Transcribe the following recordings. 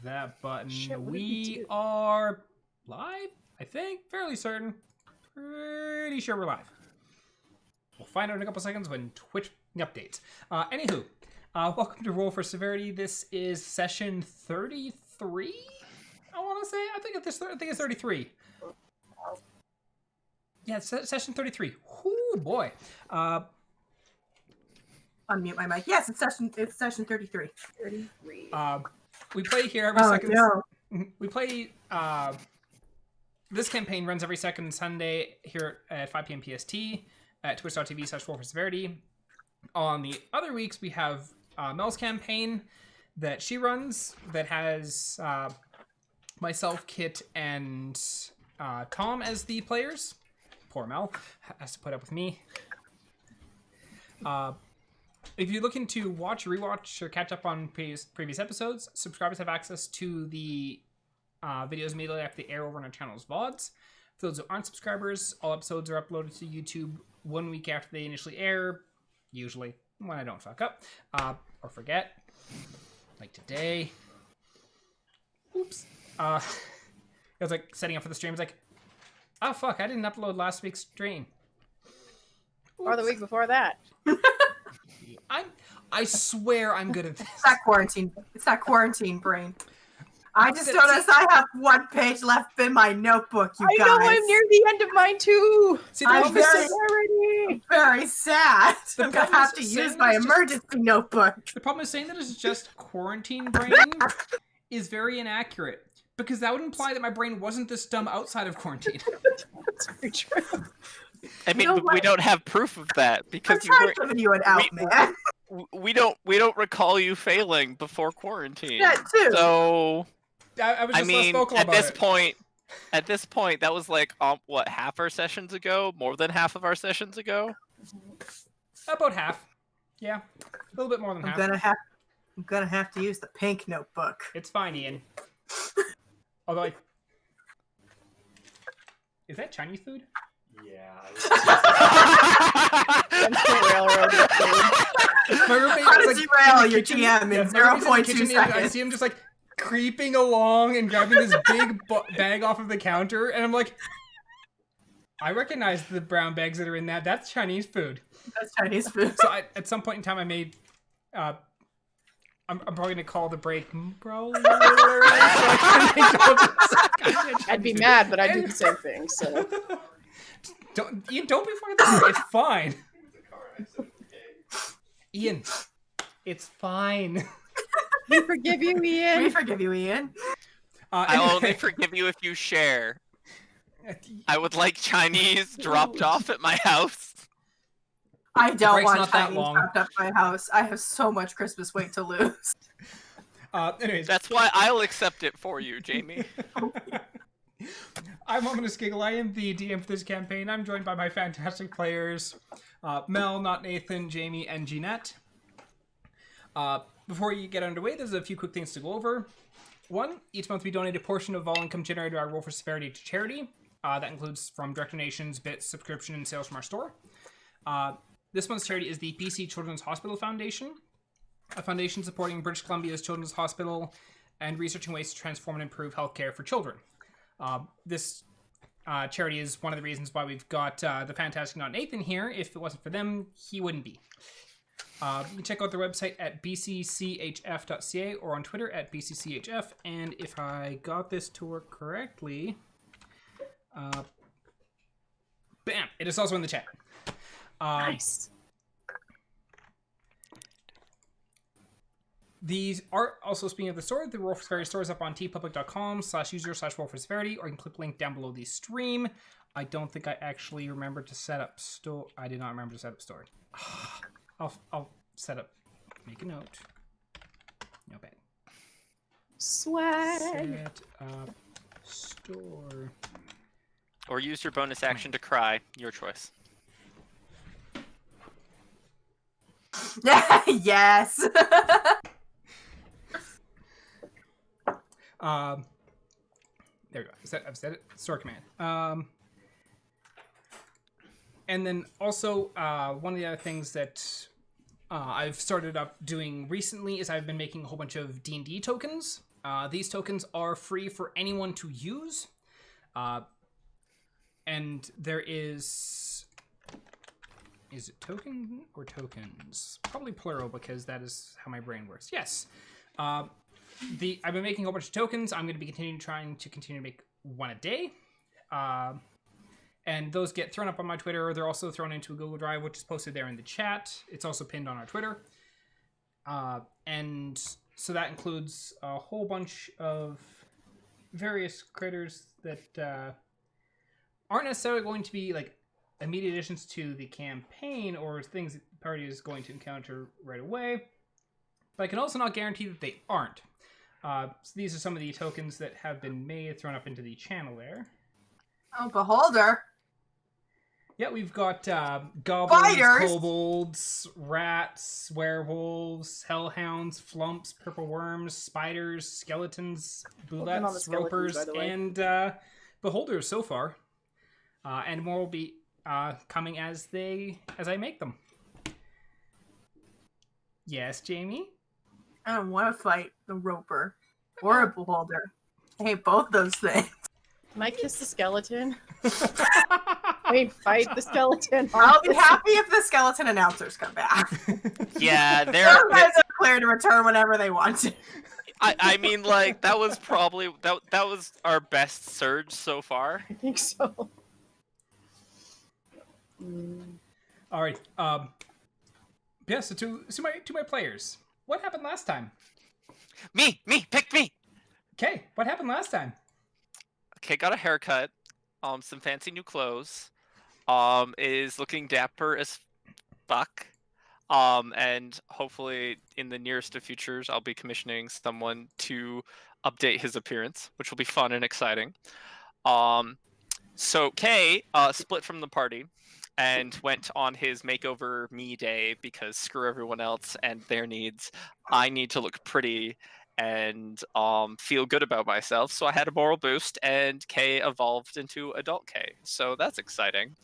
that button. Shit, what did We do? are live, I think. Fairly certain. Pretty sure we're live. We'll find out in a couple seconds when Twitch updates. Anywho, welcome to Roll for Severity. This is session 33. I want to say. I think it's 33. Yeah, it's session 33. Oh boy. Unmute my mic. Yes, it's session 33. 33. We play here every second. No. We play. This campaign runs every second Sunday here at 5 p.m. PST at twitch.tv/roll4severity. On the other weeks, we have Mel's campaign that she runs that has myself, Kit, and Tom as the players. Poor Mel has to put up with me. If you're looking to watch, rewatch, or catch up on previous episodes, subscribers have access to the videos immediately after they air over on our channel's VODs. For those who aren't subscribers, all episodes are uploaded to YouTube 1 week after they initially air, usually when I don't fuck up or forget, like today. Oops. It was like setting up for the stream. It's like, oh fuck, I didn't upload last week's stream. Oops. Or the week before that. I swear I'm good at this. It's that quarantine brain. I just noticed I have 1 page left in my notebook, you guys. I know, I'm near the end of mine too. See, I'm Severity. very sad. I'm going to have to use my emergency notebook. The problem is saying that it's just quarantine brain is very inaccurate. Because that would imply that my brain wasn't this dumb outside of quarantine. That's very true. I mean, we don't have proof of that because I'm trying giving you an out, man. we don't recall you failing before quarantine. That too. So I was just less vocal about it. At this point, that was like what, half our sessions ago? More than half of our sessions ago? About half. Yeah, a little bit more than half. I'm gonna have to use the pink notebook. It's fine, Ian. Although, is that Chinese food? Yeah. My roommate How was, to like, derail in the your kitchen. GM in Yeah, my roommate's 0.2 in the kitchen, seconds. I see him just like creeping along and grabbing this big bag off of the counter, and I'm like, I recognize the brown bags that are in that. That's Chinese food. That's Chinese food. So at some point in time, I made. I'm probably gonna call the break, bro. I'd be mad, but I'd do the same thing, so. Don't be fucking sorry. It's fine. Ian, it's fine. We forgive you, Ian. We forgive you, Ian. I'll only forgive you if you share. I would like Chinese dropped off at my house. I don't break's want not that Chinese long. wrapped up my house. I have so much Christmas weight to lose. Anyways, That's why I'll accept it for you, Jamie. I'm Ominous Giggle. I am the DM for this campaign. I'm joined by my fantastic players, Mel, Not Nathan, Jamie, and Jeanette. Before you get underway, there's a few quick things to go over. One, each month we donate a portion of all income generated by Roll for Severity to charity. That includes from direct donations, bits, subscription, and sales from our store. This month's charity is the BC Children's Hospital Foundation, a foundation supporting British Columbia's Children's Hospital and researching ways to transform and improve healthcare for children. This charity is one of the reasons why we've got the fantastic Not Nathan here. If it wasn't for them, he wouldn't be. You can check out their website at bcchf.ca or on Twitter at bcchf. And if I got this to work correctly, bam! It is also in the chat. Nice. These are also, speaking of the store, the Roll for Severity store is up on tpublic.com/user/roll4severity, or you can click the link down below the stream. I don't think I actually remembered to set up store. I did not remember to set up store. I'll set up, make a note. No bad. Swag. Set up store. Or use your bonus action to cry. Your choice. Yes. There we go. I've said it. Store command. And then also, one of the other things that I've started up doing recently is I've been making a whole bunch of D&D tokens. These tokens are free for anyone to use. And there is it token or tokens? Probably plural because that is how my brain works. Yes. I've been making a whole bunch of tokens. I'm going to be trying to continue to make one a day. And those get thrown up on my Twitter. They're also thrown into a Google Drive, which is posted there in the chat. It's also pinned on our Twitter. And so that includes a whole bunch of various critters that aren't necessarily going to be like immediate additions to the campaign or things that the party is going to encounter right away. But I can also not guarantee that they aren't. So these are some of the tokens that have been made, thrown up into the channel there. Oh, beholder. Yeah, we've got goblins, Spiders! kobolds, rats, werewolves, hellhounds, flumps, purple worms, spiders, skeletons, Working on the bullets, skeletons, ropers, by the way. and beholders so far. And more will be coming as I make them. Yes, Jamie? I don't want to fight the roper or a beholder. I hate both those things. Can I kiss the skeleton? I mean, fight the skeleton. I'll be happy if the skeleton announcers come back. Yeah, Those they're. guys are clear to return whenever they want to. I mean, like that was probably that was our best surge so far. I think so. All right. Yeah. So to my players, what happened last time? Me, pick me. Okay, what happened last time? Okay, got a haircut, some fancy new clothes, is looking dapper as fuck, and hopefully in the nearest of futures I'll be commissioning someone to update his appearance, which will be fun and exciting. So Kay split from the party and went on his makeover me day because screw everyone else and their needs. I need to look pretty and feel good about myself. So I had a moral boost and Kay evolved into adult Kay. So that's exciting.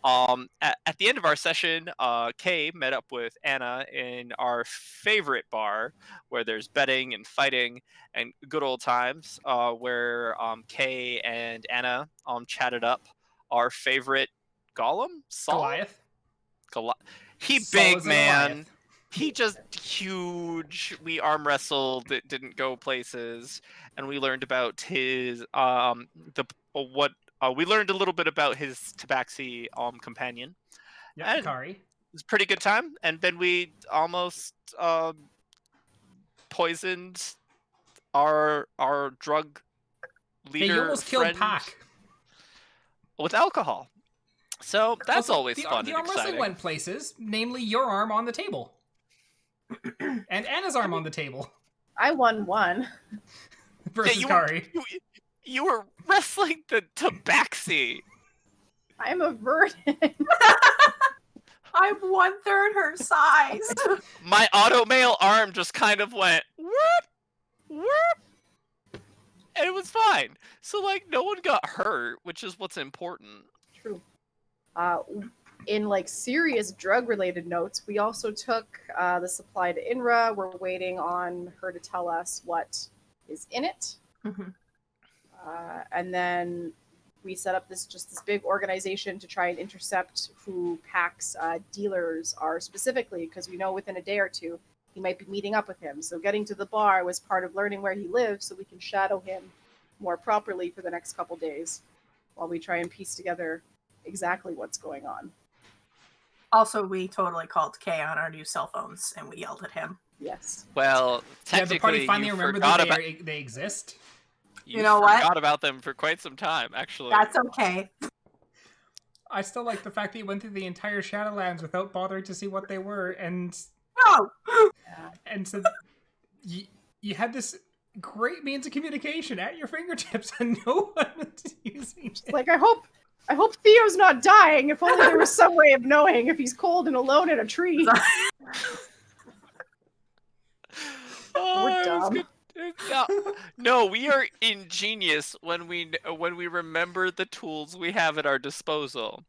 At the end of our session, Kay met up with Annah in our favorite bar where there's betting and fighting and good old times, where Kay and Annah chatted up our favorite golem? Saul? Goliath. He Saul big, is a man. Goliath. He just huge. We arm wrestled. It didn't go places, and we learned about his we learned a little bit about his tabaxi companion. Yeah, And Kari. it was a pretty good time. And then we almost poisoned our drug leader. You almost killed friend Pac. with alcohol. So that's Also, always fun the and arm wrestling exciting. went places, namely your arm on the table. And Anna's arm on the table. I won one. Versus you Kari. You were wrestling the tabaxi. I'm a Verdan. I'm 1/3 her size. My automail arm just kind of went whoop, and it was fine. So like no one got hurt, which is what's important. True. In like serious drug-related notes, we also took the supply to INRA. We're waiting on her to tell us what is in it. Mhm. And then we set up this big organization to try and intercept who Pac's dealers are specifically, because we know within a day or two he might be meeting up with him. So getting to the bar was part of learning where he lives so we can shadow him more properly for the next couple days while we try and piece together exactly what's going on. Also, we totally called Kay on our new cell phones and we yelled at him. Yes. Well, Yeah, technically, the party finally you remembered forgot that about they exist. you know what? forgot about them for quite some time, actually. That's okay. I still like the fact that you went through the entire Shadowlands without bothering to see what they were, and No! so you had this great means of communication at your fingertips, and no one was using it. Like, I hope Theo's not dying. If only there was some way of knowing if he's cold and alone in a tree. Oh, We're it was dumb. good. No, we are ingenious when we remember the tools we have at our disposal.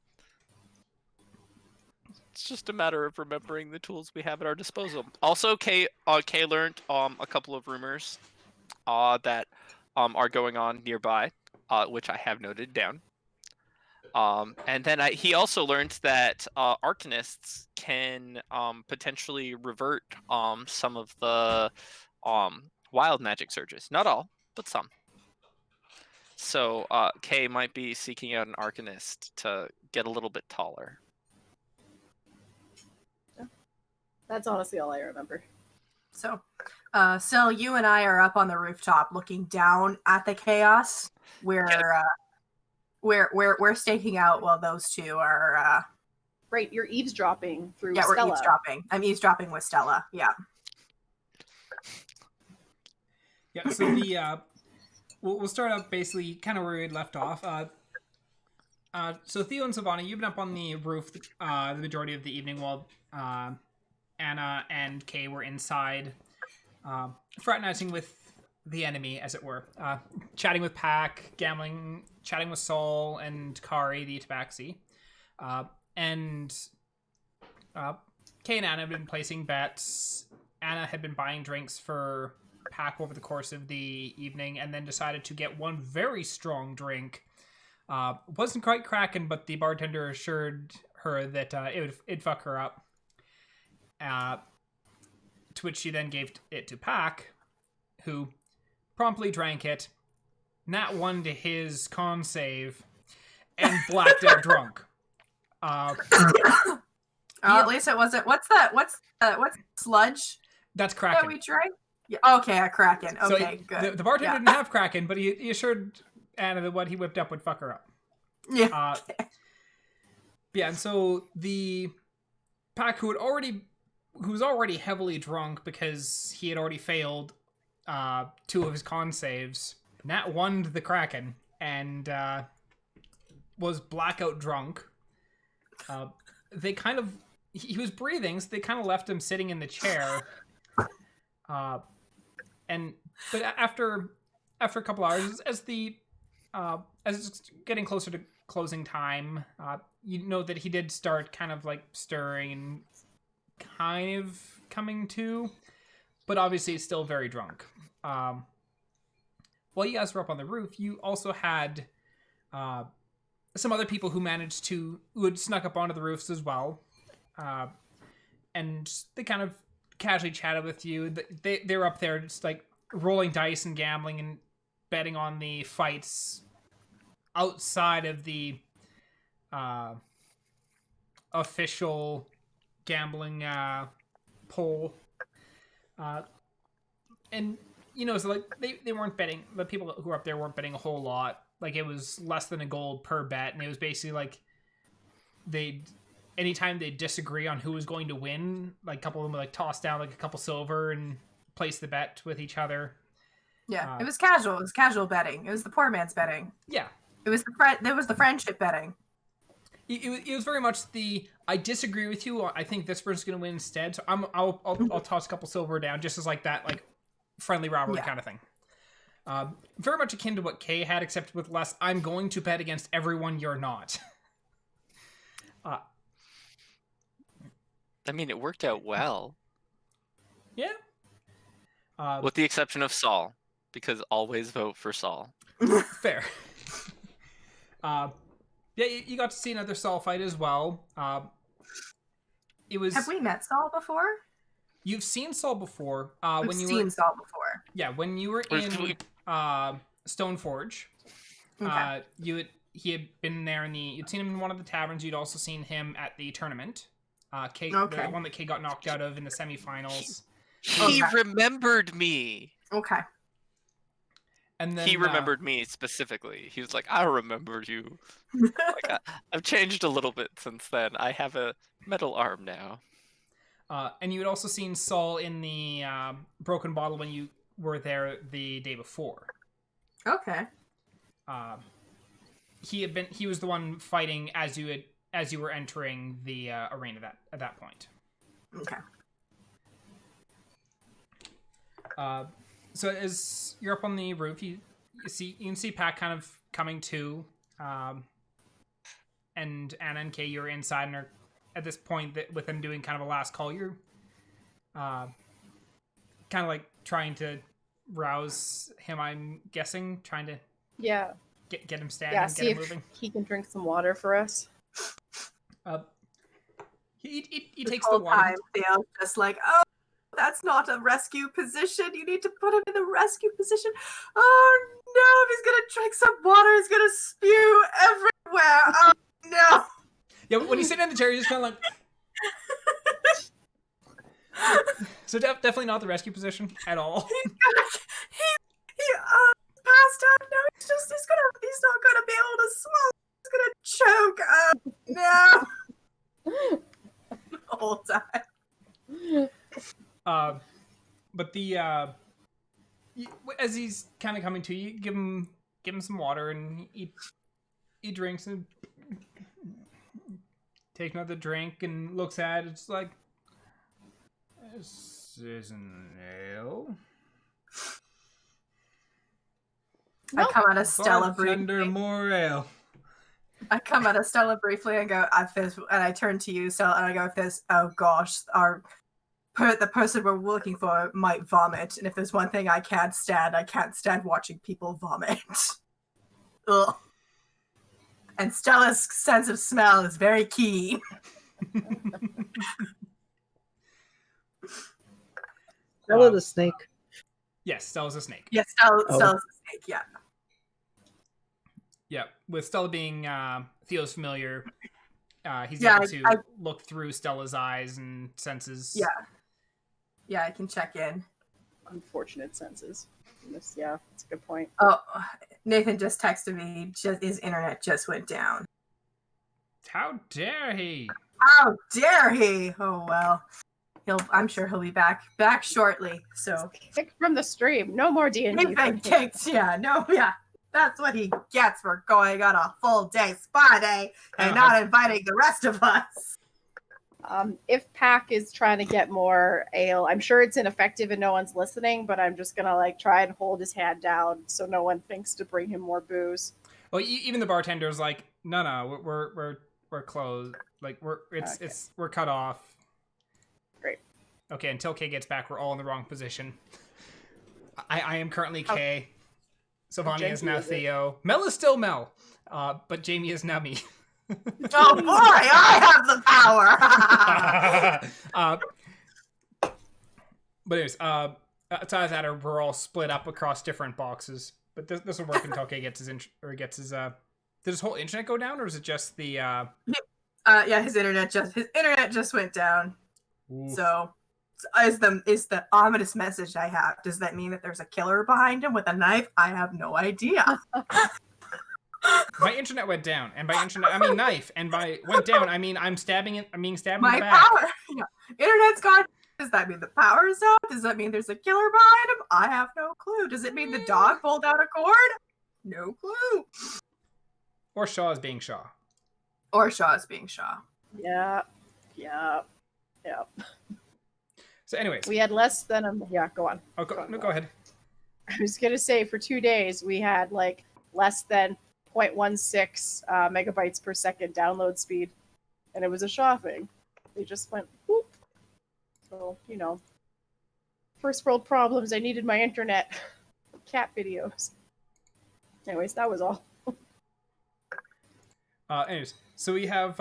It's just a matter of remembering the tools we have at our disposal. Also, Kay learned a couple of rumors that are going on nearby, which I have noted down. And then he also learned that Arcanists can potentially revert some of the wild magic surges. Not all, but some. So Kay might be seeking out an Arcanist to get a little bit taller. That's honestly all I remember. So, Syl, you and I are up on the rooftop looking down at the chaos. We're staking out while those two are. Right, you're eavesdropping through Yeah, Stella. we're eavesdropping. I'm eavesdropping with Stella. Yeah. Yeah. So the we'll start out basically kind of where we had left off. So Theo and Sylvania, you've been up on the roof the majority of the evening while Anna and Kay were inside, fraternizing with the enemy, as it were. Chatting with Pack, gambling, chatting with Saul and Kari, the Tabaxi. And Kay and Anna have been placing bets. Anna had been buying drinks for Pack over the course of the evening, and then decided to get one very strong drink. Wasn't quite cracking, but the bartender assured her that it'd fuck her up. To which she then gave it to Pack, who promptly drank it, nat 1 to his con save, and blacked out drunk. At least it wasn't. What's sludge? That's Kraken. That we drank? Yeah, okay, a Kraken. Okay, good. The bartender didn't have Kraken, but he assured Anna that what he whipped up would fuck her up. Yeah. Yeah, and so the Pack, who was already heavily drunk because he had already failed 2 of his con saves, nat 1'd the Kraken and was blackout drunk. He was breathing, so they kind of left him sitting in the chair. But after a couple hours, as it's getting closer to closing time, you know that he did start kind of like stirring and kind of coming to, but obviously he's still very drunk. While you guys were up on the roof, you also had some other people who had snuck up onto the roofs as well, and they kind of casually chatted with you. They were up there just like rolling dice and gambling and betting on the fights outside of the official gambling poll. And so like they weren't betting, the people who were up there weren't betting a whole lot. Like, it was less than $1 per bet, and it was basically like anytime they disagree on who was going to win, like a couple of them would like toss down like a couple silver and place the bet with each other. Yeah, it was casual. It was casual betting. It was the poor man's betting. Yeah, it was the friendship betting. It was very much I disagree with you. I think this person's going to win instead. So I'll toss a couple silver down, just as like that, like friendly rivalry kind of thing. Very much akin to what Kay had, except with less. I'm going to bet against everyone. You're not. I mean, it worked out well. Yeah. With the exception of Saul, because always vote for Saul. Fair. Yeah, you got to see another Saul fight as well. It was. Have we met Saul before? You've seen Saul before. We've seen Saul before. Yeah, when you were in Stoneforge, Okay. He had been there you'd seen him in one of the taverns. You'd also seen him at the tournament. Kay, Okay. The one that Kay got knocked out of in the semifinals. He remembered me. Okay. And then he remembered me specifically. He was like, I remember you. Like, I've changed a little bit since then. I have a metal arm now. And you had also seen Saul in the Broken Bottle when you were there the day before. Okay. He was the one fighting as you were entering the arena at that point. Okay. So as you're up on the roof, you can see Pat kind of coming to, and Anna and Kay, you're inside and are at this point that with them doing kind of a last call, you're kind of like trying to rouse him, I'm guessing, trying to Yeah. get him standing, Yeah, get see him if moving. he can drink some water for us. He This takes the whole water. time, Theo's just like, oh, that's not a rescue position. You need to put him in the rescue position. Oh no, if he's gonna drink some water, he's gonna spew everywhere. Oh no. Yeah, when he's sitting in the chair, he's just kind of like. So definitely not the rescue position at all. He passed out. No, he's not gonna be able to swallow. He's gonna choke. Oh no. The whole time. But as he's kind of coming to you, give him some water, and he drinks and take another drink and looks at it. It's like, this isn't ale. I come out of Stella Bartender, briefly. more ale. I come out of Stella briefly and go, and I turn to you, Stella, and I go, "This, oh gosh, the person we're looking for might vomit, and if there's one thing I can't stand watching people vomit." Ugh. And Stella's sense of smell is very keen. Stella the snake. Yes, Stella's a snake. Yes, Stella's a snake, yeah. Yeah, with Stella being Theo's familiar, he's Yeah, able to look through Stella's eyes and senses. Yeah, I can check in. Unfortunate senses. Yeah, that's a good point. Oh, Nathan just texted me. His internet just went down. How dare he? How dare he? Oh well, I'm sure he'll be back shortly. So Kicked from the stream. No more D&D. he's been kicked. Yeah. That's what he gets for going on a full day spa day and not inviting the rest of us. If Pack is trying to get more ale, I'm sure it's ineffective and no one's listening, but I'm just gonna try and hold his hand down so no one thinks to bring him more booze. Well, even the bartender's like, no, we're closed. Like we're cut off. Great. Okay, until Kay gets back, we're all in the wrong position. I am currently Kay. Sylvania is now Theo. Mel is still Mel, but Jamie is now me. Oh boy, I have the power! But anyways, aside that, we're all split up across different boxes. But this will work until Kay gets his did his whole internet go down, or is it just the Yeah, his internet just went down. Oof. So is the ominous message I have. Does that mean that there's a killer behind him with a knife? I have no idea. My internet went down, and by internet I mean knife, and by went down I mean I'm stabbing it. I'm being stabbed in My the back. power. Yeah. Internet's gone. Does that mean the power's out? Does that mean there's a killer behind him? I have no clue. Does it mean the dog pulled out a cord? No clue. Or Shaw is being Shaw. Or Shaw is being Shaw. Yeah. So, anyways, We had less than go on. oh, go ahead. I was gonna say for 2 days we had less than 0.16 megabytes per second download speed, and it was a Shaw thing. They just went whoop. So first world problems. I needed my internet. Cat videos. Anyways, that was all. Anyways, so we have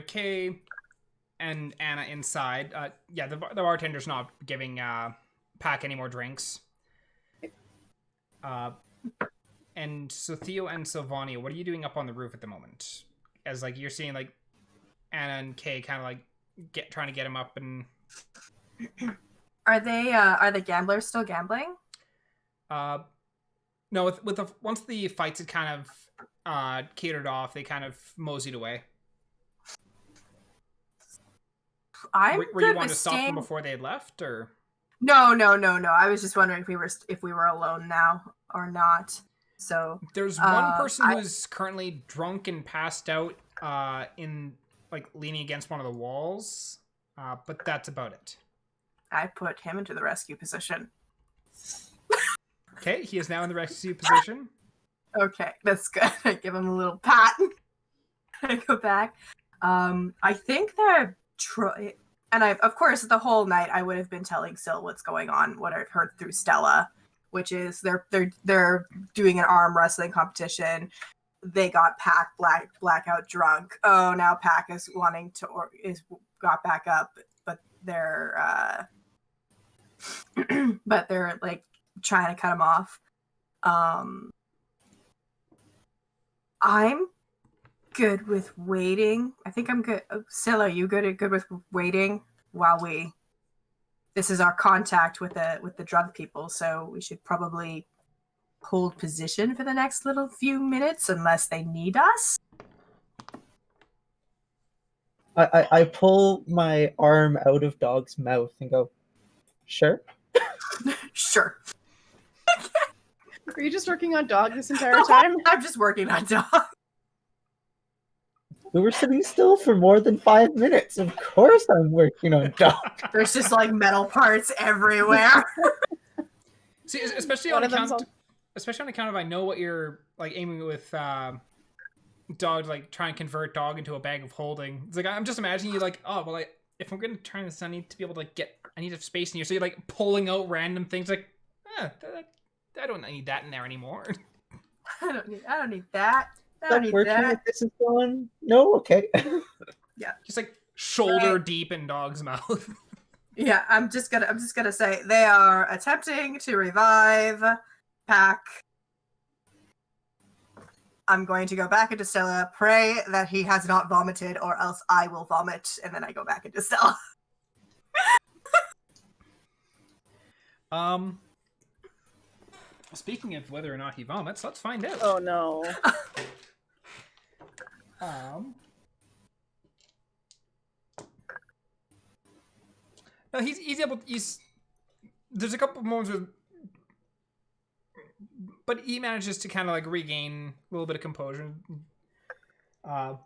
Kay and Anna inside. The bartender's not giving Pack any more drinks. And so Theo and Sylvania, what are you doing up on the roof at the moment? As you're seeing Anna and Kay kind of trying to get him up, and Are the gamblers still gambling? no, once the fights had kind of catered off, they kind of moseyed away. Were you wanting to stop them before they had left, or? No. I was just wondering if we were alone now or not. So there's one person who's currently drunk and passed out, in leaning against one of the walls, but that's about it. I put him into the rescue position. Okay, he is now in the rescue position. Okay, that's good. I give him a little pat. I go back. I think they're And of course, the whole night I would have been telling Syl what's going on, what I've heard through Stella, which is they're doing an arm wrestling competition. They got Pack blackout drunk. Oh, now Pack is wanting to got back up, but they're like trying to cut him off. I'm good with waiting. I think I'm good. Syl, are you good with waiting while this is our contact with the drug people, so we should probably hold position for the next little few minutes unless they need us. I pull my arm out of Dog's mouth and go, sure. Sure. Were you just working on Dog this entire time? I'm just working on Dog. We were sitting still for more than 5 minutes. Of course I'm working on Dog. There's just like metal parts everywhere. See, especially on account of I know what you're like aiming with Dog, like try and convert Dog into a bag of holding. It's like I'm just imagining you like, oh well, if I'm gonna turn this, I need to be able to I need to have space in here. So you're like pulling out random things like, I don't need that in there anymore. I don't need that. I Stop don't need working that. if this is going. No, okay. Yeah. Just like shoulder deep in Dog's mouth. Yeah, I'm just gonna say they are attempting to revive Pack. I'm going to go back into Stella, pray that he has not vomited, or else I will vomit, and then I go back into Stella. Speaking of whether or not he vomits, let's find out. Oh no. No, he's there's a couple of moments where, but he manages to kind of like regain a little bit of composure. But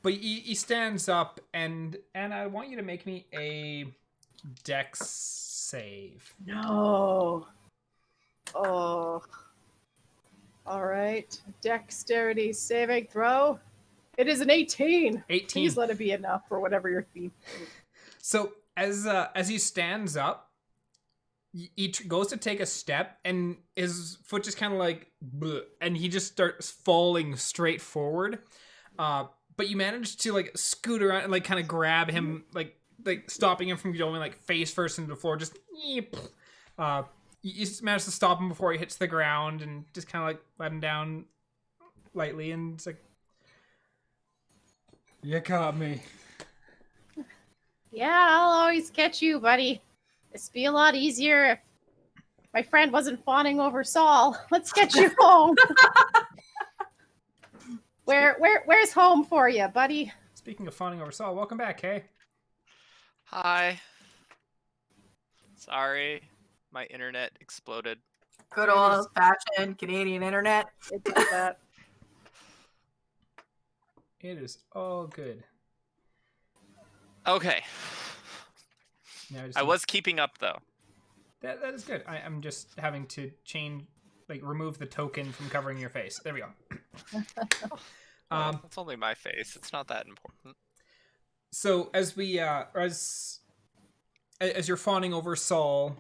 he stands up and I want you to make me a Dex save. No. Oh. All right. Dexterity saving throw. It is an 18. 18. Please let it be enough for whatever your theme. So as he stands up, he goes to take a step, and his foot just kind of like, bleh, and he just starts falling straight forward. But you manage to like scoot around and like kind of grab him, like stopping him from going like face first into the floor. Just you manage to stop him before he hits the ground, and just kind of like let him down lightly. And it's like, you caught me. Yeah, I'll always catch you, buddy. It'd be a lot easier if my friend wasn't fawning over Saul. Let's get you home. Where's home for you, buddy? Speaking of fawning over Saul, welcome back, Kay. Hi. Sorry, my internet exploded. Good old-fashioned Canadian internet. It does that. It is all good. Okay. Now I was keeping up though. That is good. I'm just having to remove the token from covering your face. There we go. It's only my face. It's not that important. So as we as you're fawning over Saul,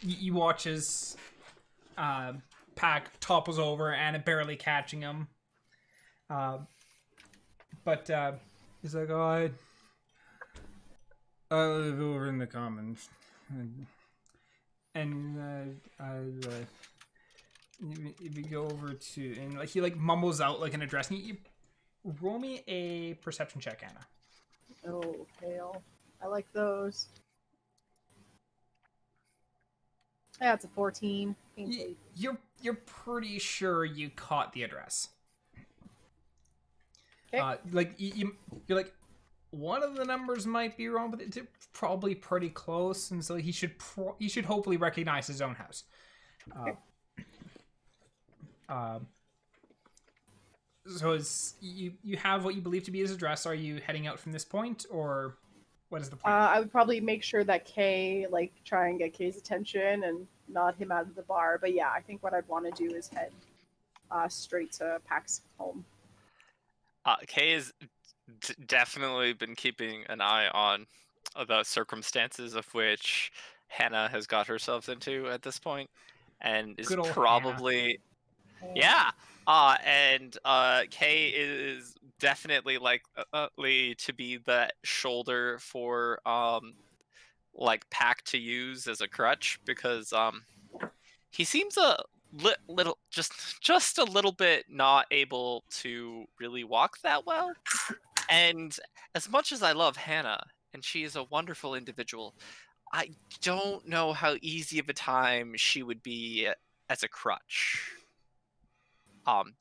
you watch as Pack topples over, Anna barely catching him. But he's like, oh, I live over in the Commons, and if you go over to, and like he like mumbles out like an address, and you roll me a perception check, Anna. Oh, hail. I like those. Yeah, it's a 14. You're pretty sure you caught the address. Okay. You're like, one of the numbers might be wrong, but it's probably pretty close, and so he should hopefully recognize his own house. So you have what you believe to be his address. Are you heading out from this point, or what is the plan? I would probably make sure that Kay, try and get Kay's attention and nod him out of the bar. But yeah, I think what I'd want to do is head straight to Pack's home. Kay is definitely been keeping an eye on the circumstances of which Hannah has got herself into at this point, and is Good old probably yeah. And Kay is definitely likely to be the shoulder for like Pack to use as a crutch, because he seems a little just a little bit not able to really walk that well. And as much as I love Hannah, and she is a wonderful individual, I don't know how easy of a time she would be as a crutch.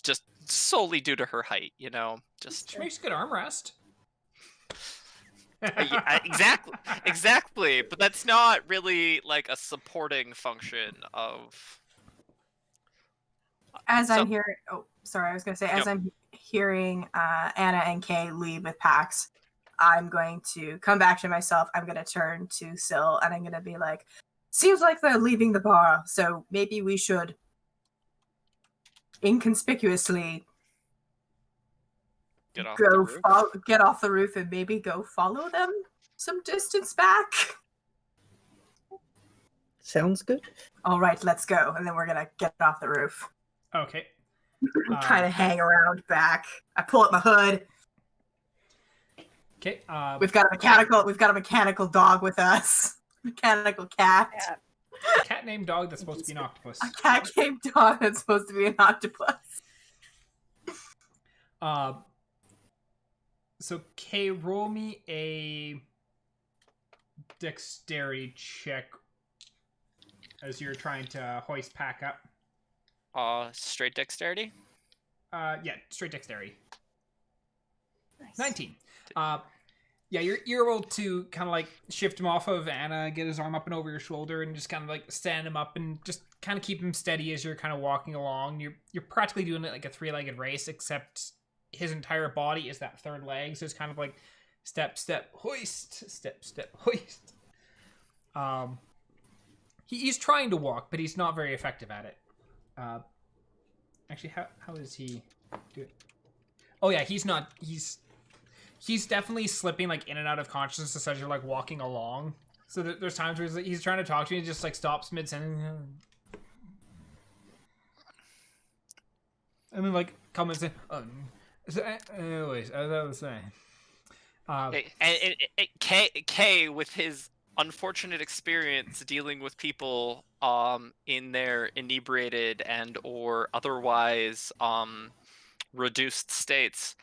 Just solely due to her height, you know. Just She makes a good armrest. yeah, exactly. But that's not really like a supporting function of. As So- I'm hearing, oh, sorry, I was going to say, as Yep. I'm hearing Anna and Kay leave with Pax, I'm going to come back to myself. I'm going to turn to Syl, and I'm going to be like, seems like they're leaving the bar, so maybe we should inconspicuously Get off the roof. get off the roof and maybe go follow them some distance back. Sounds good. All right, let's go, and then we're going to get off the roof. Okay. Kind of hang around back. I pull up my hood. Okay. We've got a mechanical dog with us. Mechanical cat. Yeah. A cat named dog that's supposed to be an octopus. A cat came dog that's supposed to be an octopus. So Kay, roll me a dexterity check as you're trying to hoist Pack up. Straight dexterity. Yeah, straight dexterity. Nice. 19. Yeah, you're able to kind of like shift him off of Anna, get his arm up and over your shoulder, and just kind of like stand him up and just kind of keep him steady as you're kind of walking along. You're practically doing it like a three-legged race, except his entire body is that third leg, so it's kind of like step, step, hoist, step, step, hoist. He's trying to walk, but he's not very effective at it. Actually, how does he do it? Oh yeah, he's not. He's definitely slipping like in and out of consciousness as you're like walking along. So there's times where he's trying to talk to you and just like stops mid sentence, and then like comments in. Anyways, as I was saying. And Kay, with his unfortunate experience dealing with people in their inebriated and or otherwise reduced states,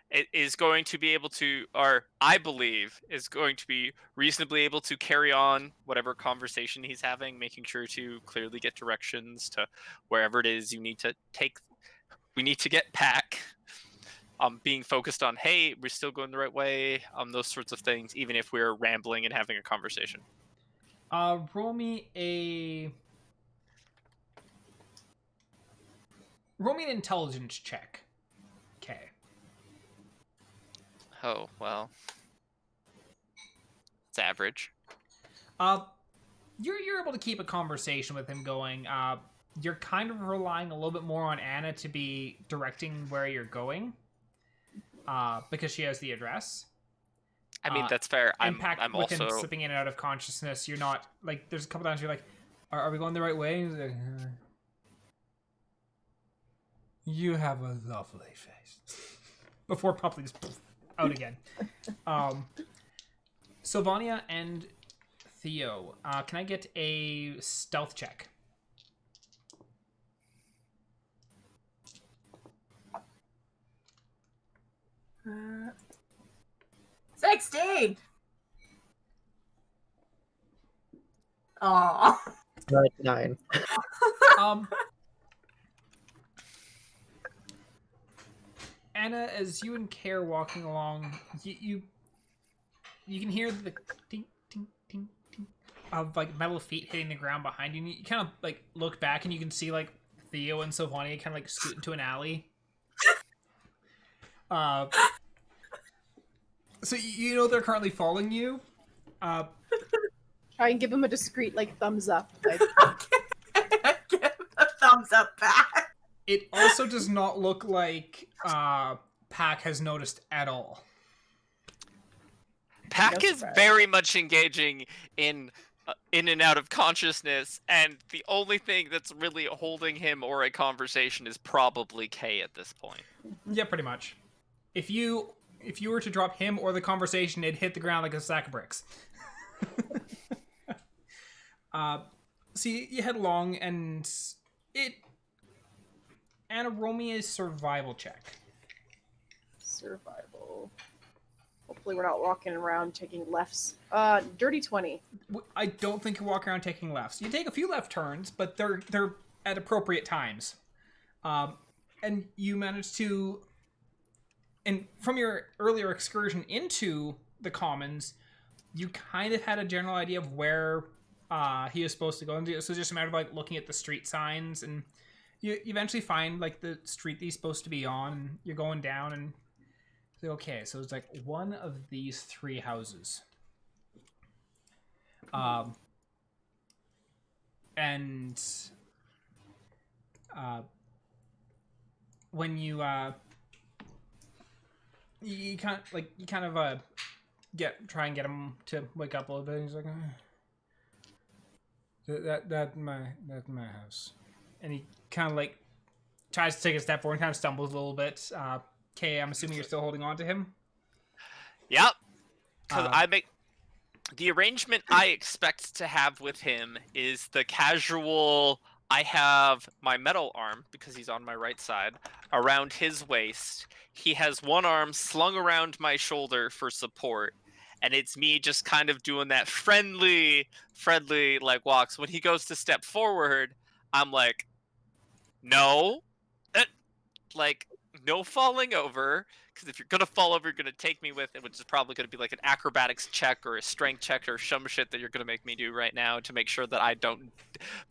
it is going to be able to, or I believe is going to be reasonably able to carry on whatever conversation he's having, making sure to clearly get directions to wherever it is you need to take. We need to get Pack. Being focused on, hey, we're still going the right way, those sorts of things, even if we're rambling and having a conversation. Roll me an intelligence check. Okay. Oh, well. It's average. You're able to keep a conversation with him going. You're kind of relying a little bit more on Anna to be directing where you're going. Because she has the address. I mean, that's fair. I'm with him also slipping in and out of consciousness. You're not like. There's a couple times you're like, "Are we going the right way?" He's like, you have a lovely face. Before promptly just out again. Sylvania and Theo, can I get a stealth check? 16. Aww. 9. Anna, as you and Kay are walking along, you can hear the tink, tink, tink, tink of like metal feet hitting the ground behind you. And you kind of like look back and you can see like Theo and Sylvania kind of like scoot into an alley. So you know they're currently following you. Try and give him a discreet like thumbs up. Like, Give a thumbs up back. It also does not look like Pack has noticed at all. Pack No is surprise. very much engaging in and out of consciousness, and the only thing that's really holding him or a conversation is probably Kay at this point. Yeah, pretty much. If you were to drop him or the conversation, it'd hit the ground like a sack of bricks. So you head along, and Anna, roll me a survival check. Survival. Hopefully we're not walking around taking lefts. Dirty 20. I don't think you walk around taking lefts. You take a few left turns, but they're at appropriate times. And you manage to, and from your earlier excursion into the Commons, you kind of had a general idea of where he is supposed to go. And so it's just a matter of like looking at the street signs, and you eventually find like the street that he's supposed to be on. And you're going down, and okay, so it's like one of these 3 houses. And when you kind of try and get him to wake up a little bit, he's like, that's my house, and he kind of like tries to take a step forward and kind of stumbles a little bit. Kay, I'm assuming you're still holding on to him. Yep. Because I make the arrangement I expect to have with him is the casual. I have my metal arm, because he's on my right side, around his waist. He has one arm slung around my shoulder for support, and it's me just kind of doing that friendly like walks. When he goes to step forward, I'm like, no, like no falling over, because if you're gonna fall over, you're gonna take me with it, which is probably gonna be like an acrobatics check or a strength check or some shit that you're gonna make me do right now to make sure that I don't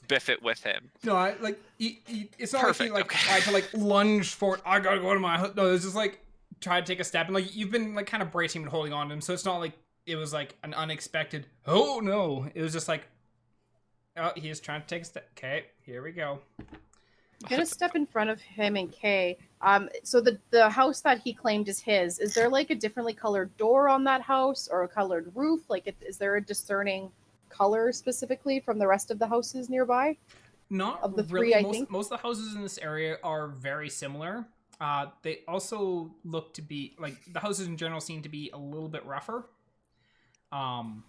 biff it with him. No, I like it's not Perfect, like he okay. tried to like lunge for it. I gotta go to my house. No, it's just like try to take a step, and like you've been like kind of bracing and holding on to him, so it's not like it was like an unexpected. Oh no! It was just like, oh, he is trying to take a step. Okay, here we go. I'm gonna step in front of him and Kay. So the house that he claimed is his, is there like a differently colored door on that house or a colored roof? Like, is there a discerning color specifically from the rest of the houses nearby? Not Of the really. three, I think. Most of the houses in this area are very similar. They also look to be like the houses in general seem to be a little bit rougher. Right.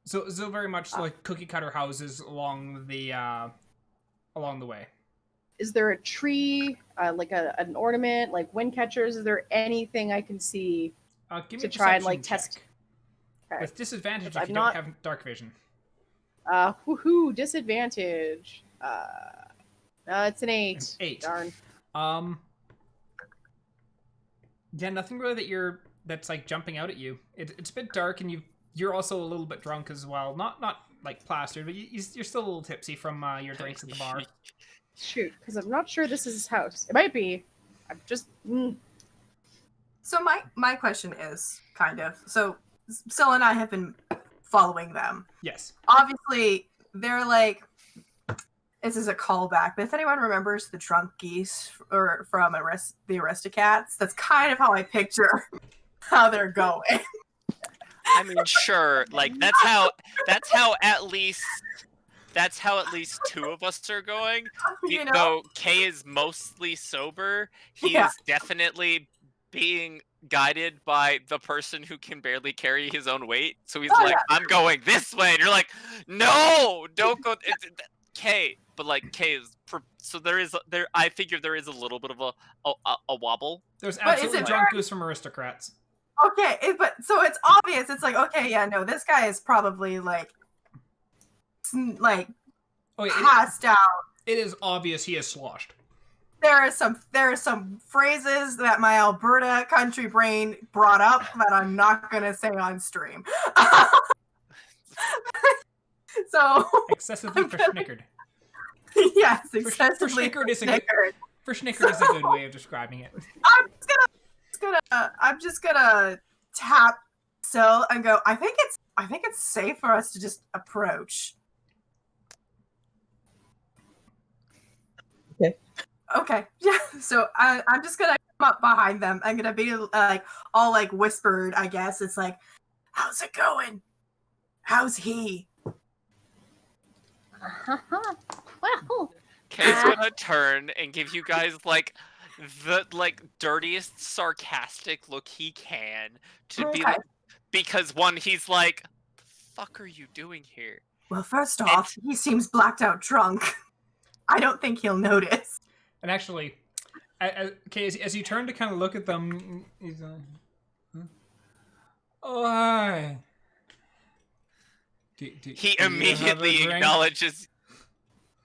So very much like cookie cutter houses along the way. Is there a tree, like an ornament, like wind catchers? Is there anything I can see Give me to a try and perception like check. test? Okay. With disadvantage I'm if you not- don't have dark vision. Woohoo! Disadvantage. It's an 8. An 8. Darn. Yeah, nothing really that's like jumping out at you. It's a bit dark, and you're also a little bit drunk as well. Not like plastered, but you're still a little tipsy from your drinks at the bar. Shoot, because I'm not sure this is his house. It might be. I'm just. So my question is kind of, so Syl and I have been following them. Yes. Obviously, they're like, this is a callback, but if anyone remembers the drunk geese or from the Aristocats, that's kind of how I picture how they're going. I mean, sure, like that's how at least 2 of us are going. You know? Though Kay is mostly sober, he's Yeah. definitely being guided by the person who can barely carry his own weight. So he's Oh, like, yeah. I'm going this way. And you're like, no, don't go. Kay, but like Kay is, so I figure there is a little bit of a wobble. There's But is absolutely it drunk goose from Aristocrats. Okay, but so it's obvious. It's like, okay, yeah, no, this guy is probably like Oh, yeah, passed out. it is obvious he is sloshed. There are some phrases that my Alberta country brain brought up that I'm not gonna say on stream. So Excessively verschnickered. yes, excessively Verschnickered is a good snickered. verschnickered is a good way of describing it. I'm just gonna tap Syl and go, I think it's safe for us to just approach. Okay. Yeah. So I'm just gonna up behind them. I'm gonna be like all like whispered, I guess. It's like, how's it going? How's he? Well, Kay's gonna turn and give you guys like the dirtiest sarcastic look he can to be Okay. like, because one, he's like, the fuck are you doing here? Well, first off, he seems blacked out drunk. I don't think he'll notice. And actually, okay, as you turn to kind of look at them, he's like, huh? "Oh, hi." He do you have a immediately drink? acknowledges.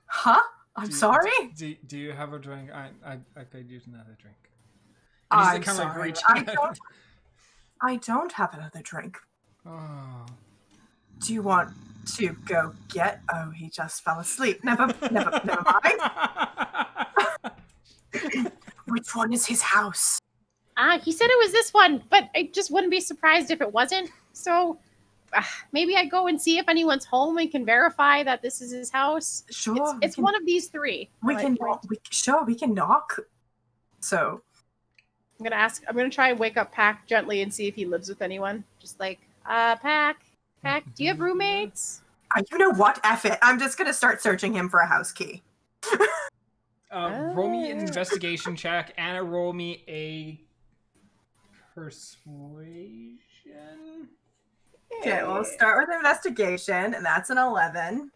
Huh? I'm sorry? Do you have a drink? I could use another drink. I'm kind of like sorry. reaching out. I don't have another drink. Oh. Do you want to go get? Oh, he just fell asleep. Never mind. Which one is his house? he said it was this one, but I just wouldn't be surprised if it wasn't. So maybe I go and see if anyone's home and can verify that this is his house. Sure. It's one of these three. We can knock. So I'm gonna try and wake up Pack gently and see if he lives with anyone. Just like, Pack, do you have roommates? you know what? F it. I'm just gonna start searching him for a house key. Roll me an investigation check. Anna, roll me a persuasion. Okay, we'll start with investigation, and that's an 11.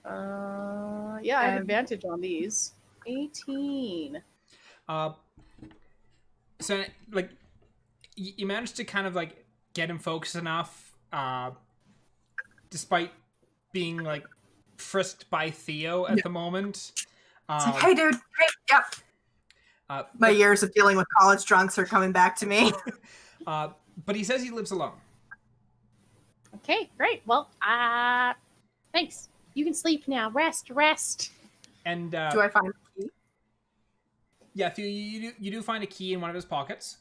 Yeah, I have advantage on these. 18. So like, you managed to kind of like get him focused enough, despite being like frisked by Theo at the moment. It's like, hey, dude. Hey, yep. My years of dealing with college drunks are coming back to me. But he says he lives alone. Okay, great. Well, thanks. You can sleep now. Rest. And Do I find a key? yeah, Theo, you do find a key in one of his pockets.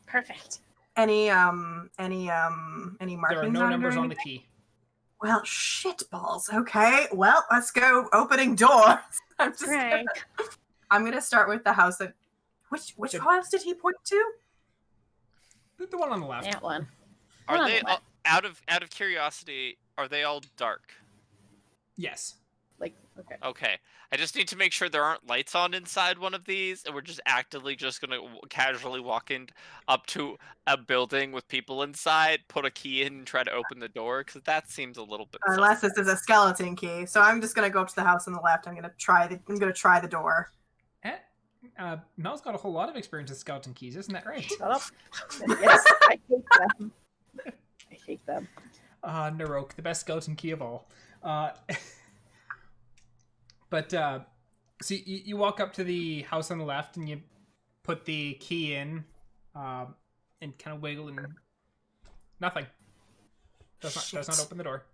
Perfect. Any markings? There are no on it or numbers on the anything? key. Well, shit balls. Okay, well, let's go opening doors. Right. I'm gonna start with the house that. Which house did he point to? The one on the left. That one. Are Hold they on. out of curiosity? Are they all dark? Yes. Like, okay. Okay, I just need to make sure there aren't lights on inside one of these, and we're just actively just gonna casually walk in up to a building with people inside, put a key in, and try to open the door, because that seems a little bit. Unless this is a skeleton key, so I'm just gonna go up to the house on the left. I'm gonna try the door. Mel's got a whole lot of experience with skeleton keys, isn't that right? Shut up. Yes, I hate them. I hate them. Narok, the best skeleton key of all. But so you walk up to the house on the left and you put the key in, and kind of wiggle, and nothing. Does not open the door.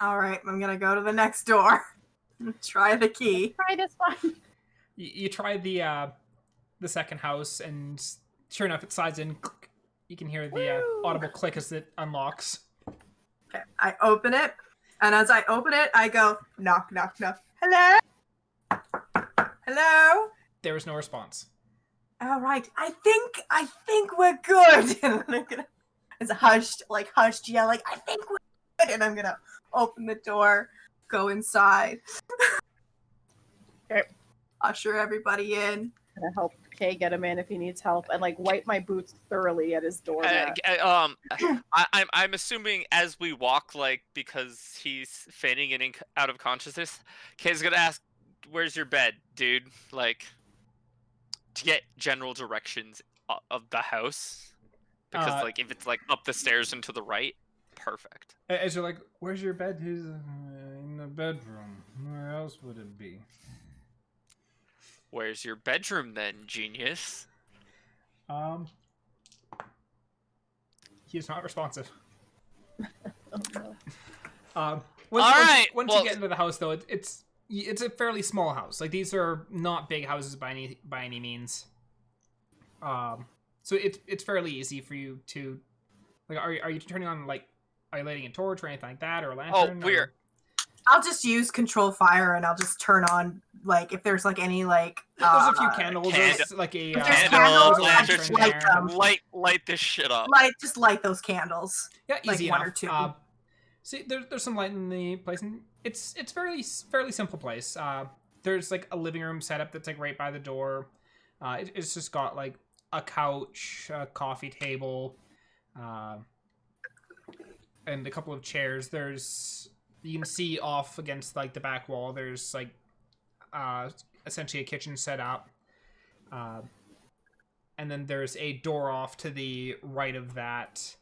All right, I'm gonna go to the next door. Try the key. Try this one. You try the second house, and sure enough, it slides in. You can hear the audible click as it unlocks. Okay, I open it, and as I open it, I go knock, knock, knock. Hello? Hello? There is no response. All right, I think we're good. And I'm gonna, it's hushed yelling. I think we're good, and I'm gonna open the door, go inside, Okay. usher everybody in. Gonna help Kay get him in if he needs help, and like wipe my boots thoroughly at his door. I'm assuming as we walk, like, because he's feigning and out of consciousness, Kay's gonna ask, "Where's your bed, dude?" Like, to get general directions of the house, because like if it's like up the stairs and to the right, perfect. As you're like, "Where's your bed?" He's in the bedroom. Where else would it be? Where's your bedroom then, genius? He is not responsive. Oh, no. Once you get into the house, though, it's a fairly small house. Like, these are not big houses by any means. So it's fairly easy for you to, like, are you turning on, like, are you lighting a torch or anything like that, or a lantern? I'll just use control fire, and I'll just turn on like if there's like any like. There's a few candles. candle- There's like a If there's Candle, candles, there's a I lantern just in light there. them. Light this shit up. Just light those candles. Yeah, like easy one enough. or two. See, there's some light in the place, and it's fairly simple place. There's like a living room setup that's like right by the door. It's just got like a couch, a coffee table, and a couple of chairs. You can see off against like the back wall. There's like essentially a kitchen set up, and then there's a door off to the right of that.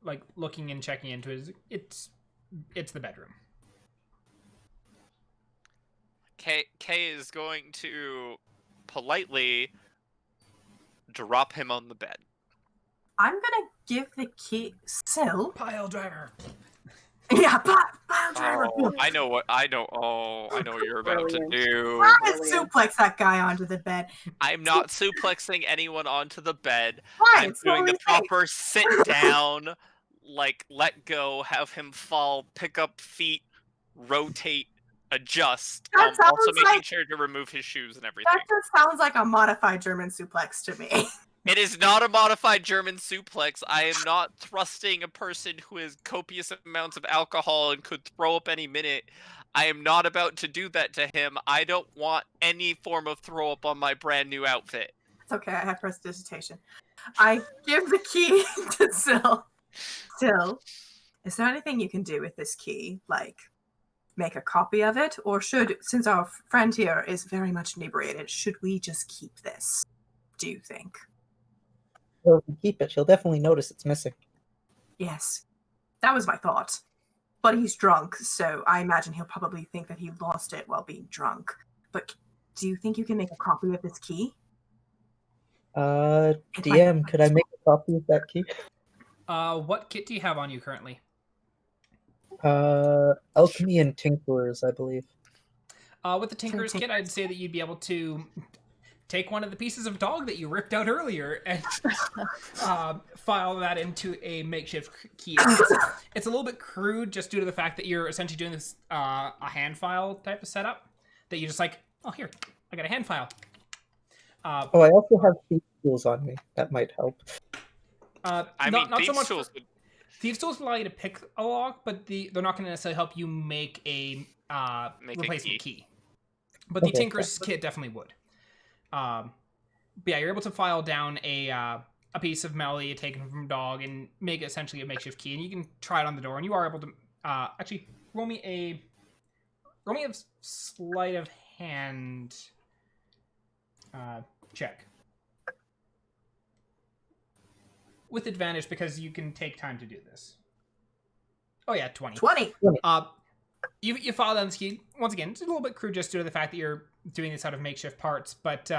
Like looking and checking into it's the bedroom. Kay is going to politely drop him on the bed. I'm gonna give the key. Syl. Pile driver. Yeah, pile driver. Oh, I know what you're about to Brilliant. do. I'm gonna suplex that guy onto the bed. I'm not suplexing anyone onto the bed. Fine, I'm it's doing the totally safe. proper sit down, like let go, have him fall, pick up feet, rotate, adjust. That Also sounds making like- sure to remove his shoes and everything. That just sounds like a modified German suplex to me. It is not a modified German suplex. I am not thrusting a person who has copious amounts of alcohol and could throw up any minute. I am not about to do that to him. I don't want any form of throw up on my brand new outfit. It's okay, I have prestidigitation. I give the key to Syl. Syl, is there anything you can do with this key? Like, make a copy of it? Or since our friend here is very much inebriated, should we just keep this? Do you think? Well, if we keep it, she'll definitely notice it's missing. Yes. That was my thought. But he's drunk, so I imagine he'll probably think that he lost it while being drunk. But do you think you can make a copy of this key? DM, could I make a copy of that key? What kit do you have on you currently? Alchemy and Tinkerers, I believe. With the Tinker's kit, I'd say that you'd be able to take one of the pieces of dog that you ripped out earlier and file that into a makeshift key. It's a little bit crude just due to the fact that you're essentially doing this a hand file type of setup that you just like, oh, here, I got a hand file. I also have thieves' tools on me. That might help. Not so much. Thieves' tools allow you to pick a lock, but they're not going to necessarily help you make a replacement key. But the Tinker's kit definitely would. But yeah, you're able to file down a piece of metal that you've taken from dog and make it essentially a makeshift key, and you can try it on the door. And you are able to actually roll me a sleight of hand check with advantage because you can take time to do this. Oh yeah, 20. 20. You file down this key. Once again, it's a little bit crude just due to the fact that you're doing this out of makeshift parts, but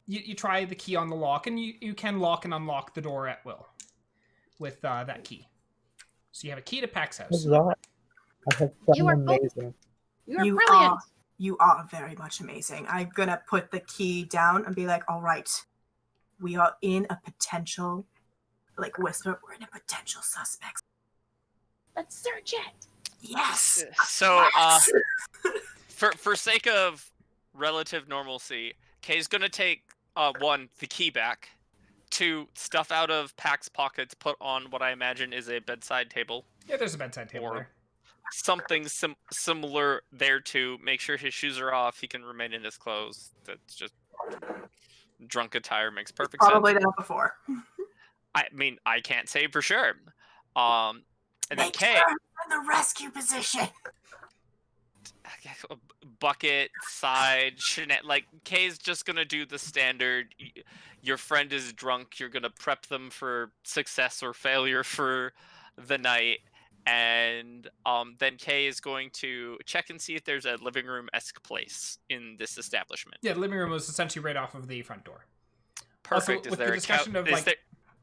you try the key on the lock, and you can lock and unlock the door at will with that key. So you have a key to Pax House. I have You are something amazing. You are brilliant. You are very much amazing. I'm gonna put the key down and be like, all right, we are in a potential, like whisper, we're in a potential suspect. Let's search it. Yes. So, Yes! for sake of relative normalcy, Kay's gonna take 1, the key back, 2, stuff out of Pax's pockets, put on what I imagine is a bedside table. Yeah, there's a bedside table Or- there. Something similar there to make sure his shoes are off. He can remain in his clothes. That's just drunk attire makes perfect Probably sense. done before. I mean, I can't say for sure. And then Make Kay, sure I'm in the rescue position. bucket, side, Jeanette. Like Kay's just gonna do the standard. Your friend is drunk. You're gonna prep them for success or failure for the night. And then Kay is going to check and see if there's a living room-esque place in this establishment. Yeah, the living room was essentially right off of the front door. Perfect. Also, Is with there the a discussion of is like, there-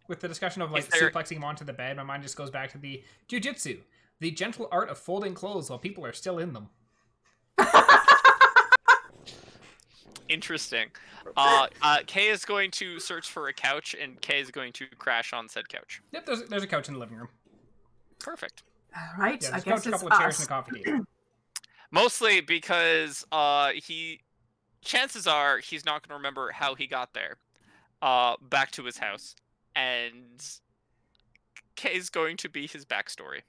with the discussion of like there- suplexing him onto the bed, my mind just goes back to the jujitsu, the gentle art of folding clothes while people are still in them. Interesting. Kay is going to search for a couch, and Kay is going to crash on said couch. Yep, there's a couch in the living room. Perfect. All right, Yeah, I there's guess a it's couple of chairs us. and a coffee table. Mostly because chances are he's not going to remember how he got there, back to his house, and Kay's going to be his backstory.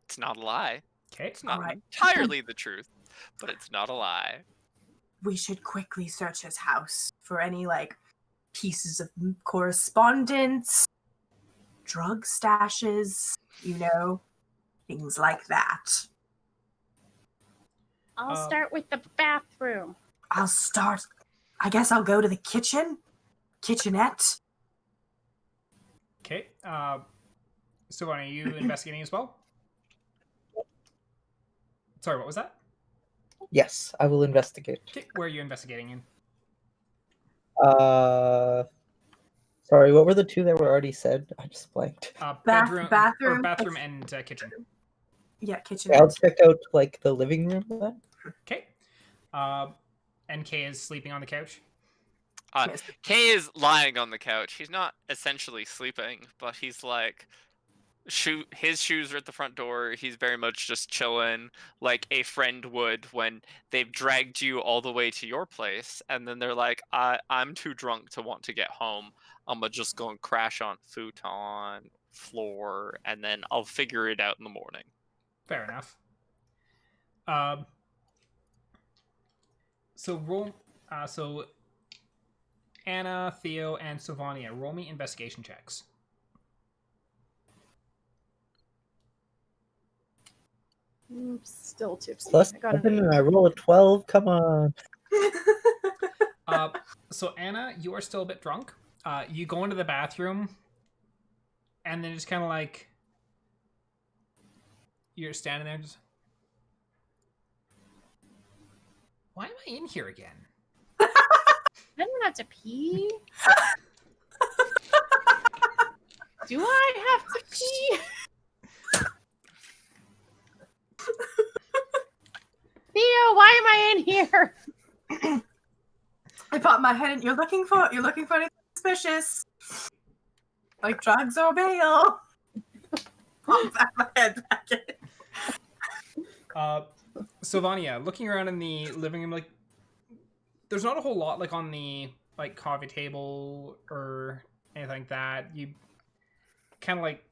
It's not a lie. Okay. It's not Alright. entirely the truth, but it's not a lie. We should quickly search his house for any like pieces of correspondence, drug stashes, things like that. I'll start with the bathroom. I guess I'll go to the kitchenette. Okay. So are you investigating as well? Sorry, what was that? Yes, I will investigate. Okay, where are you investigating in? Sorry, what were the two that were already said? I just blanked. Bathroom and kitchen. Yeah, Okay, kitchenette. I'll check out like the living room then. Okay. NK is sleeping on the couch. Yes. Kay is lying on the couch. He's not essentially sleeping, but he's like, his shoes are at the front door. He's very much just chilling, like a friend would when they've dragged you all the way to your place, and then they're like, I'm too drunk to want to get home. I'm gonna just go and crash on futon, floor, and then I'll figure it out in the morning. Fair enough. So Anna, Theo, and Sylvania, roll me investigation checks. Still tipsy. Plus I got 7 an and I roll a 12. Come on. So Anna, you are still a bit drunk. You go into the bathroom, and then just kind of like you're standing there, just. Why am I in here again? I don't have to pee. Do I have to pee? Theo, why am I in here? I popped my head in. You're looking for anything suspicious, like drugs or bail. Pop my head back in. Sylvania, looking around in the living room, like there's not a whole lot like on the like coffee table or anything like that. You kind of like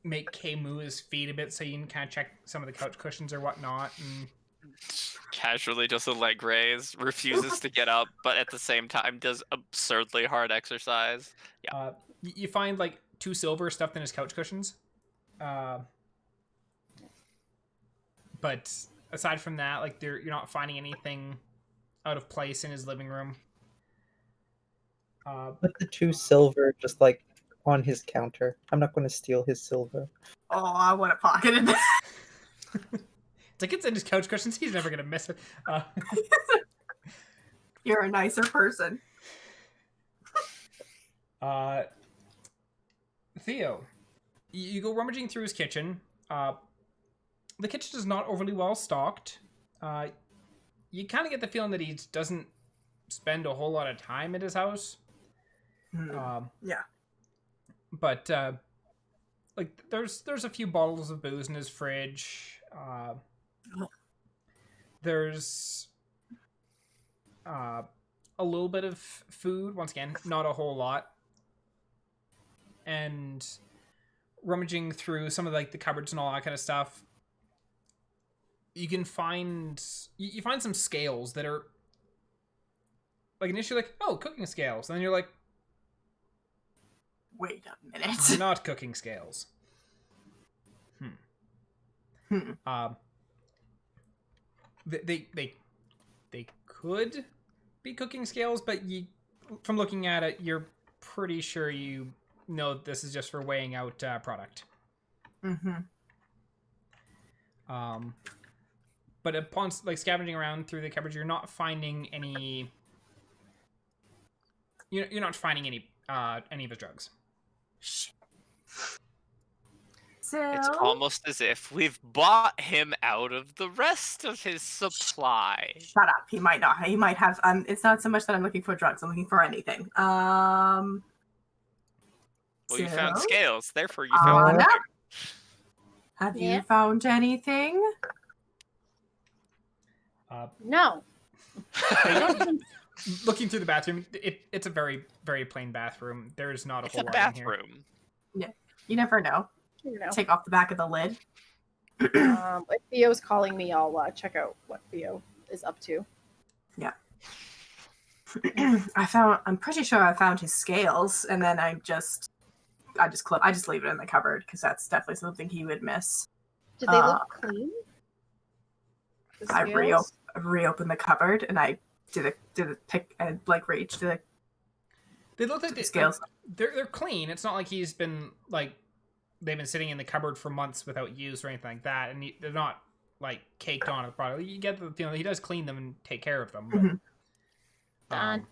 make Kay move his feet a bit so you can kind of check some of the couch cushions or whatnot. And Casually does a leg raise, refuses to get up, but at the same time does absurdly hard exercise. Yeah. You find like 2 silver stuffed in his couch cushions. But aside from that, like you're not finding anything out of place in his living room. Put the 2 silver just like on his counter. I'm not going to steal his silver. Oh, I want to pocket it. It's like it's in his couch cushions. He's never gonna miss it. You're a nicer person. Theo, you go rummaging through his kitchen. The kitchen is not overly well stocked. You kind of get the feeling that he doesn't spend a whole lot of time at his house. Yeah. But like there's a few bottles of booze in his fridge. There's a little bit of food. Once again, not a whole lot. And rummaging through some of like the cupboards and all that kind of stuff, you can find you find some scales that are like initially like, oh, cooking scales, and then you're like, wait a minute. not cooking scales. They could be cooking scales, but from looking at it, you're pretty sure you know this is just for weighing out product. But upon like scavenging around through the cupboards, you're not finding any. You're not finding any of his drugs. So It's almost as if we've bought him out of the rest of his supply. shut up. He might not. He might have. It's not so much that I'm looking for drugs. I'm looking for anything. Well, you found So? scales, therefore you found Anna? nothing. Have Yeah. you found anything? No. Looking through the bathroom, it's a very, very plain bathroom. There's not a It's whole a lot in here. bathroom. You never know. You know. Take off the back of the lid. If Theo's calling me, I'll check out what Theo is up to. I'm pretty sure I found his scales, and then I just leave it in the cupboard because that's definitely something he would miss. Did they look clean? The I scales? reopened the cupboard and I did a pick and like reach the They look like scales. They're clean. It's not like he's been like they've been sitting in the cupboard for months without use or anything like that, and they're not like caked on the product. You get the he does clean them and take care of them. But, Mhm.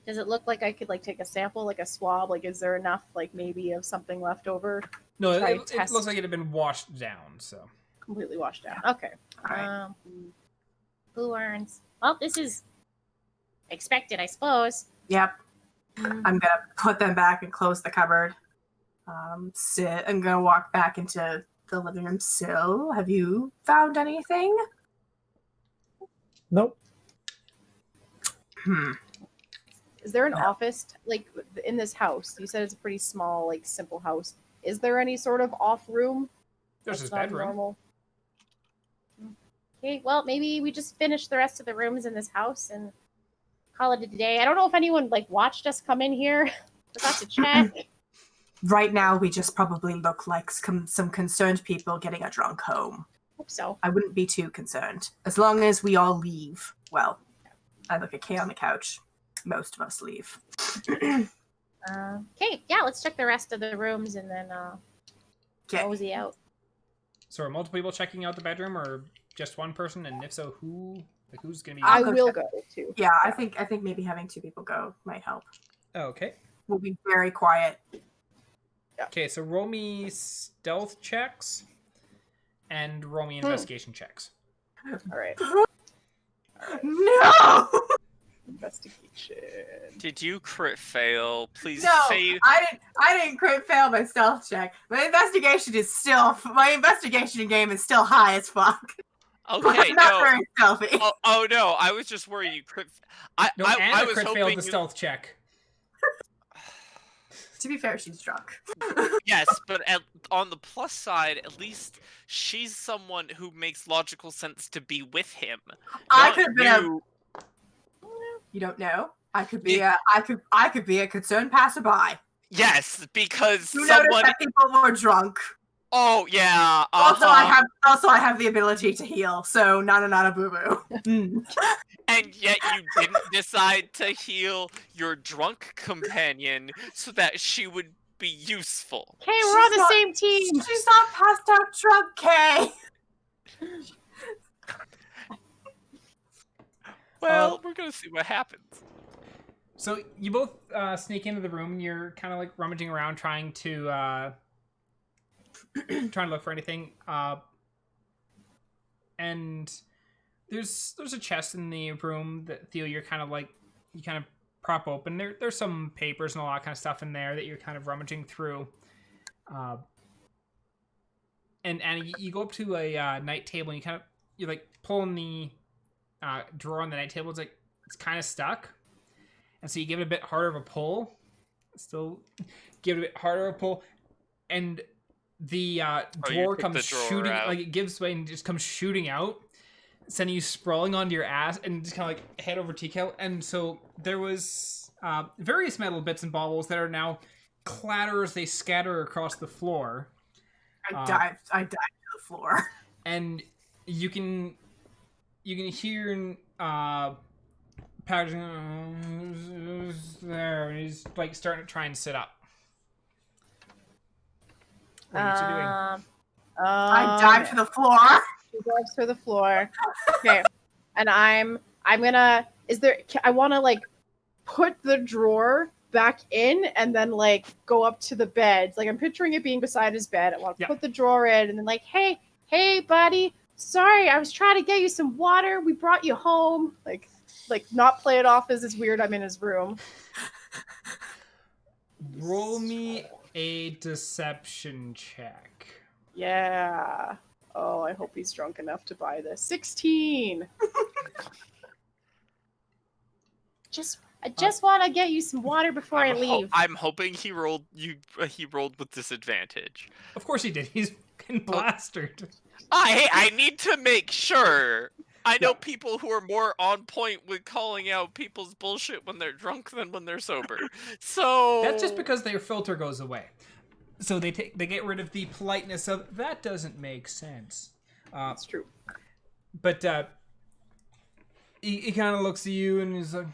Does it look like I could like take a sample, like a swab? Like, is there enough, like maybe of something left over? no, Try it test. looks like it had been washed down. So Completely washed out. Okay. Alright. Blue urns. Well, this is expected, I suppose. Yep. I'm gonna put them back and close the cupboard. Sit. I'm gonna walk back into the living room. Syl, have you found anything? Nope. Is there an No. office like in this house? You said it's a pretty small, like simple house. Is there any sort of off room? there's that's his not bedroom. normal? Okay, well maybe we just finish the rest of the rooms in this house and call it a day. I don't know if anyone like watched us come in here. Forgot to check. Right now, we just probably look like some concerned people getting a drunk home. Hope so. I wouldn't be too concerned. As long as we all leave. Well, I look at Kay on the couch. Most of us leave. Okay, yeah, let's check the rest of the rooms and then Okay. mosey out. So are multiple people checking out the bedroom, or just one person? And if so, who's gonna be? I I'll go will check. go too. Yeah, I think maybe having two people go might help. Okay. We'll be very quiet. Okay, so roll me stealth checks and roll me investigation checks. All right. No! Investigation. Did you crit fail? Please No, say I didn't crit fail my stealth check. My investigation game is still high as fuck. okay. It's not No. very stealthy. Oh no! I was just worried you crit. No, I Anna was crit hoping failed the you- stealth check. To be fair, she's drunk. Yes, but on the plus side, at least she's someone who makes logical sense to be with him. I Not could have been you. You don't know. I could be a concerned passerby. Yes, because You noticed someone. that people were drunk. Oh yeah. Also, I have the ability to heal, so nana boo boo. And yet you didn't decide to heal your drunk companion so that she would be useful. Okay, we're on She's the not- same team. She's not passed out drunk, Kay. Well, we're gonna see what happens. So you both sneak into the room. And you're kind of like rummaging around, trying to look for anything. And there's a chest in the room that Theo, you kind of prop open. There's some papers and all that kind of stuff in there that you're kind of rummaging through. And Anna, you go up to a night table and you're like pulling the drawer on the night table. It's kind of stuck, and so you give it a bit harder of a pull. Still give it a bit harder of a pull, and the drawer took comes the drawer shooting out. like it gives way and just comes shooting out, sending you sprawling onto your ass and just kind of like head over TKO. And so there was various metal bits and baubles that are now clatter as they scatter across the floor. I dived to the floor. And you can hear packaging there, and he's like starting to try and sit up. What are you two doing? I dive to the floor. She dives to the floor. Okay, and I'm gonna. I want to like put the drawer back in and then like go up to the bed. Like I'm picturing it being beside his bed. I want to Yeah. put the drawer in and then like, hey, buddy. Sorry, I was trying to get you some water. We brought you home. Like not play it off as it's weird. I'm in his room. Roll me a deception check. Yeah. Oh, I hope he's drunk enough to buy this. 16. I just want to get you some water before I leave. I'm hoping he rolled with disadvantage. Of course he did. He's fucking blasted. I need to make sure. I know Yeah. people who are more on point with calling out people's bullshit when they're drunk than when they're sober. So That's just because their filter goes away. So they get rid of the politeness of that doesn't make sense. That's true. But he kind of looks at you and he's like,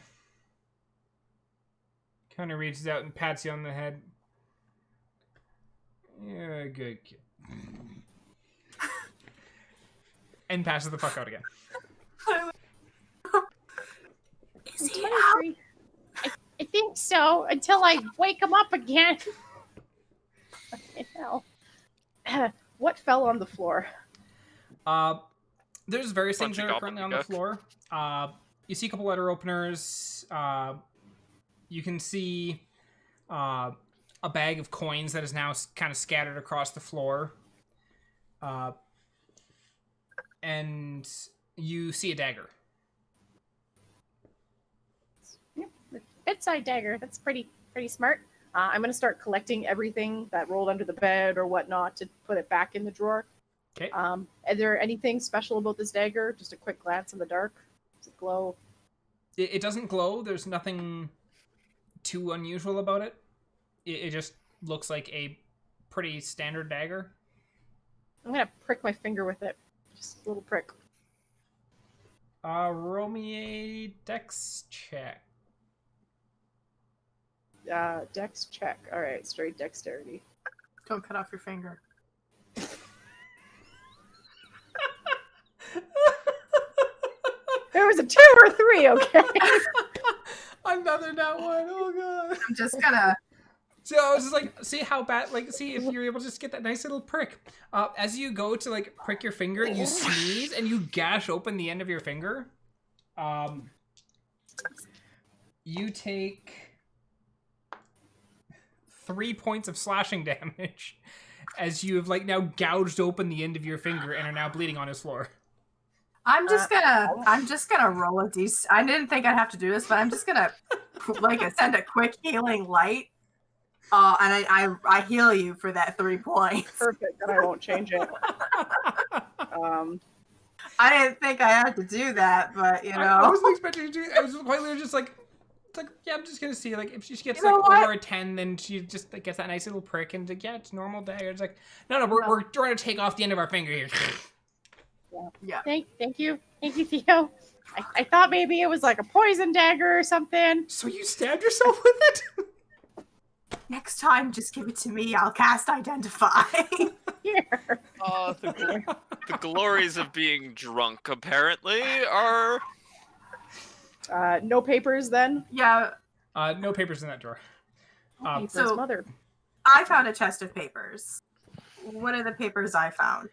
kind of reaches out and pats you on the head. You're a good kid. And passes the fuck out again. Is he out? I think so, until I wake him up again. Okay, hell. What fell on the floor? There's various things Bunch that of are currently on the gobbledygook. floor. You see a couple letter openers. You can see a bag of coins that is now kind of scattered across the floor. And you see a dagger. Bedside dagger. That's pretty smart. I'm going to start collecting everything that rolled under the bed or whatnot to put it back in the drawer. Okay. Is there anything special about this dagger? Just a quick glance in the dark. Does it glow? It doesn't glow. There's nothing too unusual about it. It just looks like a pretty standard dagger. I'm going to prick my finger with it. Just a little prick. Roll me a dex check. Dex check. All right, straight dexterity. Don't cut off your finger. There was a 2 or 3, okay? Another that one. Oh god. I'm just gonna. So I was just like, see how bad, like, see if you're able to just get that nice little prick. As you go to like prick your finger, you sneeze and you gash open the end of your finger. You take 3 points of slashing damage as you have like now gouged open the end of your finger and are now bleeding on his floor. I'm just gonna roll a d. I didn't think I'd have to do this, but I'm just gonna like send a quick healing light. And I heal you for that 3 points. Perfect, and I won't change it. I didn't think I had to do that, but you know. I wasn't expecting to do it. I was quite literally just like, it's like, yeah, I'm just gonna see, like, if she gets You know like what? over a 10, then she just like, gets that nice little prick, and like, yeah, it's normal dagger. It's like, no, we're trying to take off the end of our finger here. Yeah. Thank you, Theo. I thought maybe it was like a poison dagger or something. So you stabbed yourself with it? Next time, just give it to me. I'll cast Identify. Here. The glories of being drunk apparently are. No papers then. Yeah, No papers in that drawer. Papers, so- mother. I found a chest of papers. What are the papers I found?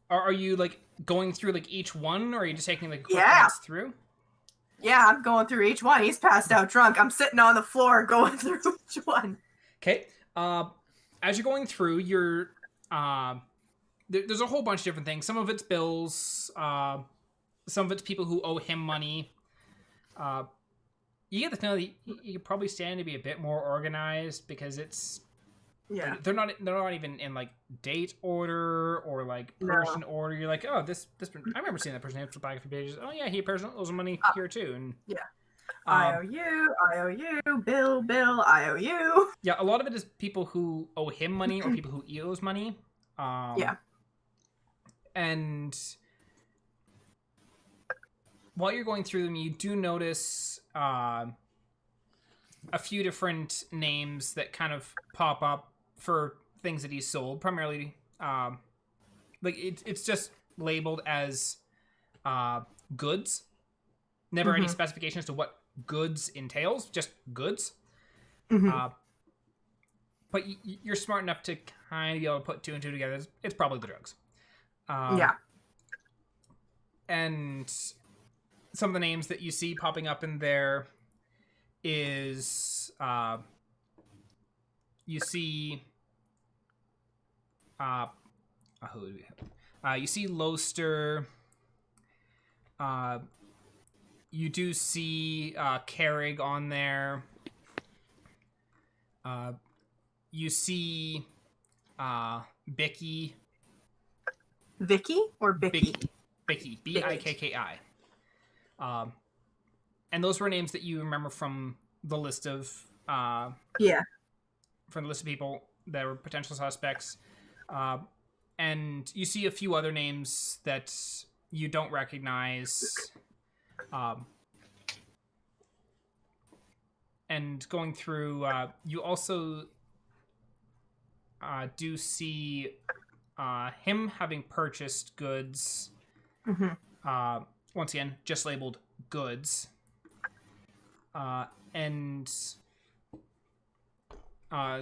Are you like going through like each one, or are you just taking like a quick Yeah. glance through? Yeah, I'm going through each one. He's passed out drunk. I'm sitting on the floor going through each one. Okay. As you're going through, you're there's a whole bunch of different things. Some of it's bills. Some of it's people who owe him money. You get the feeling that you probably stand to be a bit more organized because it's Yeah. they're not even in like date order or like person order. You're like, oh, this I remember seeing that person flip back a few pages. Oh yeah, he person owes money here too. And I owe you, bill, I owe you. yeah, a lot of it is people who owe him money or people who he owes money. Yeah. And while you're going through them, you do notice a few different names that kind of pop up for things that he's sold. Primarily, like it's just labeled as goods. Never any specification as to what goods entails. Just goods. Mhm. But you're smart enough to kind of be able to put two and two together. It's probably the drugs. Yeah. And some of the names that you see popping up in there is you see Who do we have? You see Loster. You do see Carrig on there. You see Bicky. Vicky or Bicky? Bicky. Bikki. And those were names that you remember from the list of Yeah. from the list of people that were potential suspects. And you see a few other names that you don't recognize. And going through, you also do see him having purchased goods. Mm-hmm. Once again, just labeled goods. And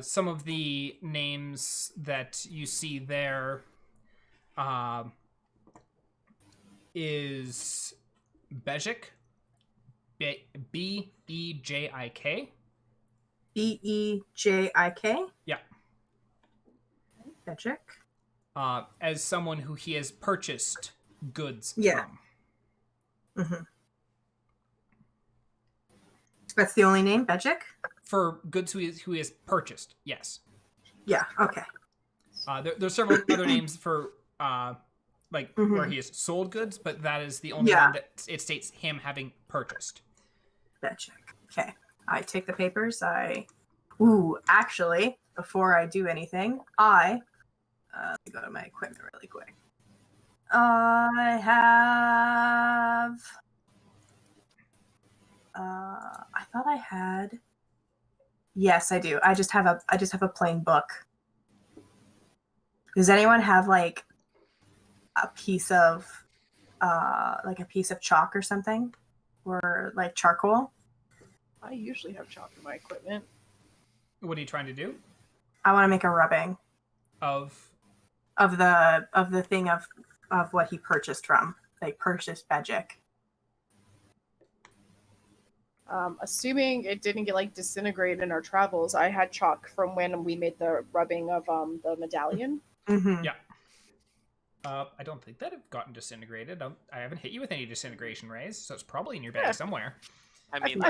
some of the names that you see there is Bejik. Bejik. Bejik? Yeah. Bejik? As someone who he has purchased goods Yeah. from. Mm-hmm. That's the only name, Bejik? For goods who he has purchased, yes. Yeah, okay. There's several other names for where he has sold goods, but that is the only one that it states him having purchased. Bejik. Okay. I take the papers. Actually, before I do anything, let me go to my equipment really quick. I have... I thought I had... Yes, I do. I just have a plain book. Does anyone have a piece of chalk or something? Or charcoal? I usually have chalk in my equipment. What are you trying to do? I want to make a rubbing of the thing of what he purchased from. Purchased Bejik. Assuming it didn't get disintegrated in our travels, I had chalk from when we made the rubbing of the medallion. Mm-hmm. Yeah. I don't think that have gotten disintegrated. I haven't hit you with any disintegration rays, so it's probably in your bag somewhere. I mean,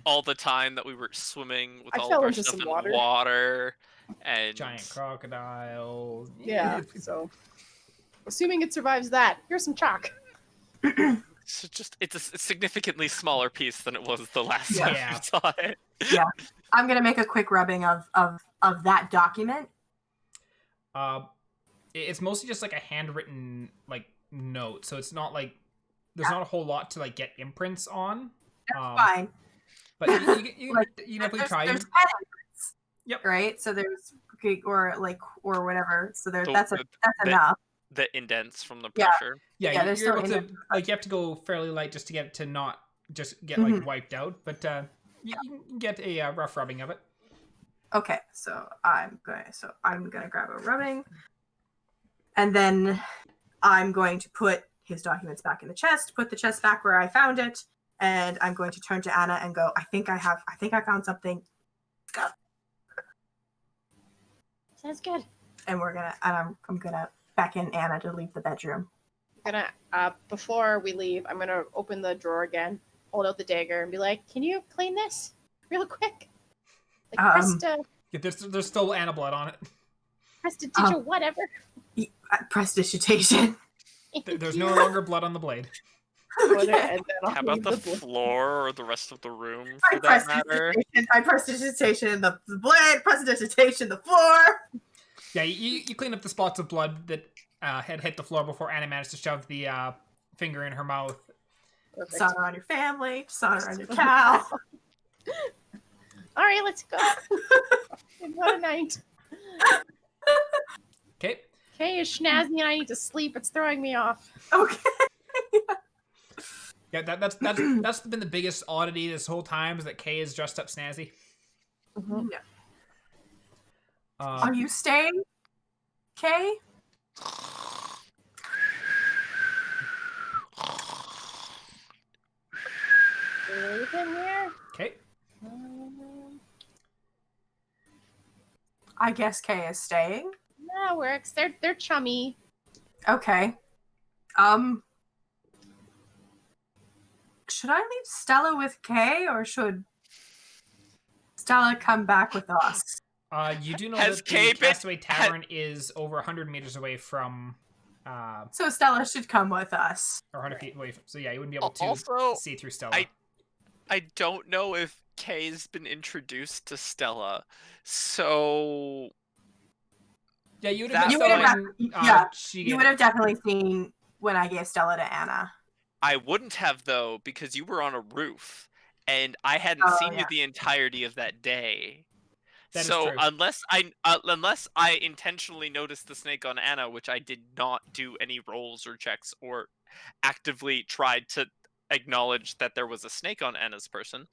all the time that we were swimming with I all fell of our into stuff some in water and Giant crocodile. Yeah, so assuming it survives that, here's some chalk. it's a significantly smaller piece than it was the last time Yeah. we saw it. Yeah, I'm gonna make a quick rubbing of that document. It's mostly just a handwritten note, so it's not there's not a whole lot to get imprints on. That's fine. But you definitely try. There's pen imprints. Yep. Right. So there's or whatever. So So that's enough. The indents from the Yeah. pressure. Yeah, there's you're able still to you have to go fairly light just to get it to not just get wiped out, but you can get a rough rubbing of it. Okay, so I'm gonna grab a rubbing, and then I'm going to put his documents back in the chest, put the chest back where I found it, and I'm going to turn to Annah and go, I think I found something. Go. Sounds good. And I'm gonna beckon Annah to leave the bedroom. Before we leave, I'm gonna open the drawer again, hold out the dagger, and be like, "Can you clean this real quick?" There's still Annah blood on it. Prestidigitation, whatever. Prestidigitation. There's no longer blood on the blade. Put it, and then I'll How about leave the blade. floor or the rest of the room, for that matter? By prestidigitation, the blade, prestidigitation, the floor. Yeah, you clean up the spots of blood that had hit the floor before Annah managed to shove the finger in her mouth. Perfect. Dishonor on your family, dishonor on your cow. All right, let's go. What a night. Okay. Kay is snazzy and I need to sleep. It's throwing me off. Okay. Yeah, that's been the biggest oddity this whole time, is that Kay is dressed up snazzy. Mm-hmm. Yeah. Are you staying, Kay? Leave him here. Okay. I guess Kay is staying. No, that works. They're chummy. Okay. Should I leave Stella with Kay, or should Stella come back with us? You do know Has that Kay the been- Castaway Tavern is over 100 meters away from, So Stella should come with us. or 100 feet away from. So yeah, you wouldn't be able to Also, see through Stella. I don't know if Kay's been introduced to Stella, so Yeah, you would That- have You met would have Stella when, yeah, she You gave would have definitely seen when I gave Stella to Anna. I wouldn't have though because you were on a roof and I hadn't Oh, seen you yeah. the entirety of that day. That is So true. unless I intentionally noticed the snake on Anna, which I did not do any rolls or checks or actively tried to acknowledge that there was a snake on Anna's person,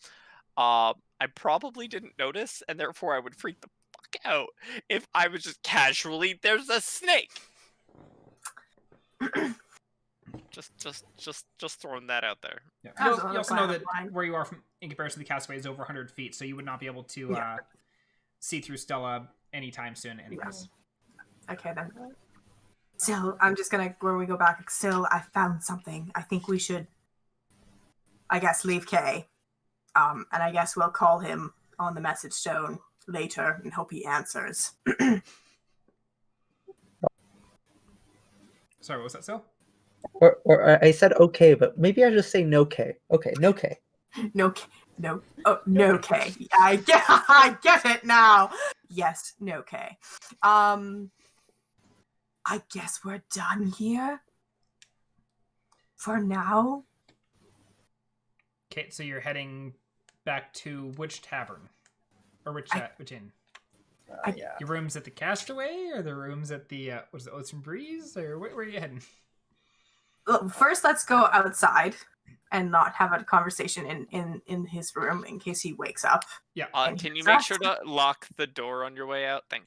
I probably didn't notice, and therefore I would freak the fuck out if I was just casually there's a snake. just throwing that out there. Yeah. That was You another also know plan that of mine. where you are from, in comparison to the Castaway, is over 100 feet, so you would not be able to Yeah. see through Stella anytime soon. Anyways. Okay then. Sil, I'm just gonna, when we go back, Sil, I found something. I think we should, I guess, leave Kay. And I guess we'll call him on the message stone later and hope he answers. Sorry, what was that, Sil? Or I said okay, but maybe I just say no K. Okay, no K. No, no Kay. I get it now. Yes, no Kay. I guess we're done here. For now. Okay, so you're heading back to which tavern? Or which inn? Yeah. Your rooms at the Castaway, or the rooms at the, was it Ocean Breeze? Or where are you heading? Look, first, let's go outside and not have a conversation in his room in case he wakes up. Yeah. And Can you he's make us. sure to lock the door on your way out? Thanks.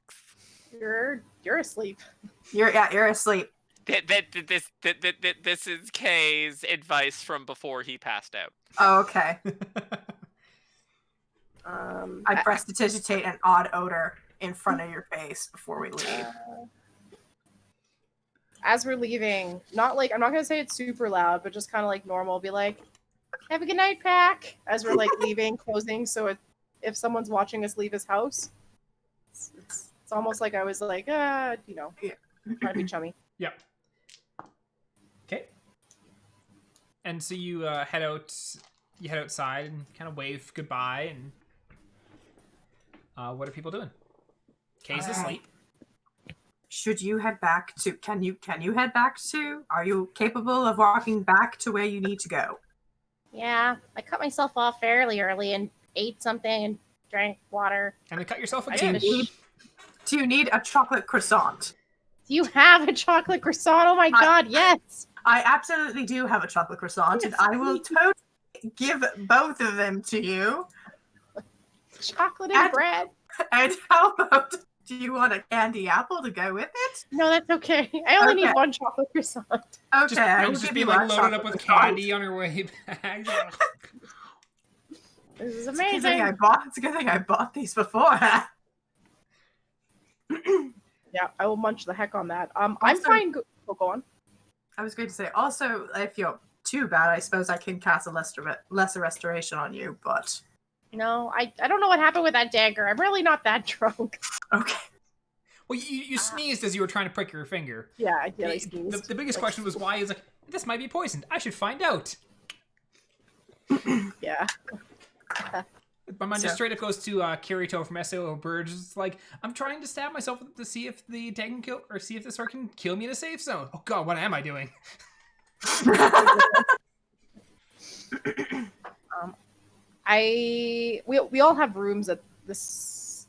You're asleep. You're asleep. This is Kay's advice from before he passed out. Oh, okay. I I- prestidigitate an odd odor in front of your face before we leave. As we're leaving, not like, I'm not gonna say it's super loud, but just kind of like normal. Be like, "Have a good night, Pack." As we're like leaving, closing, so if someone's watching us leave his house, it's almost like I was like, trying to be chummy. Yep. Okay. And so you head out. You head outside and kind of wave goodbye. And what are people doing? Kay's asleep. Should you head back to? Can you head back to? Are you capable of walking back to where you need to go? Yeah, I cut myself off fairly early and ate something and drank water. And then cut yourself a I Do you tooth. did. need? Do you need a chocolate croissant? Do you have a chocolate croissant? Oh my god, yes! I absolutely do have a chocolate croissant, and I will totally give both of them to you. Chocolate and And- bread. And how about, do you want a candy apple to go with it? No, that's okay. I only need Okay. one chocolate croissant. Okay, I will Just give be you like a loaded chocolate up with croissant. candy on your way back. This is It's a good thing amazing. it's a good thing I bought these before. Yeah, I will munch the heck on that. I'm Also- fine. Go on. I was going to say, also, if you're too bad, I suppose I can cast a lesser restoration on you, but No, I don't know what happened with that dagger. I'm really not that drunk. okay. Well, you sneezed as you were trying to prick your finger. Yeah, I did. I The, sneezed. the biggest Like, question was why. Is like, this might be poisoned. I should find out. Yeah. My mind just So- straight up goes to Kirito from SAO Birds. It's like, I'm trying to stab myself to see if the tag can kill, or see if the sword can kill me in a safe zone. Oh god, what am I doing? We all have rooms at this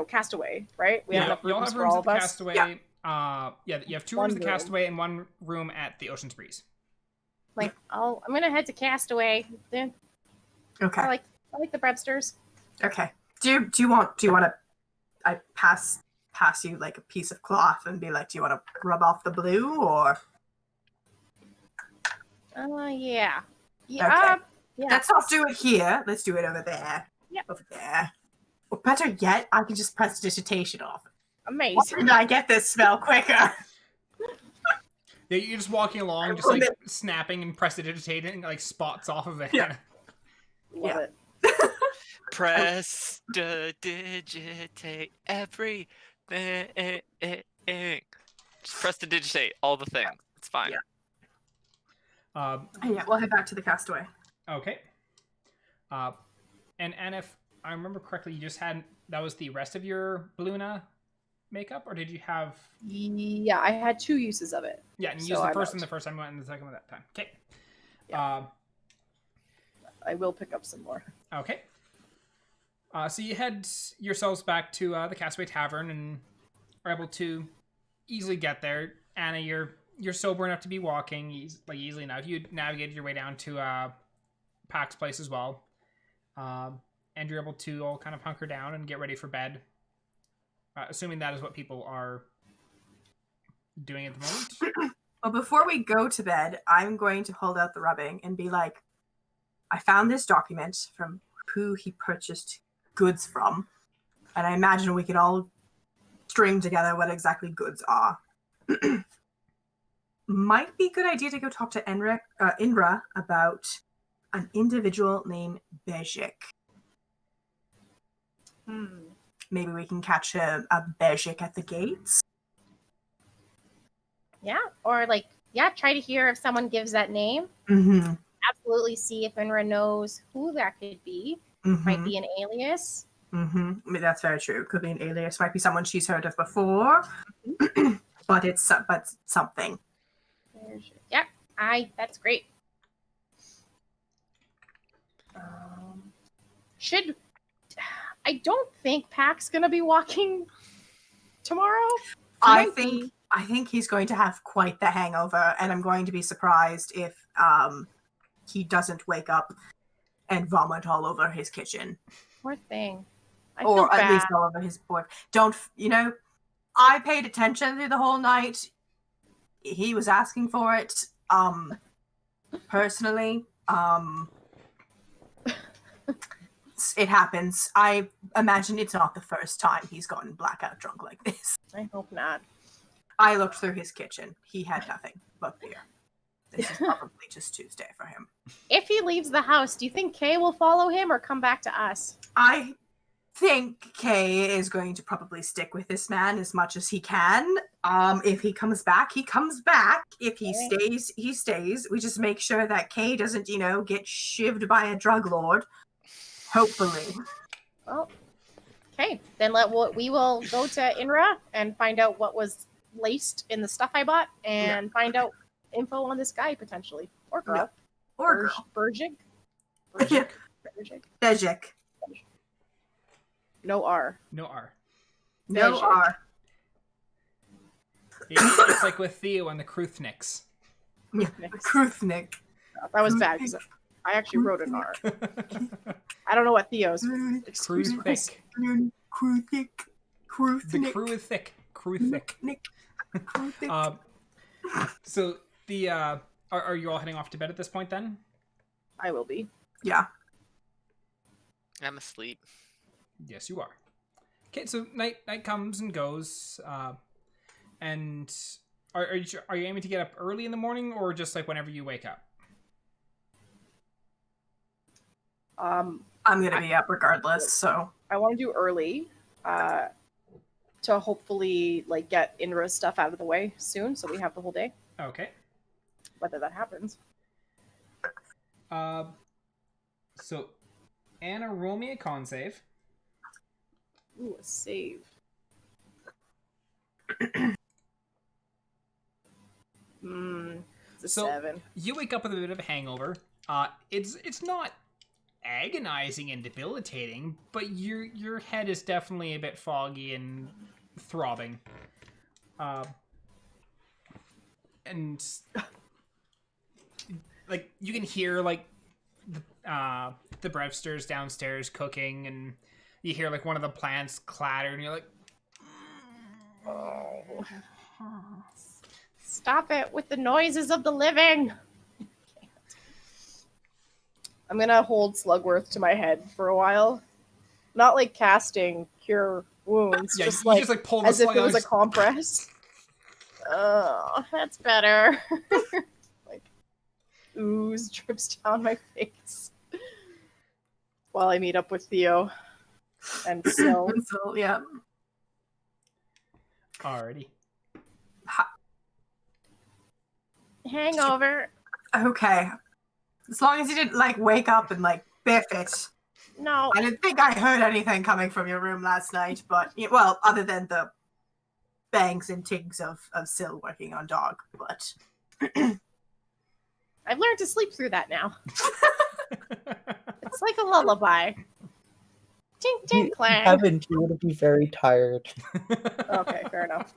Castaway, right? We have enough you all rooms have for rooms all at of the us. Castaway. Yeah. You have two One rooms at the room. Castaway and one room at the Ocean's Breeze. Like, I'm gonna head to Castaway. Then Okay. I like the breadsters. Okay. Do you want to I pass you like a piece of cloth and be like, do you want to rub off the blue or Yeah. Yeah. Okay. Yeah. let's not do it here. Let's do it over there. Yeah. Over there. Or better yet, I can just press digitation off. Why Amazing. did I get this smell quicker? Yeah, you're just walking along, just like snapping and prestidigitating like spots off of it. Yeah. Love Yeah. it. Prestidigitate everything. Just prestidigitate all the things. It's fine. Yeah. Yeah, we'll head back to the Castaway. Okay. And if I remember correctly, you just had that was the rest of your Baluna makeup, or did you have? Yeah, I had 2 uses of it. Yeah, and you So used the I'm first out. one the first time, and the second one that time. Okay. Yeah. I will pick up some more. Okay. So you head yourselves back to the Castaway Tavern and are able to easily get there. Anna, you're sober enough to be walking easily enough. You navigated your way down to Pax's place as well, and you're able to all kind of hunker down and get ready for bed. Assuming that is what people are doing at the moment. Well, before we go to bed, I'm going to hold out the rubbing and be like, I found this document from who he purchased goods from, and I imagine we can all string together what exactly goods are. Might be a good idea to go talk to Indra about an individual named Bejik. Maybe we can catch a Bejik at the gates. Yeah, or try to hear if someone gives that name. Mm-hmm. Absolutely see if Inra knows who that could be. Might be an alias. Mm-hmm. I mean, that's very true. Could be an alias. Might be someone she's heard of before. but it's something. Yeah, that's great. I don't think Pac's gonna be walking tomorrow. I think he's going to have quite the hangover, and I'm going to be surprised if he doesn't wake up and vomit all over his kitchen. Poor thing. Or at least all over his board. I paid attention through the whole night. He was asking for it. Personally, it happens. I imagine it's not the first time he's gotten blackout drunk like this. I hope not. I looked through his kitchen. He had nothing but beer. This is probably just Tuesday for him. If he leaves the house, do you think Kay will follow him or come back to us? I think Kay is going to probably stick with this man as much as he can. If he comes back, he comes back. If he stays, he stays. We just make sure that Kay doesn't, get shivved by a drug lord. Hopefully. Well, okay. Then we will go to Inra and find out what was laced in the stuff I bought and find out info on this guy potentially. Or girl. Yeah. Or girl. Berjik. Bejik. No R. No R. No Bejik. R. It's like with Theo and the Kruthniks. Yeah. Kruthnik. That was bad because I actually wrote an R. I don't know what Theo's. Excuse me. Kruthnik. Kruthnik. The crew is thick. Kruthnik. So the are you all heading off to bed at this point then? I will be. Yeah. I'm asleep. Yes, you are. Okay, so night comes and goes, and are you aiming to get up early in the morning or just like whenever you wake up? I'm gonna be up regardless, so I want to do early, to hopefully get Inra's stuff out of the way soon, so we have the whole day. Okay. Whether that happens. So Anna, roll me a con save. Ooh, a save. It's a 7. You wake up with a bit of a hangover. It's not agonizing and debilitating, but your head is definitely a bit foggy and throbbing. And you can hear the brewsters downstairs cooking, and you hear one of the plants clatter, and you're like, Oh. Stop it with the noises of the living. I'm gonna hold Slugworth to my head for a while. Not casting Cure wounds, Yeah, just you like just like pull the as if slug it out. was a compress. Oh, that's better. Like ooze drips down my face while I meet up with Theo and Syl. And so, yeah. Alrighty. Hangover. Okay. As long as you didn't like wake up and like biff it. No. I didn't think I heard anything coming from your room last night, but well, other than the bangs and tigs of Syl working on dog, but I've learned to sleep through that now. It's like a lullaby. Tink, tink, You clang. haven't, you would be very tired. Okay, fair enough.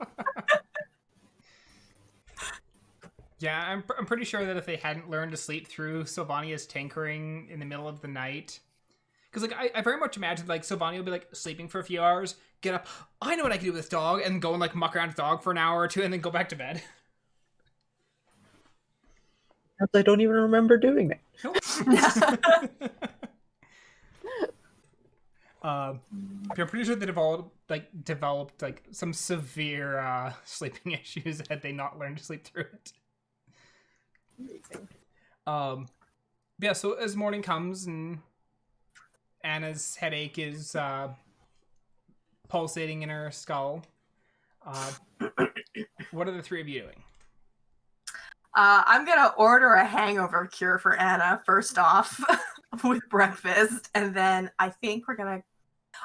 Yeah, I'm pretty sure that if they hadn't learned to sleep through Sylvania's tinkering in the middle of the night, because like I very much imagined like Sylvania would be like sleeping for a few hours, get up, I know what I can do with this dog, and go and like muck around with the dog for an hour or two, and then go back to bed. I don't even remember doing it. I'm pretty sure they developed like some severe sleeping issues had they not learned to sleep through it. Amazing. Yeah, so as morning comes and Anna's headache is pulsating in her skull, what are the three of you doing? I'm gonna order a hangover cure for Anna first off with breakfast, and then I think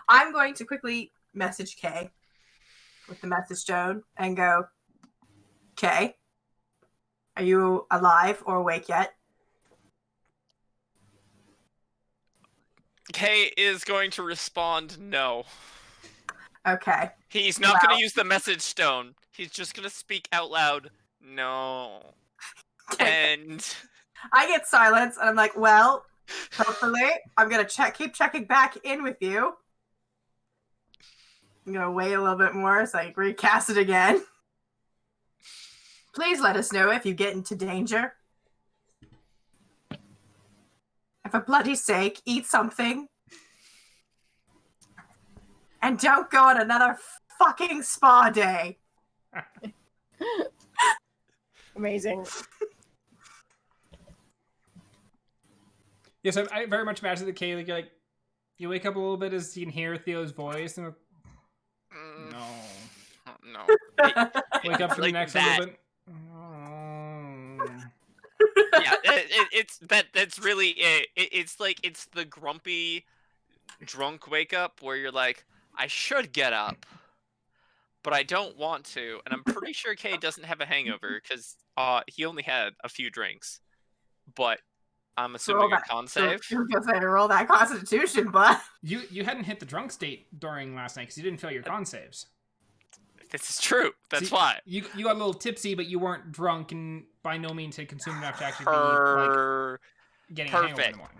I'm going to quickly message Kay with the message tone and go, Kay, are you alive or awake yet? Kay is going to respond no. Okay. He's not going to use the message stone. He's just going to speak out loud, no. And I get silence, and I'm like, well, hopefully, I'm gonna keep checking back in with you. I'm gonna wait a little bit more so I recast it again. Please let us know if you get into danger. For bloody sake, eat something. And don't go on another fucking spa day. Amazing. Yes, I very much imagine that Kay, like, you wake up a little bit as you can hear Theo's voice, and no. wake up for the Like next that. little bit. Yeah, that's really it. It's like it's the grumpy, drunk wake up where you're like, I should get up, but I don't want to, and I'm pretty sure Kay doesn't have a hangover because he only had a few drinks, but I'm assuming a con save. You're gonna say roll that Constitution, but You hadn't hit the drunk state during last night because you didn't fail your con saves. This is true. That's See, why. You got a little tipsy, but you weren't drunk, and by no means had consumed enough to actually be like getting a hangover in Perfect. the morning.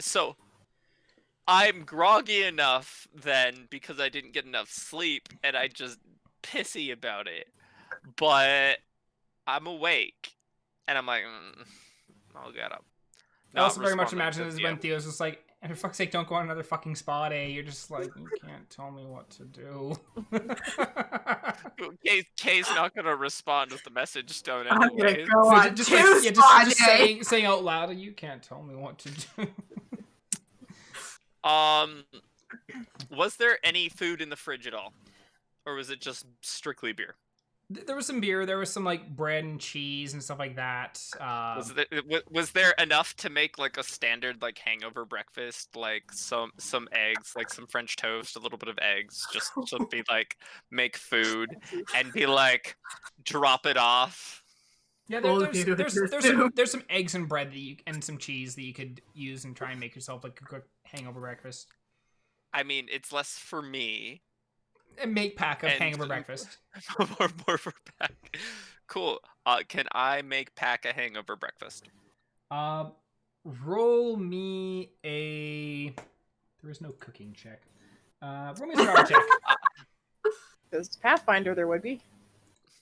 So I'm groggy enough then because I didn't get enough sleep, and I just pissy about it. But I'm awake, and I'm like, I'll get up. I also very much responding imagine to is when Theo's just like, and for fuck's sake, don't go on another fucking spa day. You're just like, you can't tell me what to do. Kay's not gonna respond with the message stone I'm gonna anyway. go So on just spa just day. saying out loud, you can't tell me what to do. Was there any food in the fridge at all, or was it just strictly beer? There was some beer. There was some like bread and cheese and stuff like that. Was there enough to make like a standard like hangover breakfast, like some eggs, like some French toast, a little bit of eggs, just to be like make food and be like drop it off? Yeah, there's some eggs and bread and some cheese that you could use and try and make yourself like a quick hangover breakfast. I mean, it's less for me. A make pack of hangover breakfast. more for pack. Cool. Can I make pack a hangover breakfast? Roll me a. There is no cooking check. Roll me a survival check. Because Pathfinder there would be.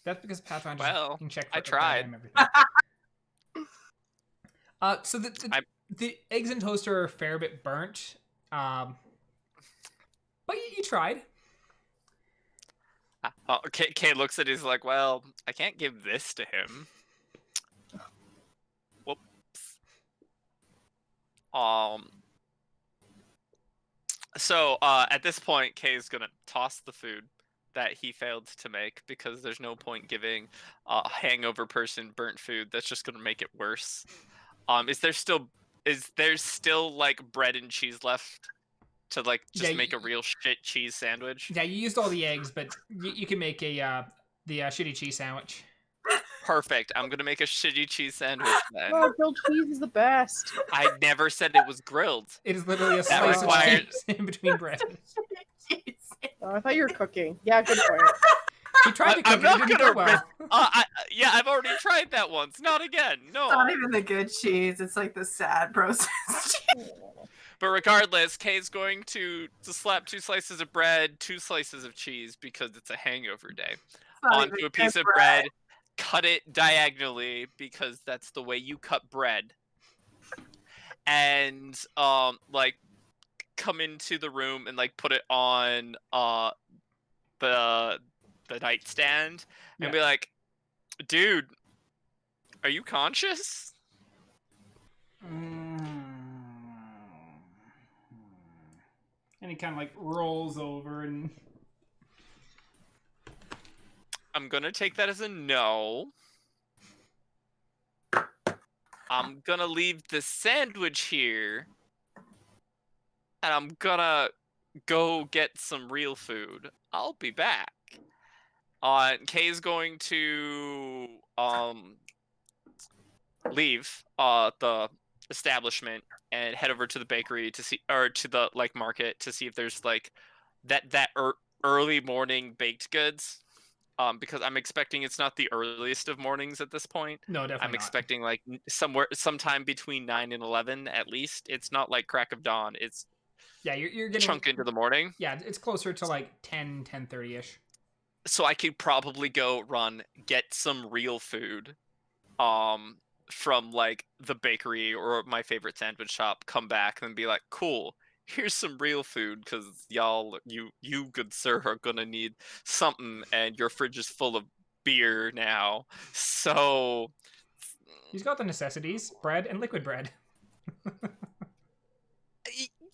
That's because Pathfinder can check. I tried. So the eggs and toast are a fair bit burnt. But you tried. Kay looks at it, he's like, well, I can't give this to him. Whoops. So at this point, Kay's gonna toss the food that he failed to make because there's no point giving a hangover person burnt food. That's just gonna make it worse. Is there still like bread and cheese left to like just make a real shit cheese sandwich? Yeah, you used all the eggs, but you can make the shitty cheese sandwich. Perfect. I'm gonna make a shitty cheese sandwich then. Oh, grilled cheese is the best. I never said it was grilled. It is literally a That slice of cheese in between bread. Oh, I thought you were cooking. Yeah, good point. He tried to cook I'm it, not it didn't gonna go well. Yeah, I've already tried that once. Not again. No. It's not even the good cheese. It's like the sad processed cheese. But regardless, Kay's going to slap 2 slices of bread, 2 slices of cheese because it's a hangover day onto a piece of bread. Cut it diagonally because that's the way you cut bread. And like come into the room and like put it on the nightstand and be like, dude, are you conscious? And he kind of like rolls over and I'm gonna take that as a no. I'm gonna leave the sandwich here. And I'm gonna go get some real food. I'll be back. Kay's going to leave the establishment and head over to the bakery to see, or to the like market to see if there's like that early morning baked goods. Because I'm expecting it's not the earliest of mornings at this point. no, definitely I'm not. expecting like sometime between 9 and 11 at least. It's not like crack of dawn. It's you're getting chunk into the morning. Yeah, it's closer to like 10:30 ish. So I could probably go get some real food from like the bakery or my favorite sandwich shop, come back and be like, cool, here's some real food because y'all, you good sir, are gonna need something, and your fridge is full of beer now. So He's got the necessities: bread and liquid bread.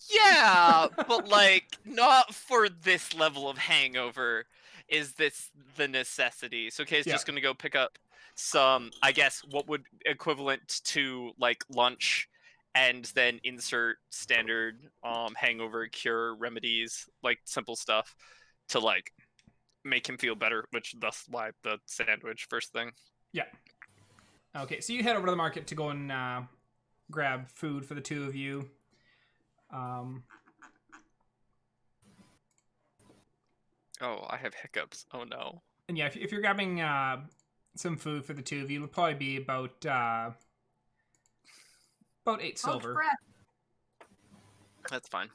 yeah, but like not for this level of hangover. Is this the necessity? So Kay's just gonna go pick up some, I guess, what would equivalent to like lunch, and then insert standard hangover cure remedies, like simple stuff to like make him feel better, which thus why the sandwich first thing. Yeah. Okay, so you head over to the market to go and grab food for the two of you. Oh, I have hiccups. Oh no. And yeah, if you're grabbing some food for the two of you, it'll probably be about 8 silver. Bread. That's fine.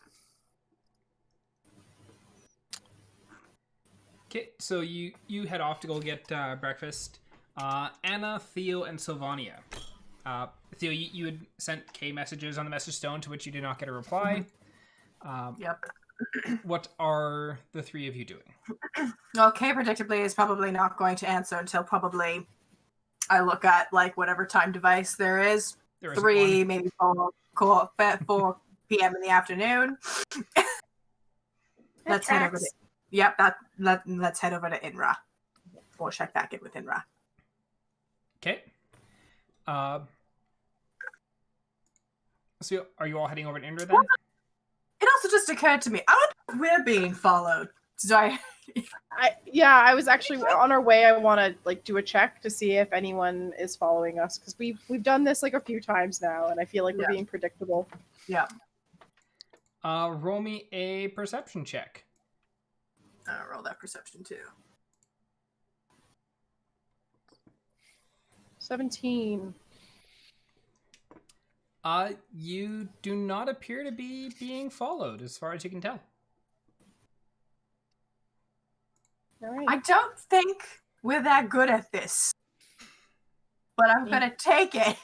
Okay, so you head off to go get breakfast. Annah, Theo, and Sylvania. Theo, you had sent K messages on the message stone to which you did not get a reply. Yep. What are the three of you doing? Well, Kay predictably is probably not going to answer until probably I look at like whatever time device there is. There is 3, one. maybe 4 p.m. in the afternoon. Let's head over to. Yep, let's head over to Inra. We'll check back in with Inra. Okay. So are you all heading over to Indra then? It also just occurred to me, I don't know if we're being followed. So I was actually on our way. I want to like do a check to see if anyone is following us because we've done this like a few times now, and I feel like we're being predictable. Yeah. Roll me a perception check. Roll that perception too. 17. You do not appear to be being followed, as far as you can tell. All right. I don't think we're that good at this, but I'm gonna take it.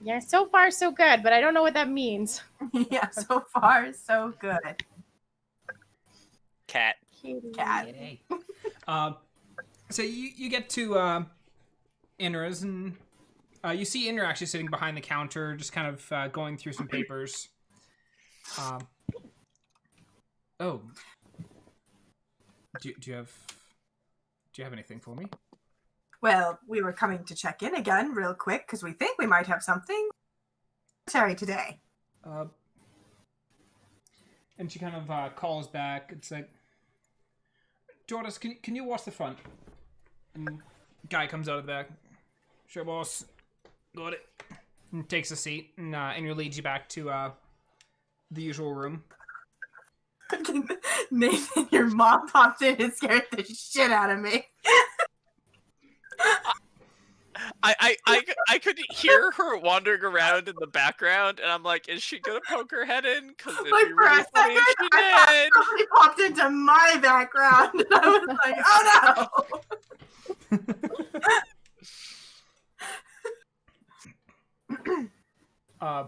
Yeah, so far so good, but I don't know what that means. Yeah, so far so good. Cat. Cat. Yay. So you get to Inra's, and you see Inra actually sitting behind the counter, just kind of going through some papers. Oh. Do you have anything for me? Well, we were coming to check in again real quick because we think we might have something today. And she kind of calls back. It's like, Doris, can you watch the front? And guy comes out of the back. Sure, boss. Got it. And takes a seat, and Inra leads you back to the usual room. Nathan, your mom popped in and scared the shit out of me. I could hear her wandering around in the background, and I'm like, is she gonna poke her head in? Because it'd Like be for really a funny second, if she I thought did. somebody popped into my background, and I was like, oh no!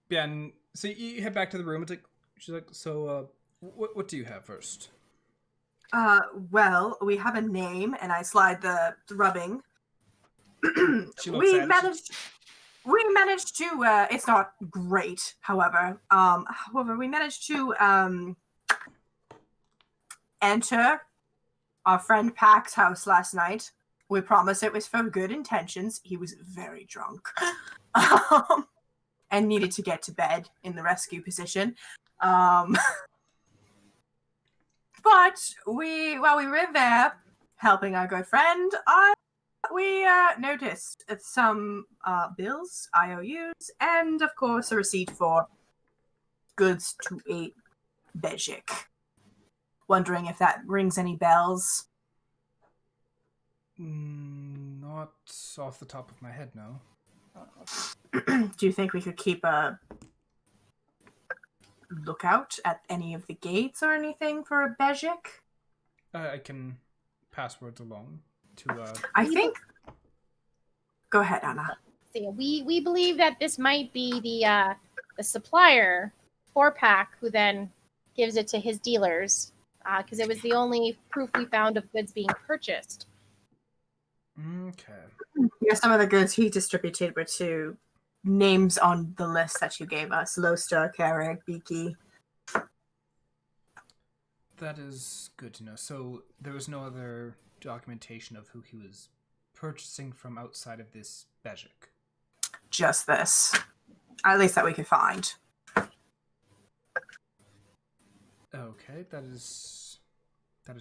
Yeah, and so you head back to the room. It's like, she's like, so, what do you have first? Well, we have a name, and I slide the rubbing. She looks at it. We managed to, it's not great, however. We managed to, enter our friend Pack's house last night. We promise it was for good intentions. He was very drunk. And needed to get to bed in the rescue position. But while we were there, helping our good friend, we noticed some bills, IOUs, and of course a receipt for goods to a Bejik. Wondering if that rings any bells? Not off the top of my head, no. Do you think we could keep a lookout at any of the gates or anything for a Bejik? I can pass words along to. I think. Go ahead, Anna. So we believe that this might be the supplier for Pack, who then gives it to his dealers, because it was the only proof we found of goods being purchased. Okay. Yeah, some of the goods he distributed were to names on the list that you gave us: Lostar, Carrick, Beaky. That is good to know. So there was no other documentation of who he was purchasing from outside of this Bejik? Just this. At least that we could find. Okay, that is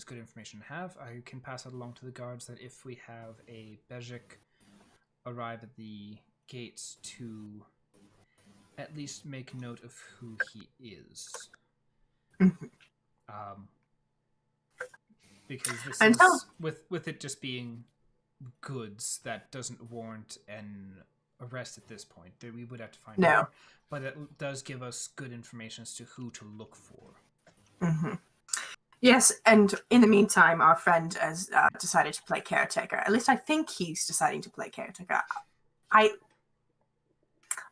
good information to have. I can pass that along to the guards that if we have a Bejik arrive at the gates, to at least make note of who he is. Because this is, with it just being goods, that doesn't warrant an arrest at this point. We would have to find out. But it does give us good information as to who to look for. Mm-hmm. Yes, and in the meantime, our friend has decided to play caretaker. At least I think he's deciding to play caretaker. I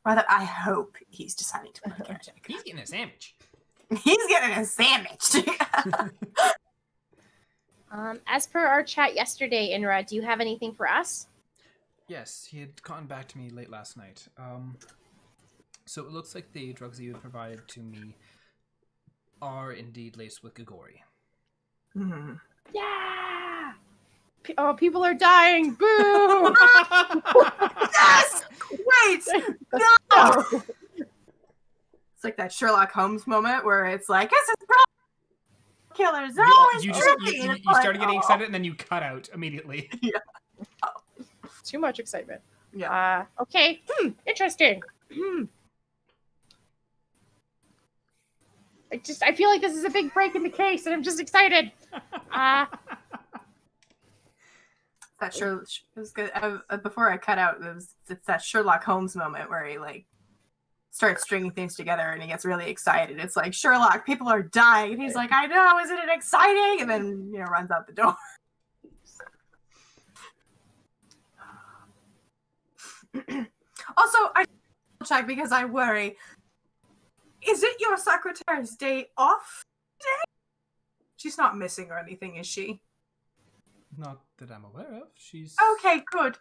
hope he's deciding to play caretaker. He's getting a sandwich. He's getting a sandwich. As per our chat yesterday, Inra, do you have anything for us? Yes, he had gotten back to me late last night. So it looks like the drugs that you had provided to me are indeed laced with Gagori. Mm-hmm. Yeah! Oh, people are dying! Boo! Yes! Wait! No! It's like that Sherlock Holmes moment where it's like, this is killers. You started getting excited and then you cut out immediately. Yeah. Too much excitement. Yeah. Okay. Interesting. I feel like this is a big break in the case, and I'm just excited. That sure it was good. Before I cut out, it's that Sherlock Holmes moment where he like starts stringing things together and he gets really excited. It's like, Sherlock, people are dying, and he's like, I know, isn't it exciting? And then runs out the door. Also, I check because I worry. Is it your secretary's day off today? She's not missing or anything, is she? Not that I'm aware of. She's Okay, good.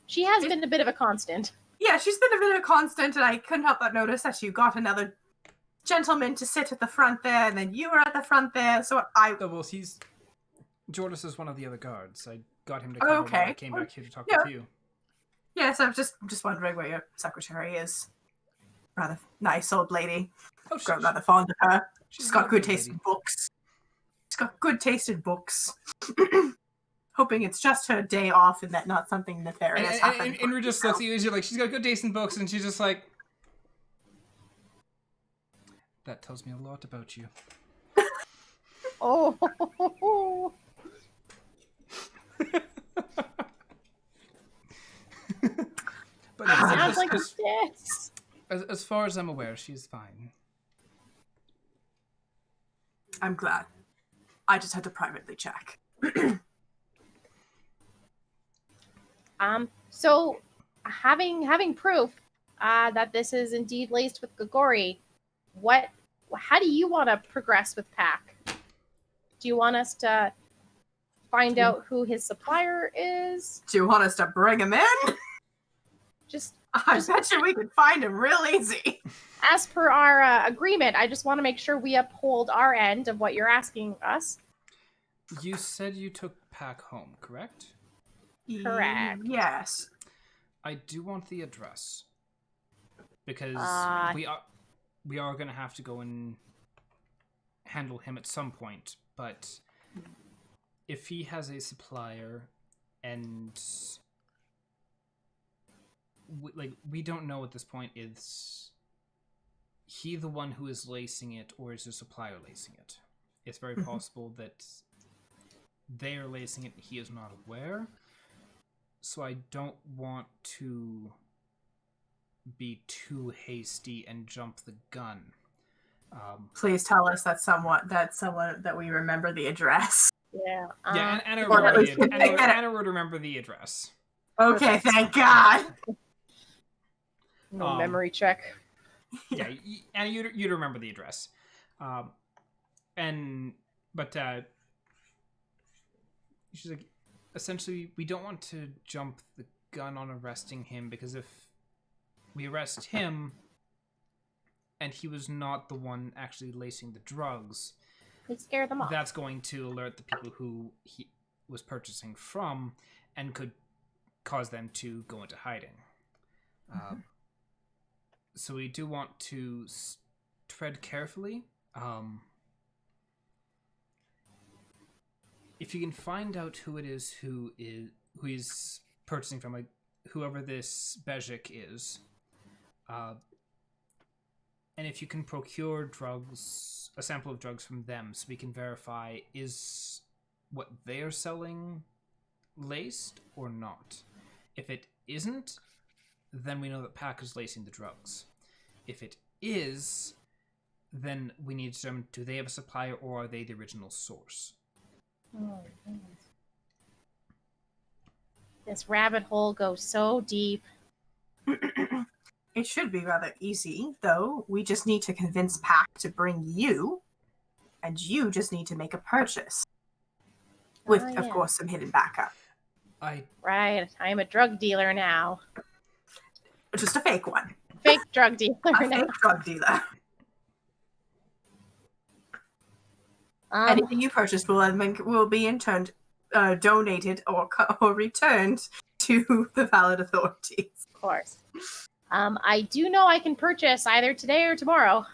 She has been a bit of a constant. Yeah, she's been a bit of a constant, and I couldn't help but notice that you got another gentleman to sit at the front there, and then you were at the front there, so I... Oh, well, Jordas is one of the other guards. I got him to cover while I came back here to talk with you. Yes, I'm just wondering where your secretary is. Rather nice old lady. Oh, Got rather fond of her. She's got good taste taste in books. She's got good taste in books. Hoping it's just her day off and that not something nefarious happened. And Indra just looks at you as you're like, she's got good taste in books, and she's just like, that tells me a lot about you. Oh. But yeah, Sounds like this. As far as I'm aware, she's fine. I'm glad. I just had to privately check. So having proof that this is indeed laced with Gogori, how do you want to progress with Pac? Do you want us to find out who his supplier is? Do you want us to bring him in? I bet you we could find him real easy. As per our agreement, I just want to make sure we uphold our end of what you're asking us. You said you took Pac home, correct? Correct. Yes. I do want the address. Because we are going to have to go and handle him at some point. But if he has a supplier and... we don't know at this point, is he the one who is lacing it, or is the supplier lacing it? It's very possible that they are lacing it and he is not aware. So I don't want to be too hasty and jump the gun. Please tell us that that we remember the address. Yeah. Yeah, and Anna would remember the address. Okay, thank God. No memory check. Yeah, Anna, you'd remember the address. But she's like, essentially, we don't want to jump the gun on arresting him, because if we arrest him and he was not the one actually lacing the drugs, He'd scare them off. That's going to alert the people who he was purchasing from and could cause them to go into hiding. So we do want to tread carefully. If you can find out who it is who he's purchasing from, like whoever this Bejic is, and if you can procure drugs, a sample of drugs from them, so we can verify is what they are selling laced or not. If it isn't, then we know that Pac is lacing the drugs. If it is, then we need to determine, do they have a supplier or are they the original source? Oh, goodness. This rabbit hole goes so deep. It should be rather easy, though. We just need to convince Pac to bring you, and you just need to make a purchase. With, of course, some hidden backup. Right, I am a drug dealer now. Just a fake one. Fake drug dealer A now. fake drug dealer. Anything you purchased will be in turn donated or returned to the valid authorities. Of course. I do know I can purchase either today or tomorrow.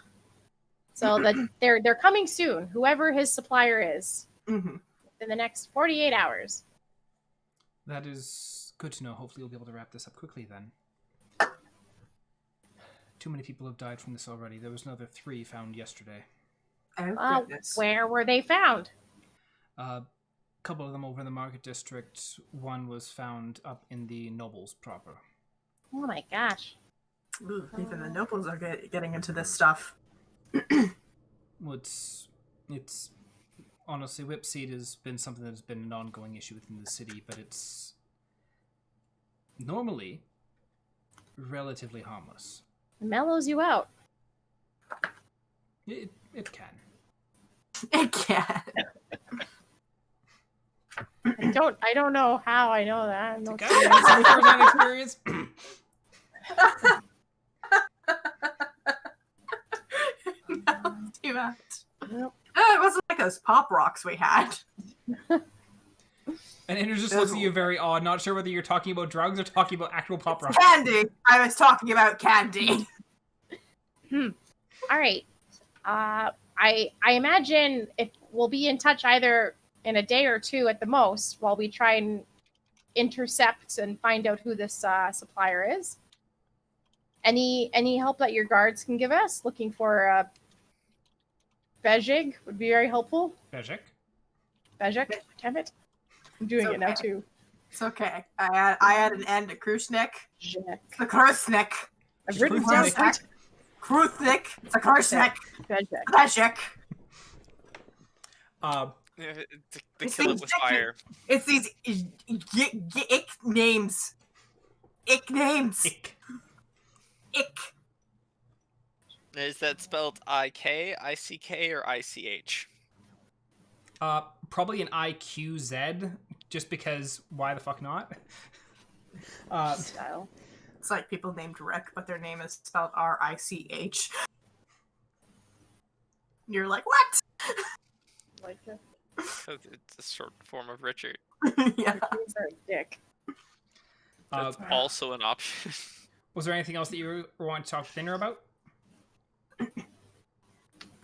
So that they're coming soon, whoever his supplier is. Mm-hmm. In the next 48 hours. That is good to know. Hopefully we'll be able to wrap this up quickly then. Too many people have died from this already. There was another 3 found yesterday. Oh, goodness. Where were they found? A couple of them over in the market district. One was found up in the nobles proper. Oh my gosh. Ooh, even the nobles are getting into this stuff. Well, it's honestly, whipseed has been something that's been an ongoing issue within the city, but it's normally relatively harmless. It mellows you out. It can. It can. I don't know how I know that. I'm not Okay, some first-hand experience. Too much. Nope. It wasn't like those pop rocks we had. And Andrew just looks at you very odd, not sure whether you're talking about drugs or talking about actual pop rocks. Candy. I was talking about candy. All right. I imagine if we'll be in touch either in a day or two at the most while we try and intercept and find out who this supplier is. Any help that your guards can give us? Looking for a Bejig would be very helpful. Bejik? Bejik, damn it. I'm doing It's it now okay. too. It's okay. I had an end to Krusnik. Jeanette. The Krusnik. I've written it down. Krusnik. Krusnik. The Krusnik. Bejik. Bejik. The kill it with fire. It's these ick names. Ick names. Ick. Ick. Is that spelled I-K, I-C-K, or I-C-H? Probably an IQZ, just because why the fuck not? Style. It's like people named Rick, but their name is spelled R-I-C-H. You're like, what? Like a It's a short form of Richard. Yeah. names are a dick. That's also an option. Was there anything else that you wanted to talk to Thinner about?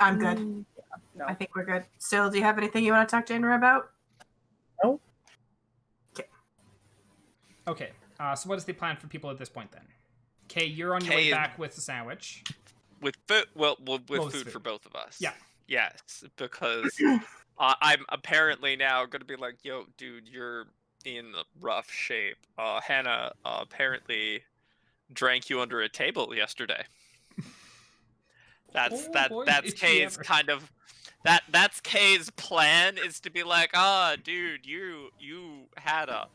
I'm good. No. I think we're good. Still, do you have anything you want to talk to Indra about? Okay, so what is the plan for people at this point then? Okay, you're on your Kay way is- back with the sandwich. With food, with Most food food. for both of us. Yeah. Yes, because I'm apparently now going to be like, yo, dude, you're in rough shape. Hannah apparently drank you under a table yesterday. That's Oh, boy, that's did she Kay's ever. kind of that's Kay's plan, is to be like, dude, you had a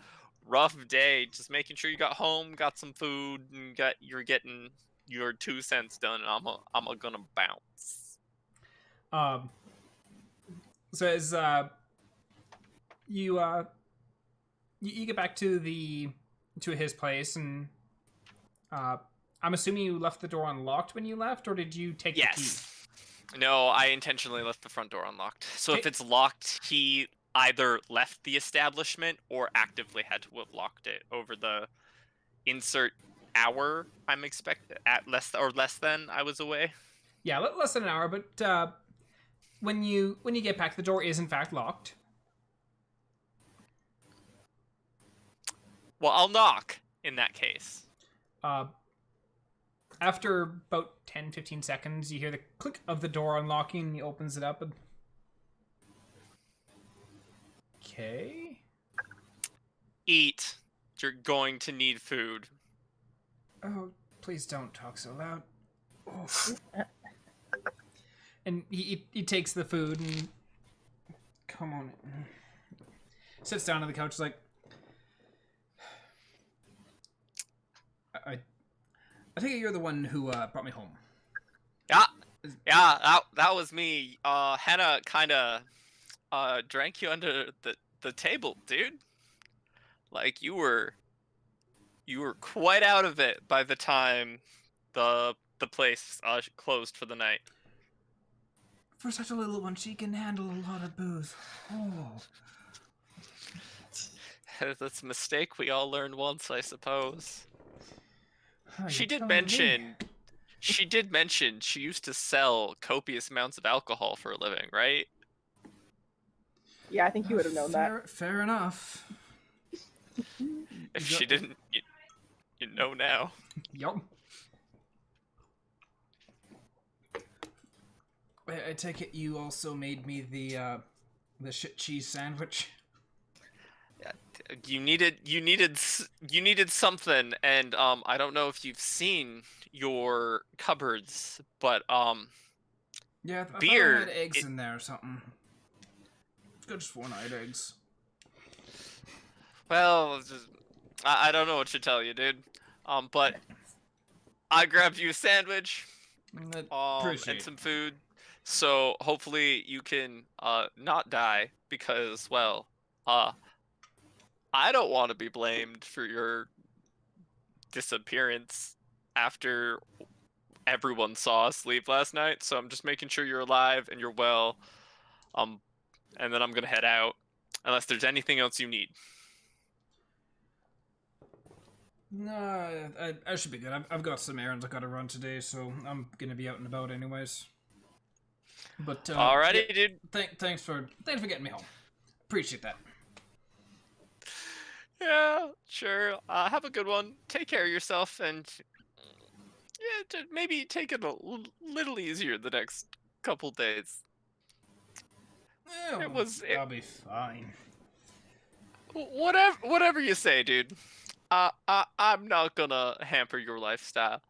rough day, just making sure you got home, got some food, and you're getting your 2 cents done, and I'm gonna bounce. So as you get back to his place, and I'm assuming you left the door unlocked when you left, or did you take the key? Yes. No, I intentionally left the front door unlocked. So if Okay. it's locked, he either left the establishment or actively had to have locked it over the insert hour I'm expected at less than I was away. Yeah, less than an hour, but when you get back, the door is in fact locked. Well, I'll knock in that case. After about 10-15 seconds, you hear the click of the door unlocking, and he opens it up. And... Okay. Eat. You're going to need food. Oh, please don't talk so loud. Oh. And he takes the food and come on, sits down on the couch like, I think you're the one who brought me home. Yeah, that was me. Hannah kind of drank you under the table, dude. Like you were quite out of it by the time the place closed for the night. For such a little one, she can handle a lot of booze. Oh. That's a mistake we all learned once, I suppose. Oh, She you're did telling me. mention she used to sell copious amounts of alcohol for a living, right? Yeah, I think you would have known that. Fair enough. If she didn't, you know now. Yup. I take it you also made me the shit cheese sandwich. You needed something, and I don't know if you've seen your cupboards, but Yeah, I beer, thought I had eggs in there or something. Could just one eyed eggs. well, I don't know what to tell you, dude. But I grabbed you a sandwich, Appreciate and some food. So hopefully you can not die because, well, I don't want to be blamed for your disappearance after everyone saw us leave last night. So I'm just making sure you're alive and you're well. And then I'm gonna head out unless there's anything else you need. No, I should be good. I've got some errands I gotta run today, so I'm gonna be out and about anyways. But Alrighty, yeah, dude. Thanks for getting me home. Appreciate that. Yeah, sure. Have a good one. Take care of yourself, and yeah, maybe take it a little easier the next couple days. Yeah, I'll be fine. Whatever you say, dude. I'm not gonna hamper your lifestyle.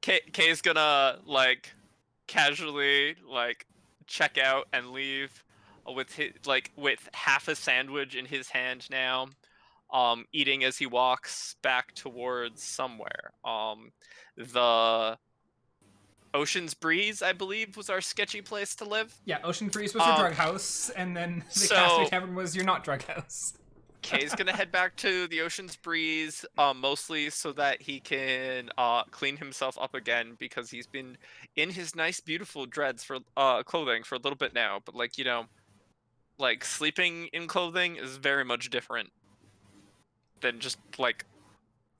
Kay's gonna like casually like check out and leave with half a sandwich in his hand now, eating as he walks back towards somewhere. The Ocean's Breeze, I believe, was our sketchy place to live. Yeah, Ocean Breeze was your drug house, and then the Castaway Tavern was your not drug house. Kay's gonna head back to the Ocean's Breeze, mostly so that he can clean himself up again, because he's been in his nice, beautiful dreads for clothing for a little bit now. But like, you know, like sleeping in clothing is very much different than just like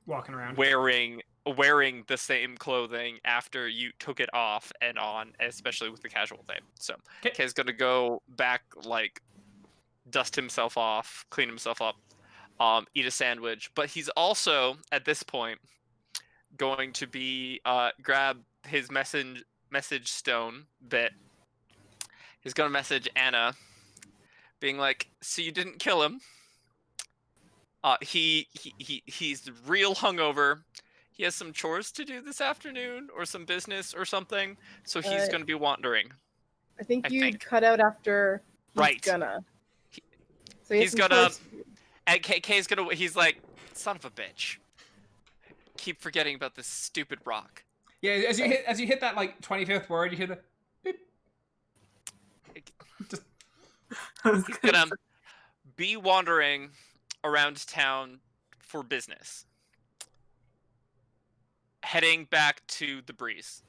walking around wearing the same clothing after you took it off and on, especially with the casual thing. So Kay's gonna go back, like dust himself off, clean himself up, eat a sandwich. But he's also at this point going to be grab his message stone bit. He's gonna message Annah, being like, "So you didn't kill him? He's real hungover. He has some chores to do this afternoon, or some business or something. So he's going to be wandering." I think you'd cut out after. Right. So he's gonna. And Kay's gonna. He's like, "Son of a bitch. Keep forgetting about this stupid rock." Yeah, as you hit that like 25th word, you hear the beep. He's gonna be wandering around town for business, heading back to the breeze.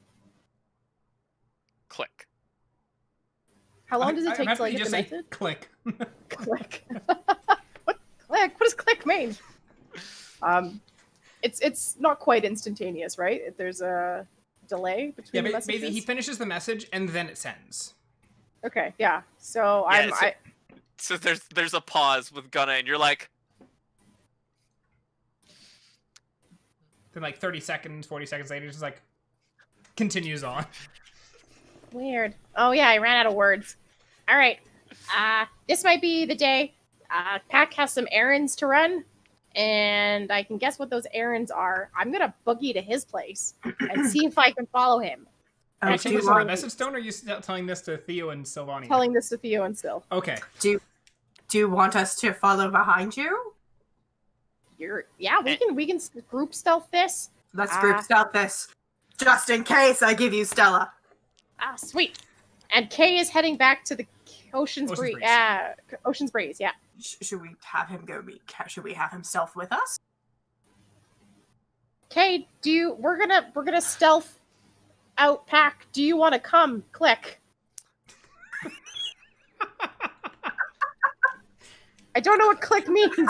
Click. How long does it take to like just get the say message? Click. Click. What click? What does click mean? It's not quite instantaneous, right? There's a delay between the messages. Basically, he finishes the message and then it sends. Okay, yeah. So so there's a pause with Gunna, and you're like, then like 30 seconds, 40 seconds later, it's just like continues on. Weird. Oh yeah, I ran out of words. All right. This might be the day. Pack has some errands to run, and I can guess what those errands are. I'm gonna boogie to his place and see if I can follow him. Are you saying this on a message stone, or are you telling this to Theo and Sylvania? Telling this to Theo and Syl. Okay. Do you want us to follow behind you? We can group stealth this. Let's group stealth this, just in case I give you Stella. Sweet. And Kay is heading back to the Ocean's Breeze. Ocean's Breeze, yeah. Should we have him go meet? Should we have him stealth with us? Kay, we're gonna stealth out Pack. Do you want to come? Click. I don't know what click means. It's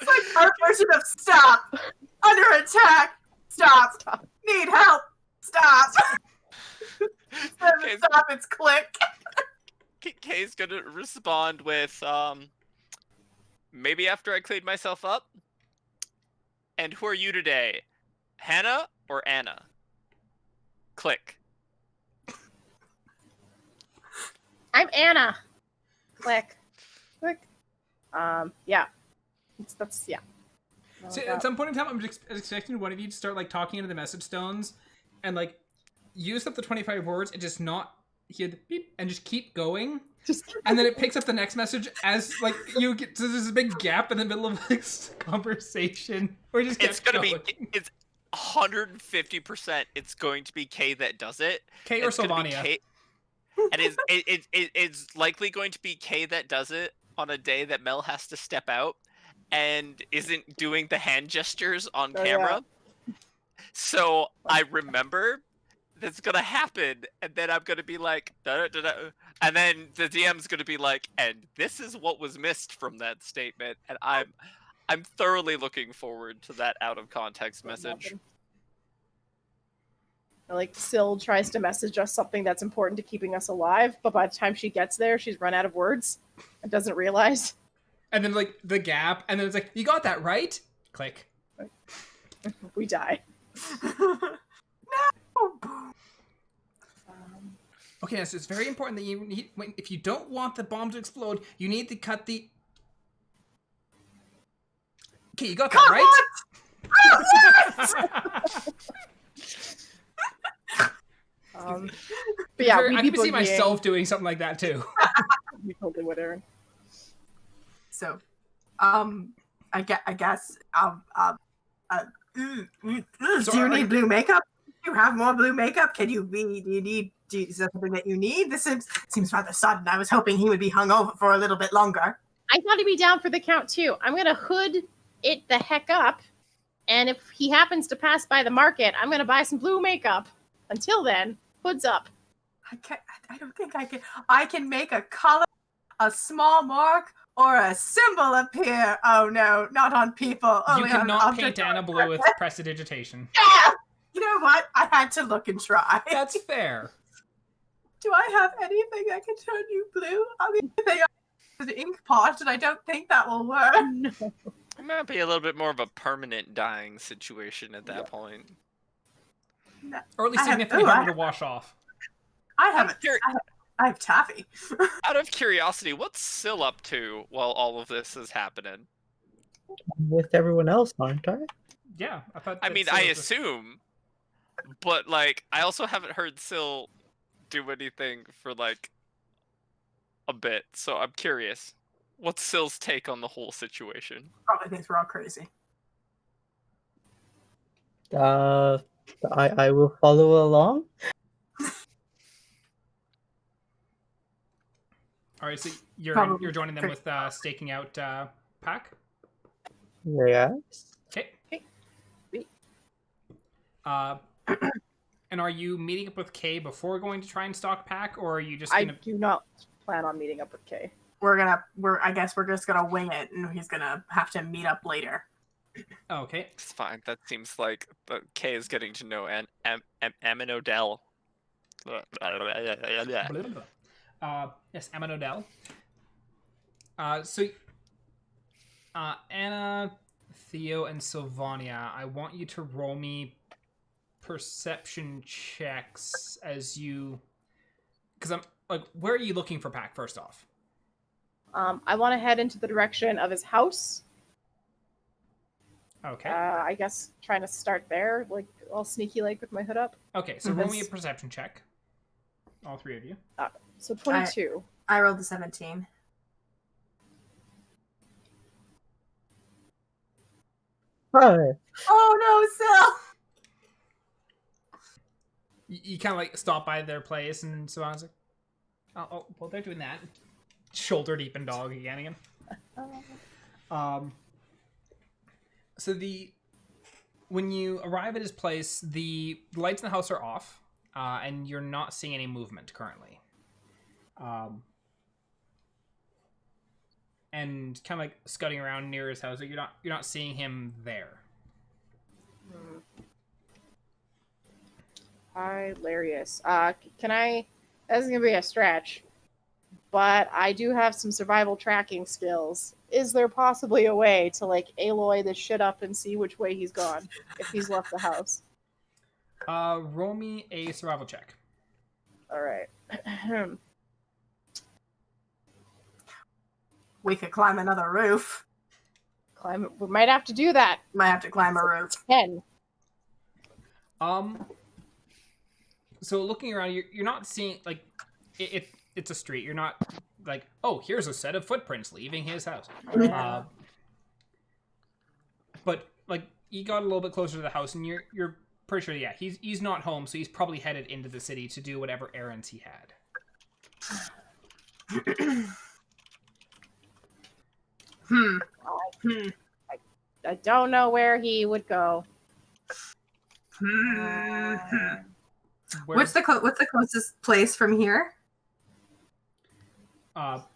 like our version of stop. Under attack. Stop. Need help. Stop. Stop. It's click. Kay's gonna respond with, maybe after I cleaned myself up. And who are you today? Hannah or Anna? Click. I'm Annah. Click. Yeah. That's. So at some point in time, I'm just expecting one of you to start like talking into the message stones, and like use up the 25 words and just not hear the beep and just keep going. And then it picks up the next message as like you get. So there's a big gap in the middle of like conversation, or just It's gonna going. be. It's 150% it's going to be Kay that does it. Kay or It's gonna be Sylvania. Kay- And it's likely going to be Kay that does it on a day that Mel has to step out and isn't doing the hand gestures on Oh, camera. So I remember that's gonna happen, and then I'm gonna be like, da-da-da-da, and then the DM's gonna be like, and this is what was missed from that statement, and I'm thoroughly looking forward to that out of context message. Like, Syl tries to message us something that's important to keeping us alive, but by the time she gets there, she's run out of words and doesn't realize. And then, like, the gap, and then it's like, you got that right? Click. We die. Okay, so it's very important that you need, if you don't want the bomb to explode, you need to cut the... Okay, you got that right? But yeah, I can see myself doing something like that too. We totally would, Aaron. So, I guess, do you need blue makeup? Do you have more blue makeup? Is that something that you need? This seems rather sudden. I was hoping he would be hungover for a little bit longer. I thought he'd be down for the count too. I'm gonna hood it the heck up, and if he happens to pass by the market, I'm gonna buy some blue makeup. Until then, hood's up. I don't think I can. I can make a color, a small mark, or a symbol appear. Oh no, not on people. You cannot paint Annah blue with prestidigitation. Yeah! You know what? I had to look and try. That's fair. Do I have anything that can turn you blue? I mean, they are the ink pot, and I don't think that will work. No. It might be a little bit more of a permanent dying situation at that point. No. Or at least significantly harder to wash off. I have taffy. Out of curiosity, what's Syl up to while all of this is happening? With everyone else, aren't I? Yeah, I thought. I mean, I assume, but like, I also haven't heard Syl do anything for like a bit, so I'm curious. What's Syl's take on the whole situation? Probably thinks we're all crazy. I will follow along. All right, so you're joining them with staking out Pack. Yes. Okay. Sweet. And are you meeting up with Kay before going to try and stalk Pack, or are you just I gonna... do not plan on meeting up with Kay. I guess we're just gonna wing it, and he's gonna have to meet up later. Okay. It's fine. That seems like Kay is getting to know and Odell. Yes, Emma Odell. So, Annah, Theo, and Sylvania, I want you to roll me perception checks as you... Because I'm... Like, where are you looking for Pack, first off? I want to head into the direction of his house. Okay. I guess trying to start there, like all sneaky like with my hood up. Okay, so roll me a perception check. All three of you. So 22. I rolled a 17. Hi. Oh no, Syl! You kind of like stop by their place, and so I was like, oh, well, they're doing that. Shoulder deep in dog again. So when you arrive at his place, the lights in the house are off, and you're not seeing any movement currently. And kind of like scudding around near his house, like you're not seeing him there. Hilarious. Can I? That's gonna be a stretch, but I do have some survival tracking skills. Is there possibly a way to like Aloy this shit up and see which way he's gone if he's left the house? Roll me a survival check. All right. We could climb another roof. We might have to do that. Might have to climb a roof. 10. So looking around, you're not seeing like it's a street. You're not like, oh, here's a set of footprints leaving his house. But like you got a little bit closer to the house, and you're pretty sure, yeah, he's not home, so he's probably headed into the city to do whatever errands he had. I don't know where he would go. What's the closest place from here?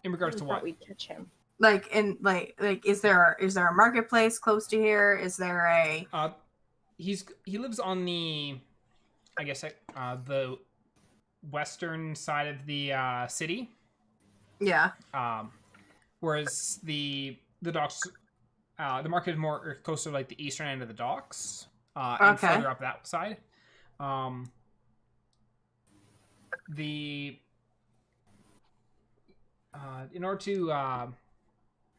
In regards to what? We'd catch him. Like is there a marketplace close to here? Is there a he lives on the, I guess, the western side of the city. Yeah. Whereas the docks, the market is more closer to like the eastern end of the docks, and further up that side. In order to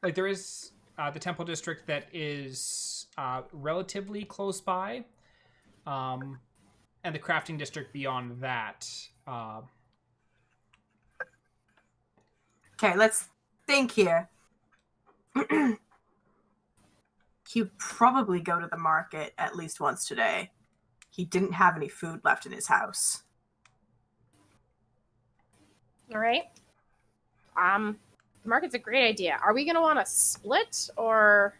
like, there is the temple district that is relatively close by, and the crafting district beyond that. Okay, let's think here. He'd probably go to the market at least once today. He didn't have any food left in his house. All right. The market's a great idea. Are we gonna want to split or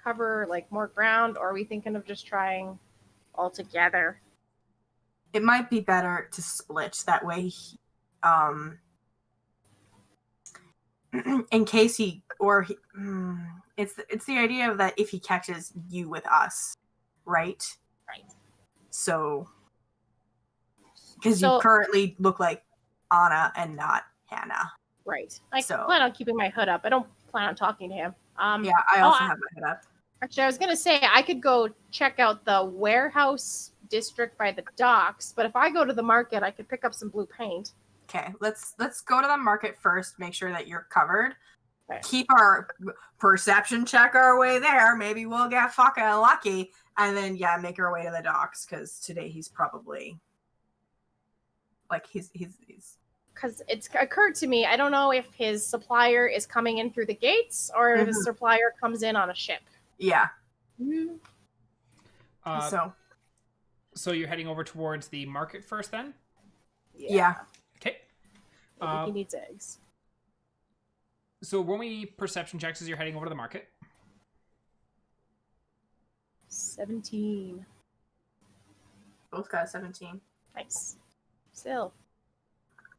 cover like more ground, or are we thinking of just trying all together? It might be better to split that way. In case it's the idea of that if he catches you with us, right? Right. So, because you currently look like Annah and not Hannah. Right. I So- plan on keeping my hood up. I don't plan on talking to him. Yeah, I also have my head up. Actually, I was gonna say I could go check out the warehouse district by the docks, but if I go to the market, I could pick up some blue paint. Okay, let's go to the market first. Make sure that you're covered. Okay. Keep our perception check our way there. Maybe we'll get fucking lucky, and then make our way to the docks because today he's probably like he's. Because it's occurred to me, I don't know if his supplier is coming in through the gates or if his supplier comes in on a ship. Yeah. So you're heading over towards the market first, then? Yeah. Okay. He needs eggs. So roll me perception checks as you're heading over to the market. 17. Both got a 17. Nice. Still.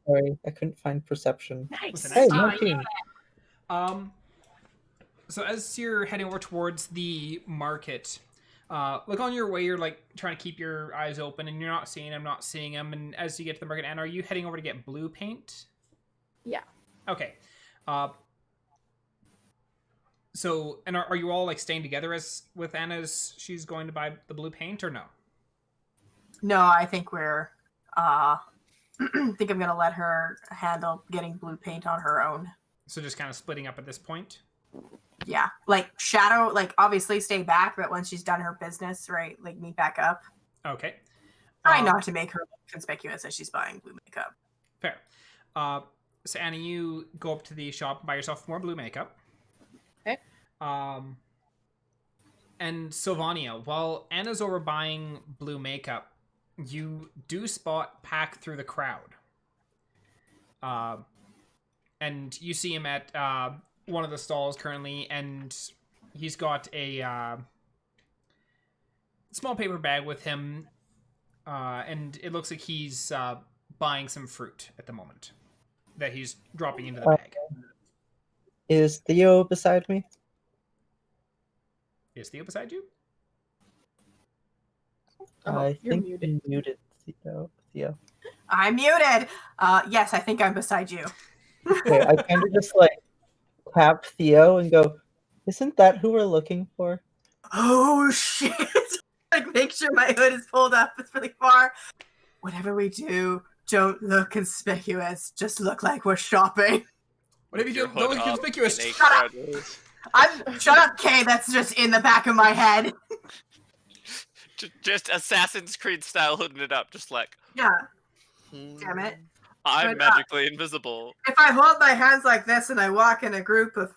Sorry, I couldn't find perception. Nice. Hey, Oh, 19. So as you're heading over towards the market, look on your way, you're like trying to keep your eyes open and you're not seeing him. And as you get to the market, Anna, are you heading over to get blue paint? Yeah. Okay. So, and are you all like staying together as with Anna as she's going to buy the blue paint, or no? No, I think we're I think I'm gonna let her handle getting blue paint on her own. So just kind of splitting up at this point? Yeah. Like Shadow, like obviously stay back, but once she's done her business, right, like meet back up. Okay. Try not to make her look conspicuous as she's buying blue makeup. Fair. So Anna, you go up to the shop and buy yourself more blue makeup. Okay. And Sylvania, while Anna's over buying blue makeup, you do spot Pack through the crowd. And you see him at one of the stalls currently, and he's got a small paper bag with him, and it looks like he's buying some fruit at the moment that he's dropping into the bag. Is Theo beside me? Is Theo beside you? I you're think muted. you muted Theo. I'm muted. Yes, I think I'm beside you. Okay, I kind of just like tap Theo and go, "Isn't that who we're looking for?" Oh shit! Like make sure my hood is pulled up. It's really far. Whatever we do, don't look conspicuous. Just look like we're shopping. Whatever you do, Your don't hood look up conspicuous. in a Shut up! crowd. Shut up, Kay. That's just in the back of my head. Just Assassin's Creed style hooding it up, just like, Yeah. Damn it. I'm But, magically invisible. If I hold my hands like this and I walk in a group of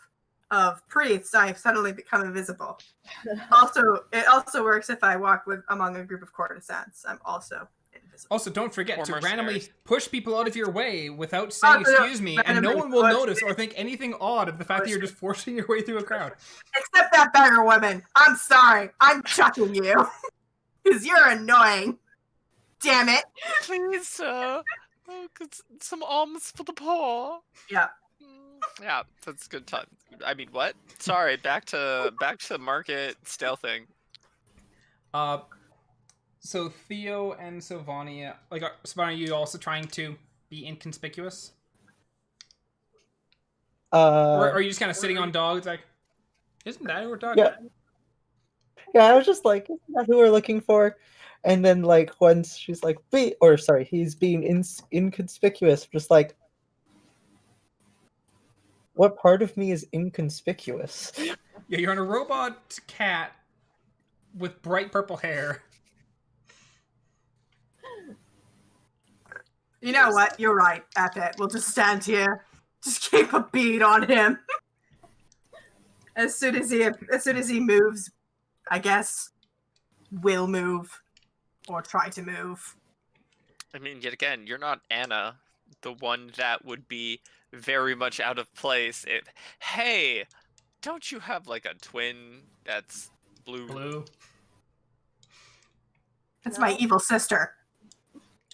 of priests, I suddenly become invisible. Also, it also works if I walk among a group of courtesans. I'm also invisible. Also, don't forget Or to randomly mercenaries. push people out of your way without saying Also, excuse me, and no randomly one will push notice or it. think anything odd of the fact that you're just forcing your way through a crowd. Except that beggar woman. I'm sorry. I'm chucking you. Because you're annoying. Damn it. Please, some alms for the poor. Yeah. Yeah, that's a good time. I mean, what? Sorry, back to market stealthing. So Theo and Sylvania, Sylvania, are you also trying to be inconspicuous? Or are you just kind of sitting on dogs like, isn't that who we're talking about? Yeah, I was just like, isn't that who we're looking for? And then, like, once she's like, he's being inconspicuous, just like, what part of me is inconspicuous? Yeah, you're on a robot cat with bright purple hair. You know what? You're right, F it. We'll just stand here. Just keep a bead on him. As soon as he moves, I guess we'll move. Or try to move. I mean, yet again, you're not Annah, the one that would be very much out of place if, hey, don't you have like a twin that's blue? Blue. That's my evil sister,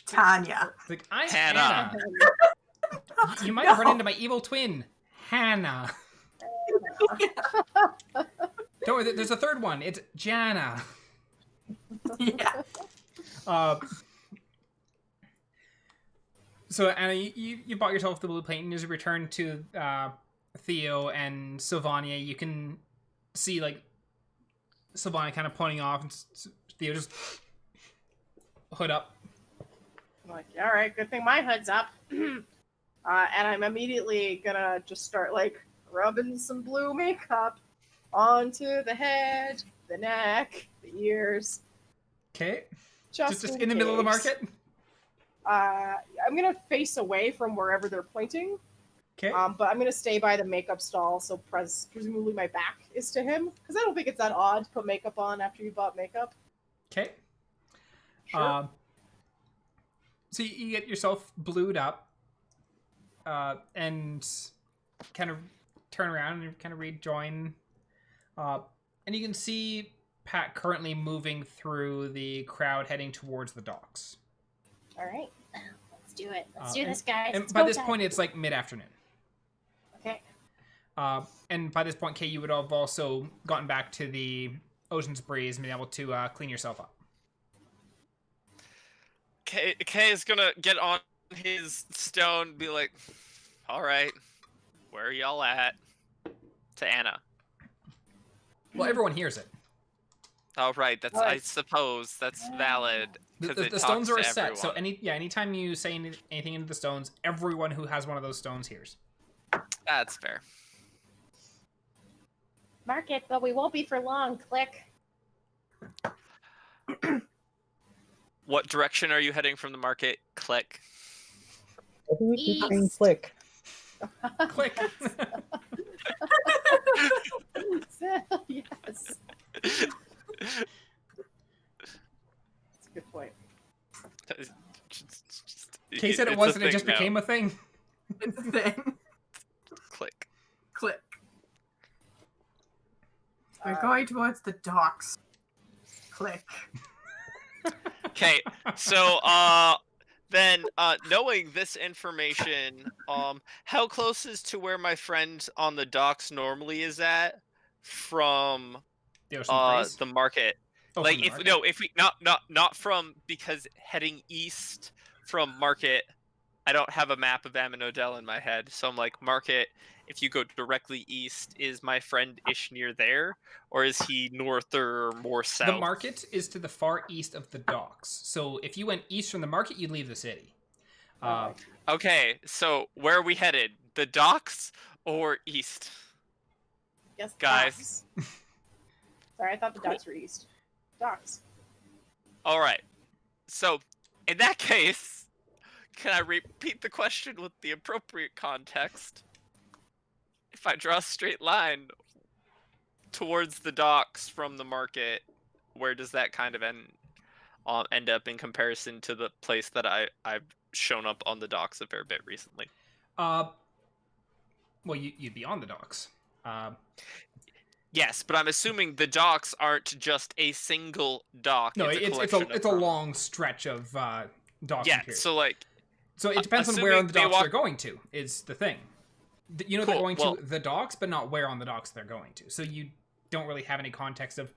Tanya. It's like, I'm Hannah. Anna. You might run into my evil twin, Hannah. Don't worry, there's a third one. It's Jana. Yeah. So Anna, you bought yourself the blue plate, and as you return to Theo and Sylvania, you can see like Sylvania kind of pointing off, and Theo just hood up. I'm like, all right, good thing my hood's up. And I'm immediately gonna just start like rubbing some blue makeup onto the head, the neck, the ears. Okay. Just in the middle of the market. I'm gonna face away from wherever they're pointing. Okay. But I'm gonna stay by the makeup stall, so presumably my back is to him, because I don't think it's that odd to put makeup on after you bought makeup. Okay. Sure. So you get yourself blued up, and kind of turn around and kind of rejoin, and you can see Pat currently moving through the crowd heading towards the docks. All right, let's do it. Let's do this, guys. And It's by go this time. point, it's like mid-afternoon. Okay. And by this point, Kay, you would have also gotten back to the Ocean's Breeze and been able to clean yourself up. Kay is gonna get on his stone, be like, all right, where are y'all at? To Annah. Well, everyone hears it. Oh, right. That's, I suppose that's valid. The stones are a set, so anytime you say anything into the stones, everyone who has one of those stones hears. That's fair. Mark it, but we won't be for long. Click. What direction are you heading from the market? Click. What do we keep saying? East. Click. Click. Yes. That's a good point. Kay said it wasn't, it just became a thing. It's a thing. Click. Click. We're going towards the docks. Click. Okay, so then knowing this information, how close is to where my friend on the docks normally is at from The Ocean Breeze? the market? Oh, Like from the if market. no, if we not from, because heading east from market, I don't have a map of Aminodel in my head, so I'm like, market, if you go directly east, is my friend ish near there, or is he north or more south? The market is to the far east of the docks. So if you went east from the market, you'd leave the city. Okay, so where are we headed? The docks or east? Yes, Guys. docks. Sorry, I thought the docks were east. Docks. All right. So, in that case, can I repeat the question with the appropriate context? if I draw a straight line towards the docks from the market, where does that kind of end up in comparison to the place that I've shown up on the docks a fair bit recently? Well, you'd be on the docks. Yes, but I'm assuming the docks aren't just a single dock. No, it's a long stretch of docks. Yeah, so it depends on where on the docks they're going to. Is the thing. You know, Cool, they're going to the docks, but not where on the docks they're going to. So you don't really have any context of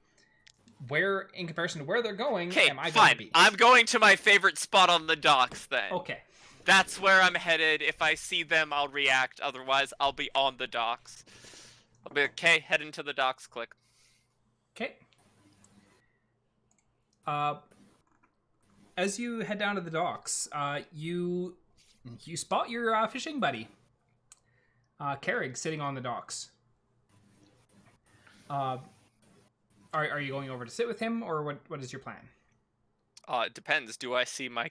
where, in comparison to where they're going. Okay, am I fine. going to be? I'm going to my favorite spot on the docks then. Okay. That's where I'm headed. If I see them, I'll react. Otherwise, I'll be on the docks. I'll be like, okay, head into the docks, click. Okay. As you head down to the docks, you spot your fishing buddy, Carrig, sitting on the docks. Are you going over to sit with him, or what is your plan? It depends. Do I see my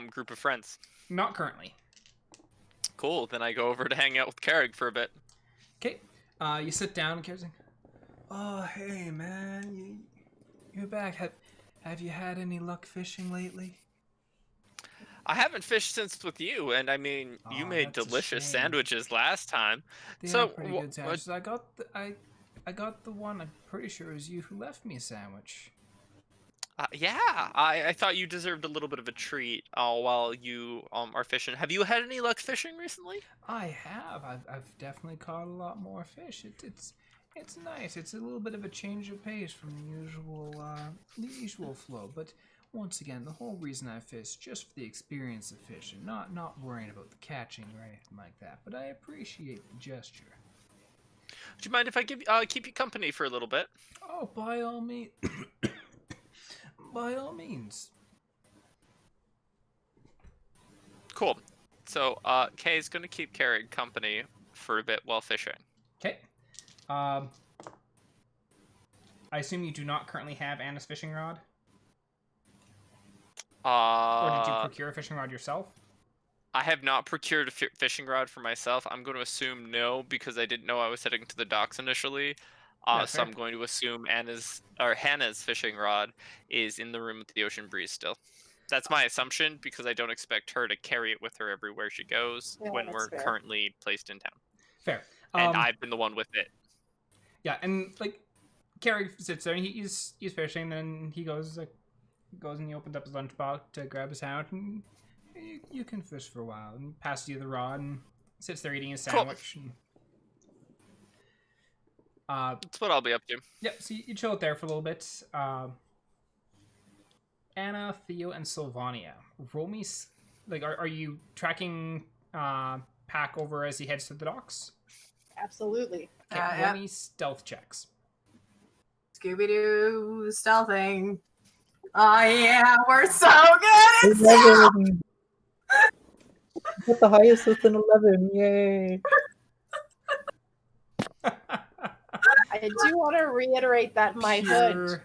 group of friends? Not currently. Cool. Then I go over to hang out with Carrig for a bit. Okay. You sit down, and Carrig's like, "Oh, hey, man, you're back. Have you had any luck fishing lately?" I haven't fished since with you, and I mean, you made that's a delicious shame. sandwiches last time. They So, are pretty good sandwiches. I got the one. I'm pretty sure it was you who left me a sandwich. Yeah, I thought you deserved a little bit of a treat while you are fishing. Have you had any luck fishing recently? I have. I've definitely caught a lot more fish. It's nice. It's a little bit of a change of pace from the usual flow. But once again, the whole reason I fish just for the experience of fishing, not worrying about the catching or anything like that. But I appreciate the gesture. Would you mind if I keep you company for a little bit? Oh, by all means. By all means. Cool. So, Kay's gonna keep Carrig company for a bit while fishing. Okay. I assume you do not currently have Anna's fishing rod? Or did you procure a fishing rod yourself? I have not procured a fishing rod for myself. I'm going to assume no, because I didn't know I was heading to the docks initially. So I'm going to assume Hannah's fishing rod is in the room with the ocean breeze still. That's my assumption, because I don't expect her to carry it with her everywhere she goes when we're currently placed in town. Fair. And I've been the one with it. Yeah, and Carrig sits there and he's fishing, and then he goes and he opens up his lunchbox to grab his hound, and you can fish for a while, and passes you the rod and sits there eating his sandwich. Cool. And, that's what I'll be up to. Yep, so you chill out there for a little bit. Annah, Theo, and Sylvania. Roll me, are you tracking Pack over as he heads to the docks? Absolutely. Okay, roll me stealth checks. Scooby-Doo stealthing. Oh yeah, we're so good at stealth! 11. Got the highest with an 11. Yay! I do want to reiterate that my hood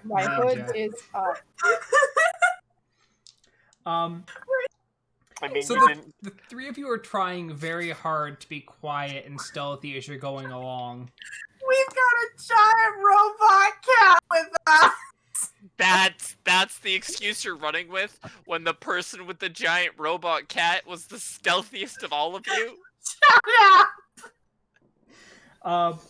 is up. I mean, so the three of you are trying very hard to be quiet and stealthy as you're going along. We've got a giant robot cat with us! That's the excuse you're running with, when the person with the giant robot cat was the stealthiest of all of you? Shut up!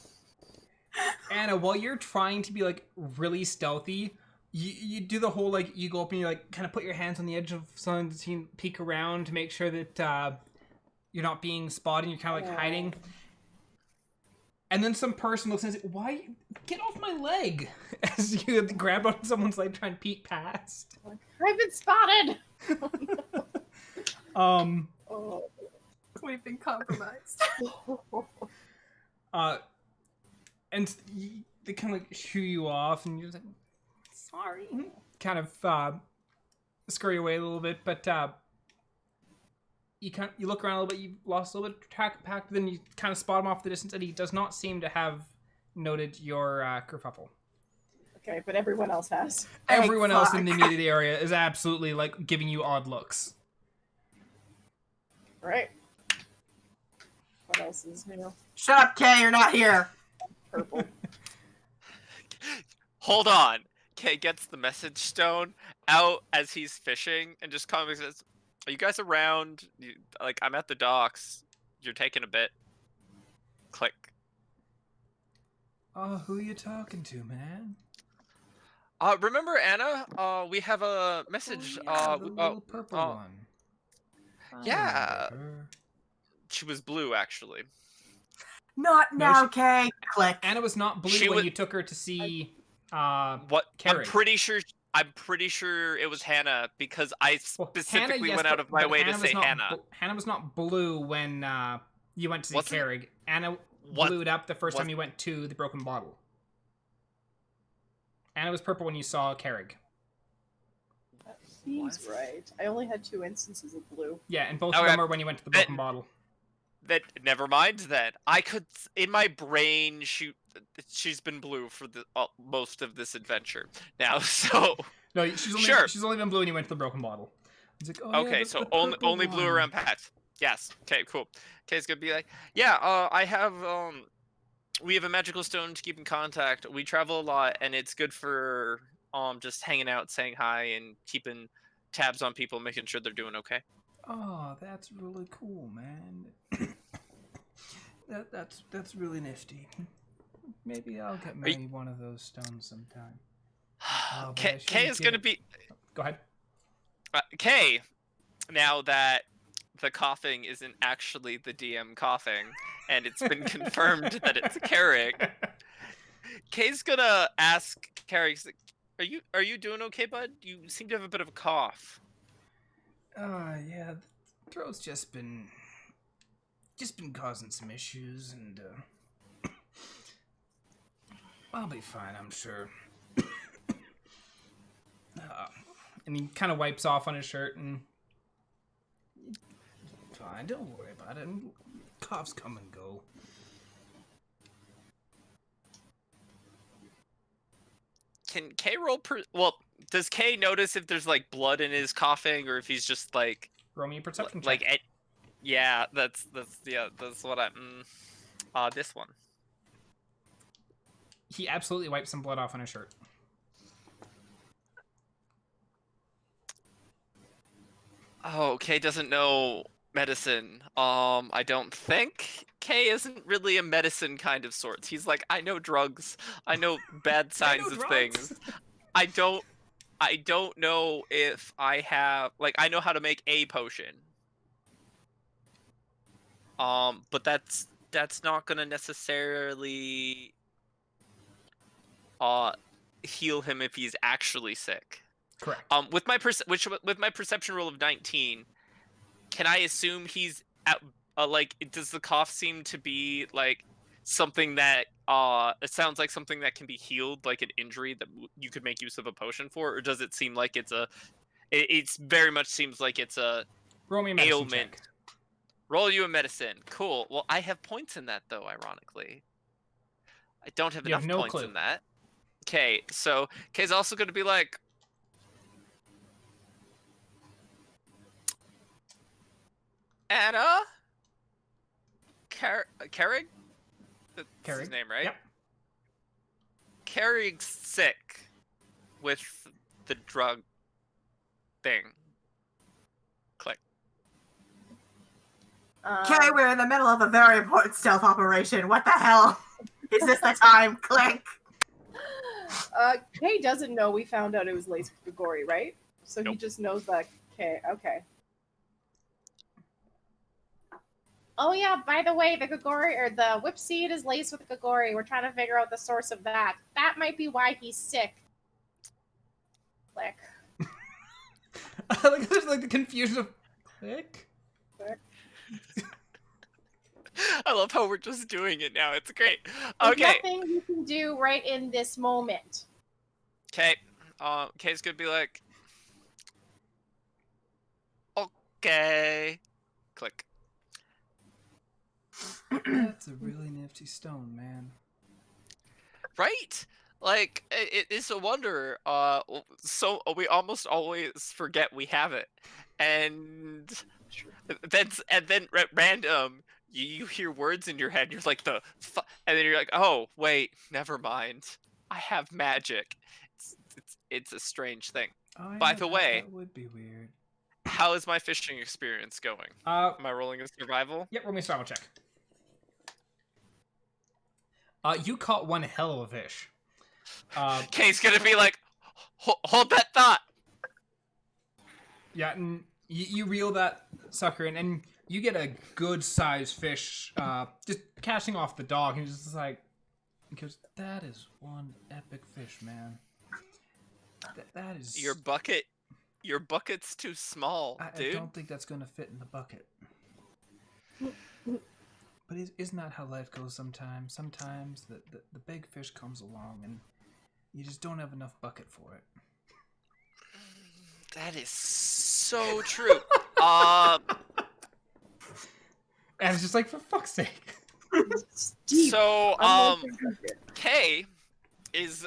Anna, while you're trying to be really stealthy, you do the whole you go up and you kind of put your hands on the edge of something to peek around to make sure that you're not being spotted. You're kind of hiding, and then some person looks and says, "Why? Get off my leg!" As you grab on someone's leg, trying to peek past. I've been spotted. We've been compromised. And they kind of shoo you off, and you're like, sorry. Kind of scurry away a little bit, but you look around a little bit, you've lost a little bit of track of Pack, then you kind of spot him off the distance, and he does not seem to have noted your kerfuffle. Okay, but everyone else has. Everyone else in the immediate area is absolutely giving you odd looks. Right. What else is new? Shut up, Kay. You're not here. Purple. Hold on. Kay gets the message stone out as he's fishing and just comes and says, "Are you guys around? Like, I'm at the docks. You're taking a bit." Click. Oh, who you talking to, man? Remember Anna? We have a message. Oh, yeah, the little purple one. I yeah. remember her. She was blue, actually. Not No, now, she- Kay. Click. Anna was not blue She when was- you took her to see What? Carrie. I'm pretty sure it was Hannah because I Well, specifically Hannah, yes, went out of my but way to Hannah was say not Hannah. Hannah was not blue when you went to see Wasn't it? Carrig. Anna What- blued up the first time was- you went to the Broken Bottle. Anna was purple when you saw Carrig. That seems right. I only had 2 instances of blue. Yeah, and both of Okay. them are when you went to the Broken Bottle. That never mind then. I could in my brain she's been blue for the most of this adventure now. So No, she's only been blue when you went to the Broken Bottle. It's like, oh, okay, yeah, so the only purple blue one. around Pat. Yes. Okay, cool. Okay, it's gonna be like, yeah. I have we have a magical stone to keep in contact. We travel a lot, and it's good for just hanging out, saying hi, and keeping tabs on people, making sure they're doing okay. Oh, that's really cool, man. that's really nifty. Maybe I'll get me one of those stones sometime. Oh, but I Kay shouldn't is give gonna it- be Go ahead. Kay. Now that the coughing isn't actually the DM coughing, and it's been confirmed that it's Carrick, Kay's gonna ask Carrick, "Are you doing okay, bud? You seem to have a bit of a cough." Yeah, the throat's just been causing some issues, and I'll be fine, I'm sure. And he kind of wipes off on his shirt, and fine, don't worry about it. Coughs come and go. Can Kay roll? Well, does Kay notice if there's like blood in his coughing, or if he's just like Roll me a perception check. like? Yeah, that's what I. This one. He absolutely wipes some blood off on his shirt. Oh, Kay doesn't know medicine. I don't think Kay isn't really a medicine kind of sorts. He's like, I know drugs. I know bad signs of things. I don't know if I have I know how to make a potion. But that's not gonna necessarily heal him if he's actually sick. Correct. With my perception roll of 19, can I assume he's at does the cough seem to be like something that it sounds like something that can be healed, like an injury that you could make use of a potion for, or does it seem like it's very much seems like it's a Roll me a medicine ailment? check. Roll you a medicine. Cool. Well, I have points in that though, ironically. I don't have You enough have no points clue. in that. Okay, so Kay's also going to be like, Anna? Carrig? That's his Carrig, name, right? Yep. Carrig's sick with the drug thing. Click. Kay, we're in the middle of a very important stealth operation. What the hell? Is this the time? Click. Kay doesn't know we found out it was laced with Gagori, right? So he Nope. just knows that Kay. Okay. Oh yeah, by the way, the Gagori or the whip seed is laced with Gagori. We're trying to figure out the source of that. That might be why he's sick. Click. I like there's like the confusion of click. I love how we're just doing it now. It's great. There's Okay. nothing you can do right in this moment. Okay. Kay's gonna be like, okay. Click. That's a really nifty stone, man. Right? Like it is a wonder. So we almost always forget we have it, and then random you hear words in your head. You're like and then you're like, oh wait, never mind. I have magic. It's a strange thing. By the way, that would be weird. how is my fishing experience going? Am I rolling a survival? Yep, roll me a survival check. You caught one hell of a fish. Kay's gonna be like, hold that thought. Yeah, and you reel that sucker in, and you get a good-sized fish, just casting off the dog, and he's just like, because that is one epic fish, man. That is... Your bucket's too small, dude. I don't think that's going to fit in the bucket. But isn't that how life goes sometimes? Sometimes the big fish comes along, and you just don't have enough bucket for it. That is so true. And it's just like, for fuck's sake. So, Kay is,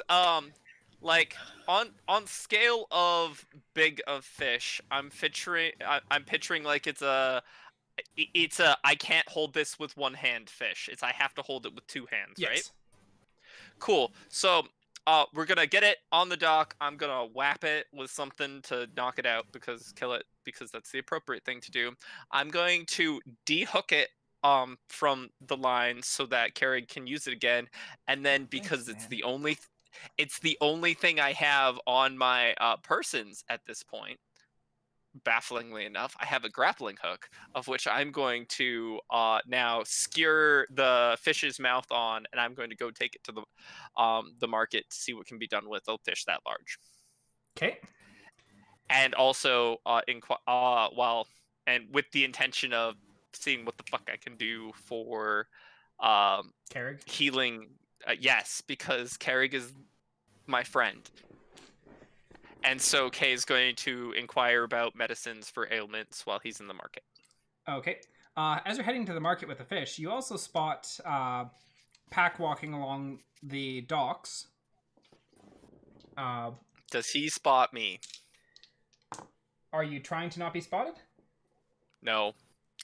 like, on scale of big of fish, I'm picturing like it's a I can't hold this with one hand fish. It's I have to hold it with two hands, Yes. right? Cool. So, we're gonna get it on the dock. I'm gonna whap it with something to knock it out kill it because that's the appropriate thing to do. I'm going to dehook it from the line so that Carrie can use it again, and then because it's the only thing I have on my persons at this point. Bafflingly enough, I have a grappling hook, of which I'm going to now skewer the fish's mouth on, and I'm going to go take it to the market to see what can be done with a fish that large. Okay. And also, and with the intention of seeing what the fuck I can do for Carrig? healing. Yes, because Carrig is my friend. And so Kay is going to inquire about medicines for ailments while he's in the market. Okay. As you're heading to the market with the fish, you also spot Pack walking along the docks. Does he spot me? Are you trying to not be spotted? No.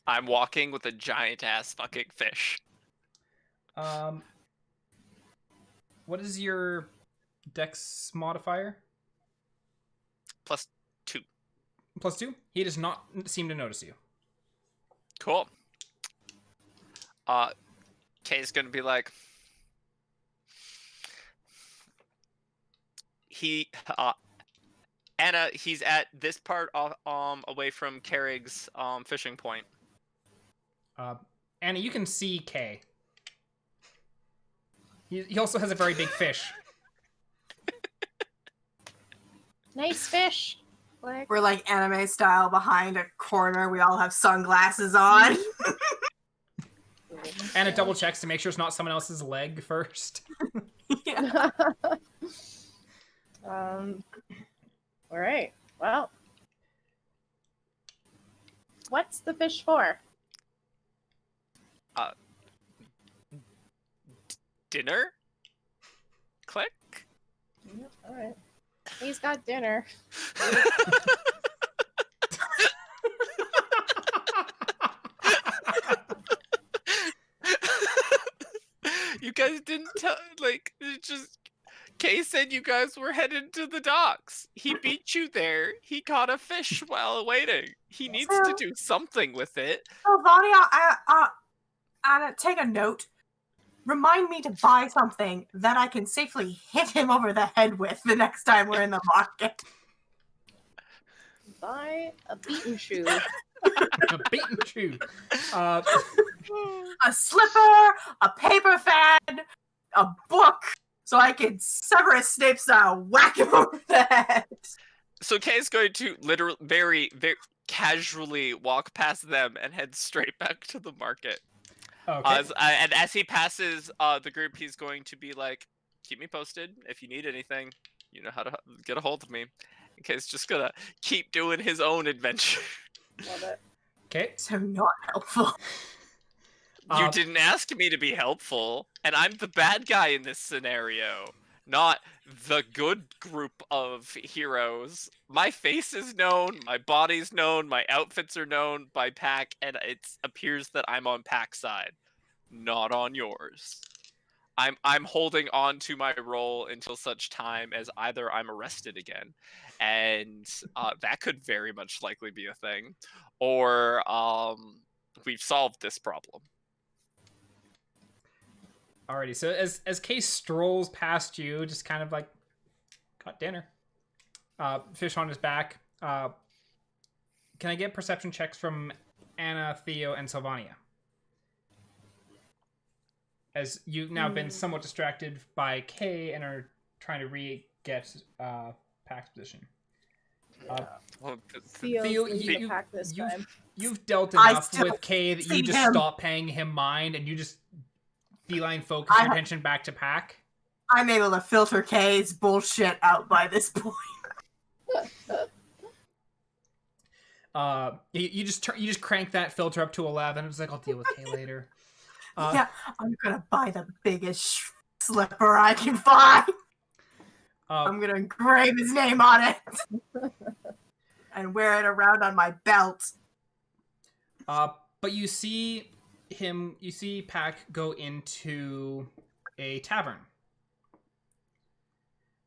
I'm walking with a giant-ass fucking fish. What is your dex modifier? +2. +2? He does not seem to notice you. Cool. Kay's gonna be like... Anna, he's at this part away from Carrig's fishing point. Anna, you can see Kay. He also has a very big fish. Nice fish. Like, We're like anime style behind a corner. We all have sunglasses on. Anna double checks to make sure it's not someone else's leg first. Yeah. All right. Well, what's the fish for? Dinner? Click? yeah, all right. He's got dinner. You guys didn't tell, like, it's just... Kay said you guys were headed to the docks. He beat you there. He caught a fish while waiting. He needs to do something with it. Sylvania, Anna, take a note. Remind me to buy something that I can safely hit him over the head with the next time we're in the market. Buy a beaten shoe. A beaten shoe. A slipper, a paper fan, a book, so I can Severus Snape style whack him over the head. So Kay's going to literally very, very casually walk past them and head straight back to the market. Okay. And as he passes the group, he's going to be like, keep me posted. If you need anything, you know how to get a hold of me. And Kay's just gonna keep doing his own adventure. Love it. Okay. So not helpful. You didn't ask me to be helpful, and I'm the bad guy in this scenario, not the good group of heroes. My face is known, my body's known, my outfits are known by Pack, and it appears that I'm on Pack's side, not on yours. I'm holding on to my role until such time as either I'm arrested again, and that could very much likely be a thing, or we've solved this problem. Alrighty, so as Case strolls past you, just kind of like, got dinner. Fish on his back. Can I get perception checks from Annah, Theo, and Sylvania? As you've now been somewhat distracted by Kay and are trying to re-get Pack's position. Well, Theo, you pack this time. You've dealt enough with Kay that you just stop paying him mind and you just beeline focus your attention back to Pack. I'm able to filter Kay's bullshit out by this point. You just crank that filter up to 11. It's like, I'll deal with Kay later. Yeah, I'm gonna buy the biggest slipper I can find. I'm gonna engrave his name on it and wear it around on my belt. But you see Pack go into a tavern.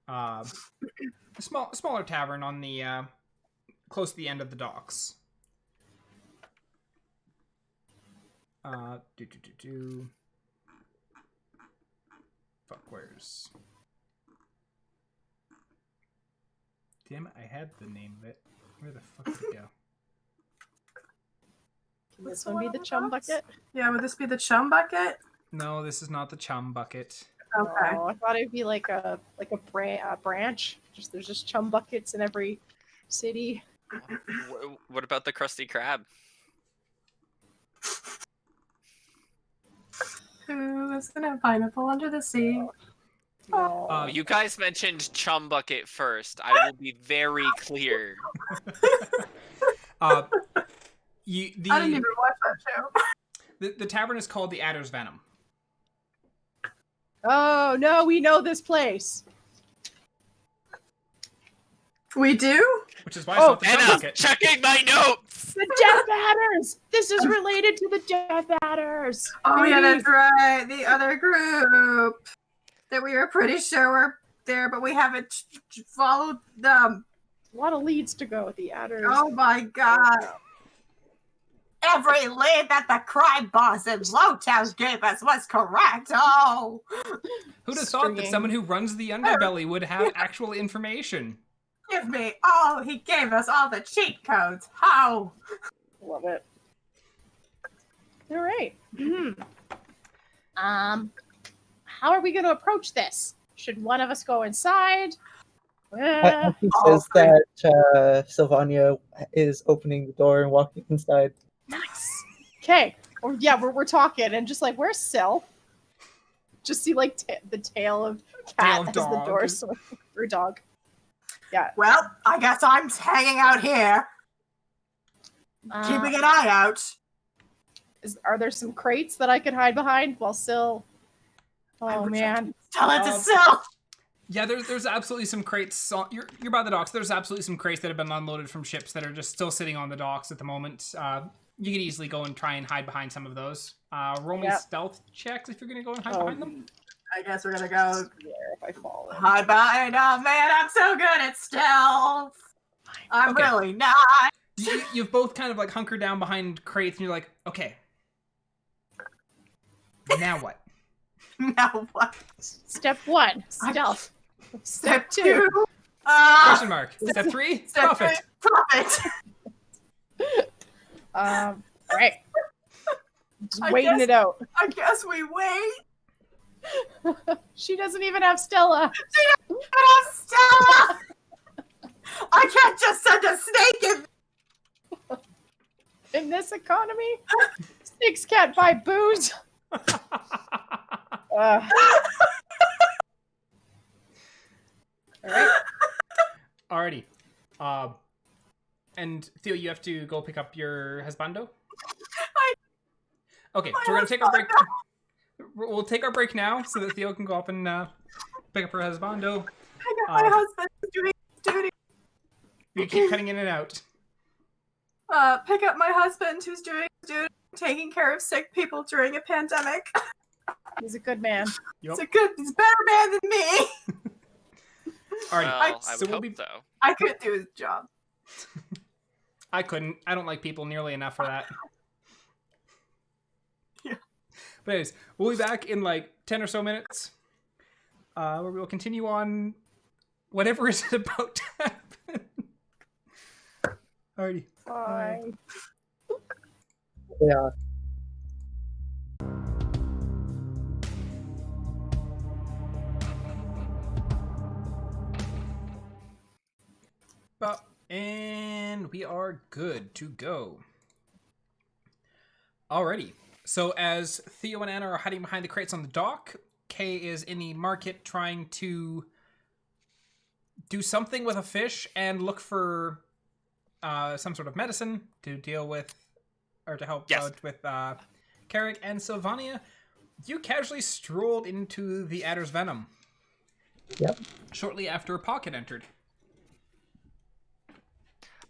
A smaller tavern on the close to the end of the docks. Fuck, where's... Damn it, I had the name of it. Where the fuck did it go? Can this one be the chum bucket? Yeah, would this be the chum bucket? No, this is not the chum bucket. Okay. Oh, I thought it'd be like a branch. There's just chum buckets in every city. what about the Krusty Krab? Who is gonna have pineapple under the sea? No. You guys mentioned chum bucket first. I will be very clear. I didn't even watch that show. The tavern is called the Adder's Venom. Oh no, we know this place. We do? Which is why it's not the chum Anna, bucket. checking my notes! The Death Adders! This is related to the Death Adders! Oh yeah, that's right. The other group that we were pretty sure were there, but we haven't followed them. A lot of leads to go with the Adders. Oh my god. Every lead that the crime boss in Lowtown gave us was correct. Oh! Who'd have thought that someone who runs the underbelly would have actual information? Give me all. He gave us all the cheat codes. How? Love it. All right. How are we going to approach this? Should one of us go inside? He says that Sylvania is opening the door and walking inside. Nice. Okay. Or yeah, we're talking and just like, where's Syl? Just see like the tail of cat as the door swings through dog. Yeah. Well, I guess I'm hanging out here, keeping an eye out. Are there some crates that I could hide behind while Syl? Oh man. Tell it to Syl. Yeah, there's absolutely some crates. You're by the docks. There's absolutely some crates that have been unloaded from ships that are just still sitting on the docks at the moment. You could easily go and try and hide behind some of those. Roll me stealth checks if you're going to go and hide behind them. I guess we're going to go if I fall in. hide behind. Oh man, I'm so good at stealth. I'm really not. You've both kind of like hunkered down behind crates and you're like, okay. Now what? Now what? Step 1, stealth. Step 2. Question mark. Step 3, profit. Profit. All right. Just waiting it out. I guess we wait. She doesn't even have Stella. She doesn't have Stella. I can't just send a snake In this economy, snakes can't buy booze. All right. Alrighty. And Theo, you have to go pick up your husbando? Okay, so we're going to take our break. We'll take our break now so that Theo can go up and pick up her husbando. My husband is doing his duty. You keep cutting in and out. Pick up my husband who's doing his duty, taking care of sick people during a pandemic. He's a good man. Yep. He's a better man than me. Alright, Well, I so would we'll hope be. so. I couldn't do his job. I couldn't. I don't like people nearly enough for that. Yeah. But anyways, we'll be back in like 10 or so minutes. Where we'll continue on whatever is about to happen. Alrighty. Bye. Yeah. And we are good to go. Alrighty. So as Theo and Anna are hiding behind the crates on the dock, Kay is in the market trying to do something with a fish and look for some sort of medicine to deal with, or to help out with Carrick and Sylvania. You casually strolled into the adder's venom. Yep. Shortly after Pocket entered.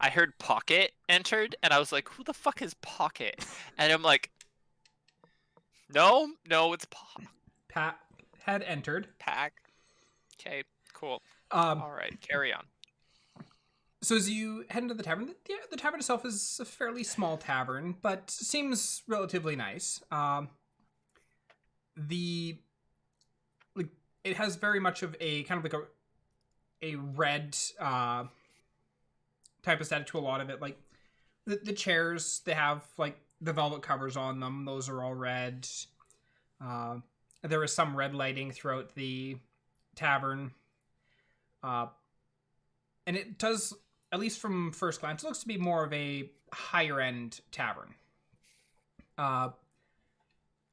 I heard Pocket entered, and I was like, who the fuck is Pocket? And I'm like, no, it's Pat had entered. Pack. Okay, cool. Um, All right, carry on. So as you head into the tavern, the tavern itself is a fairly small tavern, but seems relatively nice. It has very much of a kind of like a red type of aesthetic to a lot of it. Like the chairs, they have like the velvet covers on them; those are all red. There is some red lighting throughout the tavern, and it does, at least from first glance, it looks to be more of a higher end tavern. And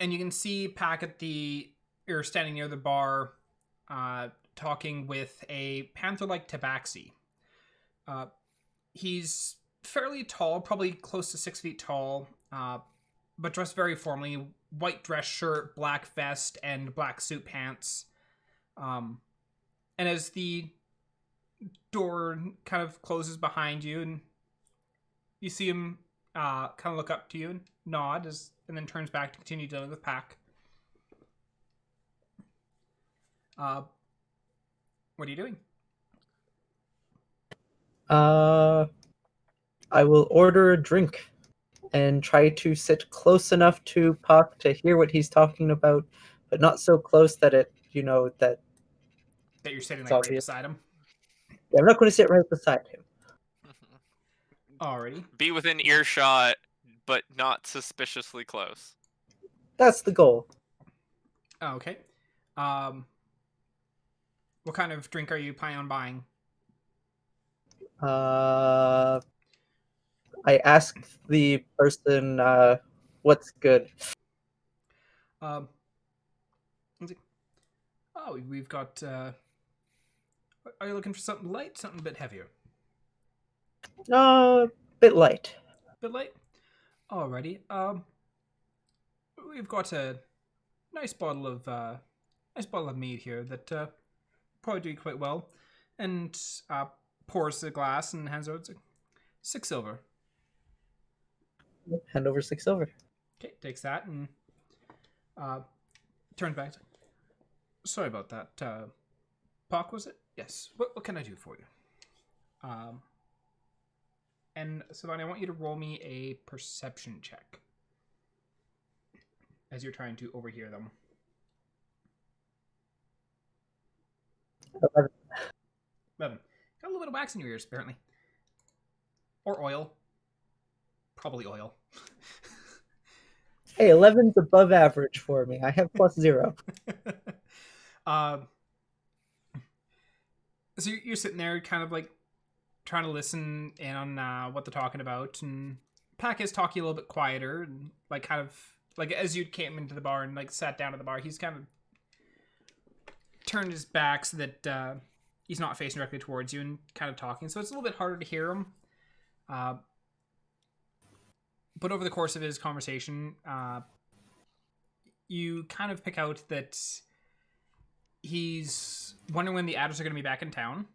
you can see Pack or standing near the bar, talking with a panther-like tabaxi. He's fairly tall, probably close to 6 feet tall, but dressed very formally. White dress shirt, black vest, and black suit pants. And as the door kind of closes behind you, and you see him kind of look up to you and nod, and then turns back to continue dealing with Pack. What are you doing? I will order a drink and try to sit close enough to Puck to hear what he's talking about, but not so close that that That you're sitting It's like right obvious. beside him. Yeah, I'm not going to sit right beside him. Alrighty. Be within earshot, but not suspiciously close. That's the goal. Oh, okay. What kind of drink are you planning on buying? I asked the person what's good. Let's see. Oh, we've got. Are you looking for something light, something a bit heavier? Bit light. Bit light. Alrighty. We've got a nice bottle of mead here that probably do quite well, and pours the glass and hands over 6 silver. Hand over 6 silver. Okay, takes that and turns back. Sorry about that. Pock, was it? Yes. What can I do for you? And Sylvania, I want you to roll me a perception check as you're trying to overhear them. 11. Got a little bit of wax in your ears, apparently. Or oil. Probably oil. Hey, 11's above average for me. I have +0. So you're sitting there kind of like trying to listen in on what they're talking about, and Pack is talking a little bit quieter, and like kind of like as you came into the bar and like sat down at the bar, he's kind of turned his back so that he's not facing directly towards you and kind of talking, so it's a little bit harder to hear him. But over the course of his conversation, you kind of pick out that he's wondering when the adders are going to be back in town.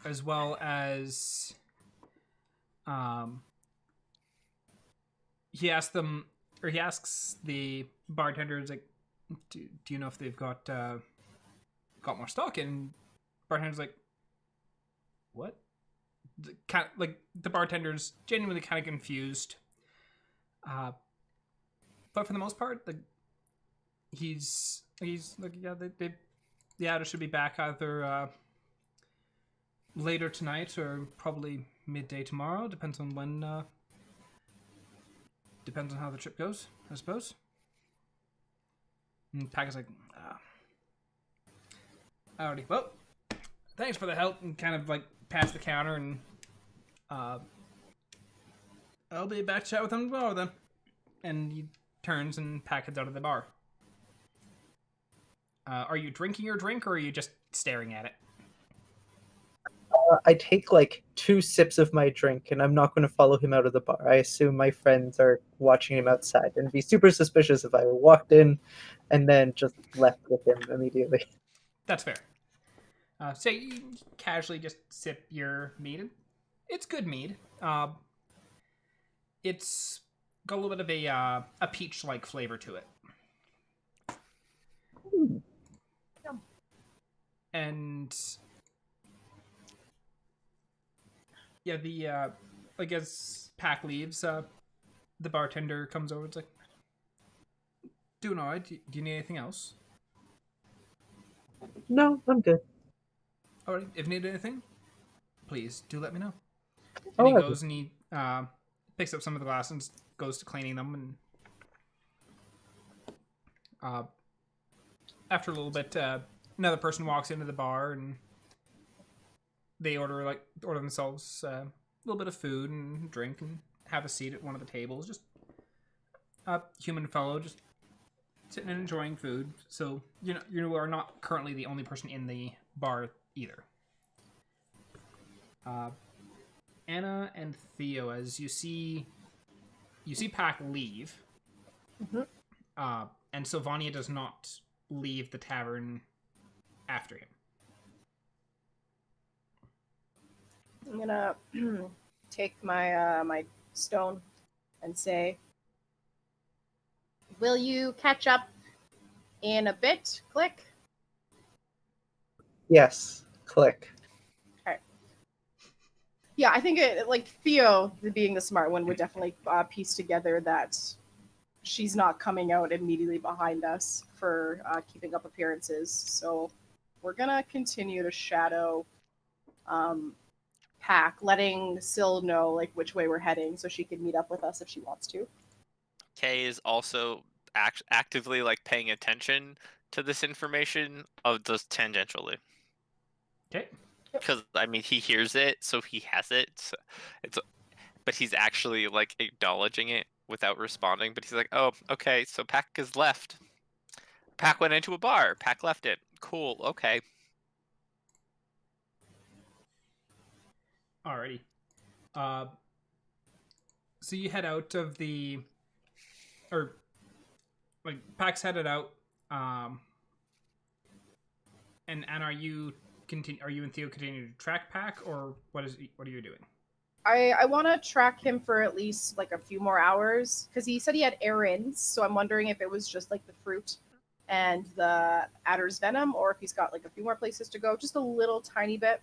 As well as he asks the bartenders, like, do you know if they've got more stock? And bartender's like, what? The bartender's genuinely kind of confused. But for the most part, he's like, yeah, the adder should be back either later tonight or probably midday tomorrow. Depends on when. Depends on how the trip goes, I suppose. And Pack is like, alrighty, well, thanks for the help, and kind of like pass the counter, and I'll be back to chat with him tomorrow then. And he turns and Pack heads out of the bar. Are you drinking your drink, or are you just staring at it? I take like 2 sips of my drink, and I'm not going to follow him out of the bar. I assume my friends are watching him outside, and be super suspicious if I walked in and then just left with him immediately. That's fair. So you casually just sip your mead. It's good mead. It's got a little bit of a peach-like flavor to it. And yeah, like as Pack leaves, the bartender comes over. It's like, doing all right. Do you need anything else? No, I'm good. All right. If you need anything, please do let me know. And Oh, he I goes and he picks up some of the glass and goes to cleaning them. And after a little bit, another person walks into the bar and they order themselves a little bit of food and drink and have a seat at one of the tables. Just a human fellow just sitting and enjoying food. So you are not currently the only person in the bar either. Annah and Theo, as you see Pack leave, and Sylvania does not leave the tavern after him. I'm gonna take my my stone and say, Will you catch up in a bit? Click. Yes. Click. yeah, I think like Theo, being the smart one, would definitely piece together that she's not coming out immediately behind us for keeping up appearances. So we're gonna continue to shadow Pack, letting Syl know like which way we're heading, so she can meet up with us if she wants to. Kay is also actively like paying attention to this information, of just tangentially. Okay. Because I mean, he hears it, so he has it. So but he's actually like acknowledging it without responding. But he's like, "Oh, okay. So Pack is left. Pack went into a bar. Pack left it. Cool. Okay." Alrighty. So you head out of the, or like Pack's headed out. And are you and Theo continuing to track Pack, or what are you doing? I want to track him for at least like a few more hours, because he said he had errands, so I'm wondering if it was just like the fruit and the adder's venom, or if he's got like a few more places to go, just a little tiny bit.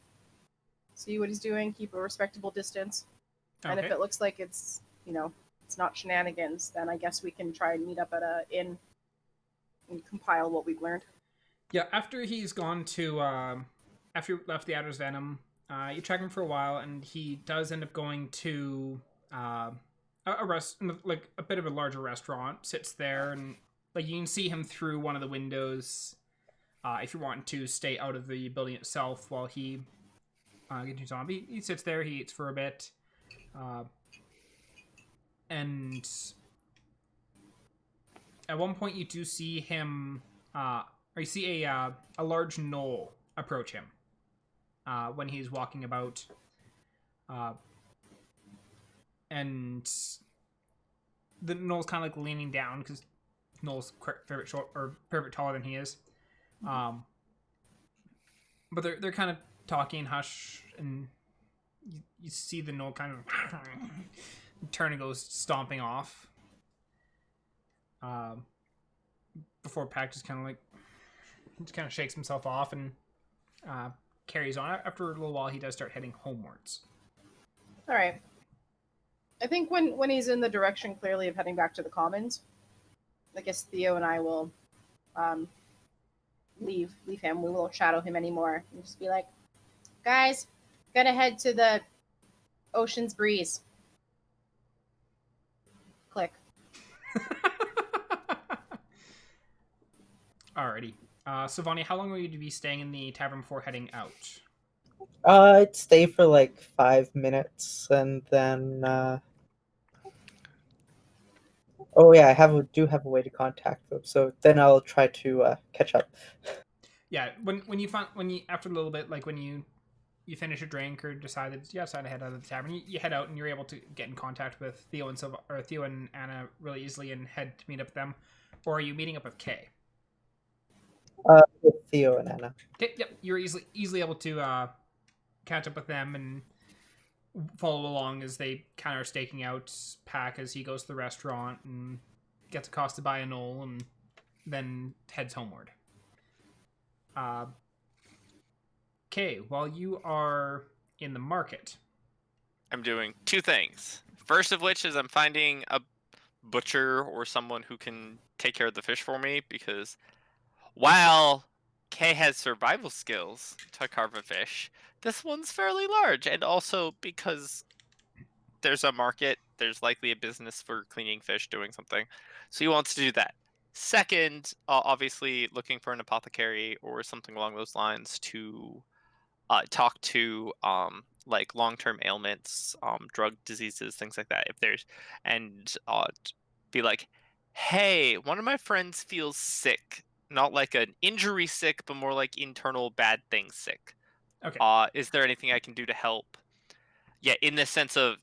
See what he's doing, keep a respectable distance. And if Okay. it looks like it's, it's not shenanigans, then I guess we can try and meet up at a inn and compile what we've learned. Yeah, after he's gone to, after you left the adder's venom, you track him for a while, and he does end up going to a like a bit of a larger restaurant. Sits there, and like you can see him through one of the windows. If you're wanting to stay out of the building itself while he continues on, he sits there. He eats for a bit, and at one point you do see him, or you see a large gnoll approach him. When he's walking about, and the gnoll's kind of like leaning down because Noel's favorite short or favorite taller than he is. But they're kind of talking hush, and you see the Noel kind of turn and goes stomping off. Before Pac just kind of shakes himself off and carries on. After a little while, he does start heading homewards. All right. I think when he's in the direction clearly of heading back to the commons, I guess Theo and I will leave him. We won't shadow him anymore. And just be like, guys, gotta head to the ocean's breeze. Click. Alrighty. Sylvania, how long will you be staying in the tavern before heading out? I'd stay for like 5 minutes, and then oh yeah, do have a way to contact them, so then I'll try to catch up. Yeah, when you after a little bit, like when you finish a drink or decide to head out of the tavern, you head out and you're able to get in contact with Theo and Annah really easily and head to meet up with them. Or are you meeting up with Kay? With Theo and Anna. Okay, yep, you're easily able to catch up with them and follow along as they kind of are staking out Pac as he goes to the restaurant and gets accosted by a Knoll and then heads homeward. Okay, while you are in the market, I'm doing 2 things. First of which is I'm finding a butcher or someone who can take care of the fish for me, because while Kay has survival skills to carve a fish, this one's fairly large, and also because there's a market, there's likely a business for cleaning fish, doing something, so he wants to do that. Second, obviously looking for an apothecary or something along those lines to talk to like long-term ailments, drug diseases, things like that. If there's and be like, hey, one of my friends feels sick, not like an injury sick, but more like internal bad things sick. Okay. Is there anything I can do to help? Yeah, in the sense of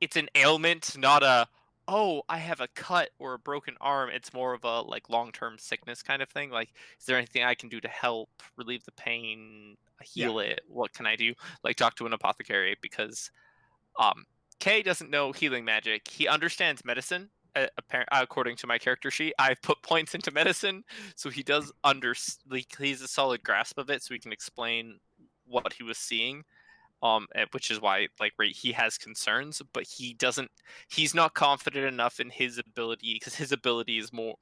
it's an ailment, not a I have a cut or a broken arm. It's more of a like long-term sickness kind of thing. Like, is there anything I can do to help relieve the pain, heal it? What can I do? Like, talk to an apothecary, because Kay doesn't know healing magic. He understands medicine. According to my character sheet, I've put points into medicine, so he does he's a solid grasp of it, so he can explain what he was seeing. Which is why he has concerns, but he's not confident enough in his ability, because his ability is more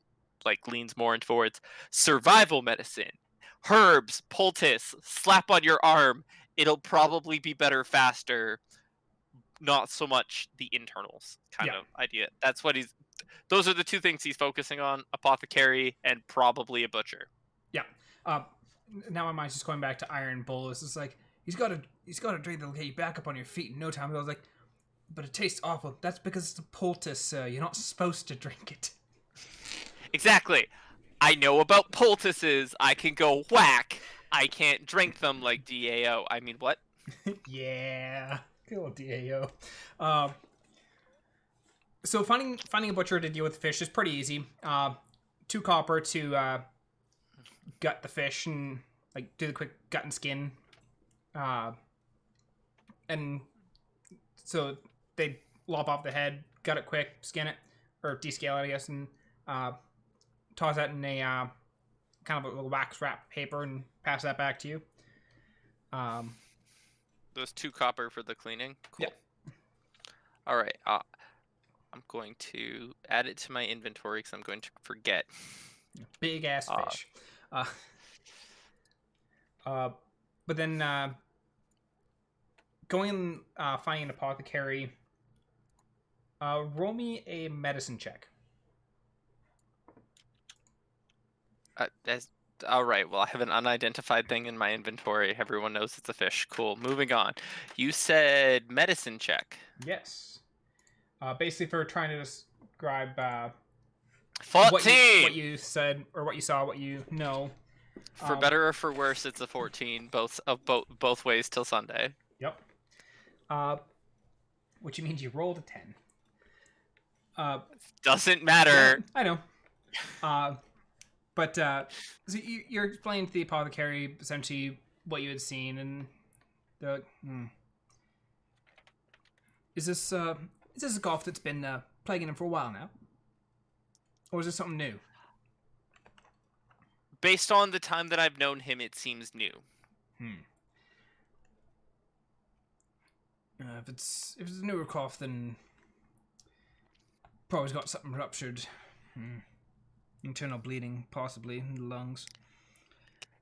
leans more towards survival medicine, herbs, poultice, slap on your arm, it'll probably be better faster, not so much the internals kind of idea. Those are the 2 things he's focusing on: apothecary and probably a butcher. Yeah. Now my mind's just going back to Iron Bull. It's just like, He's got a drink that'll get you back up on your feet in no time. And I was like, but it tastes awful. That's because it's a poultice, sir. You're not supposed to drink it. Exactly. I know about poultices. I can go whack. I can't drink them like DAO. I mean, what? Yeah. Good old DAO. So finding a butcher to deal with fish is pretty easy. 2 copper to gut the fish and do the quick gut and skin. And so they lop off the head, gut it quick, skin it, or descale it, I guess, and toss that in a kind of a little wax wrap paper and pass that back to you. Those 2 copper for the cleaning. Cool. Yeah. All right. I'm going to add it to my inventory because I'm going to forget. Big ass fish. But then going and finding an apothecary, roll me a medicine check. All right, well, I have an unidentified thing in my inventory. Everyone knows it's a fish. Cool, moving on. You said medicine check. Yes. Basically for trying to describe 14! What you said, or what you saw, what you know. For better or for worse, it's a 14, both ways till Sunday. Yep. Which means you rolled a 10. Doesn't matter. I know. But so you're explaining to the apothecary essentially what you had seen, and they're like, Is this a cough that's been plaguing him for a while now? Or is this something new? Based on the time that I've known him, it seems new. If it's a newer cough, then probably got something ruptured. Internal bleeding, possibly, in the lungs.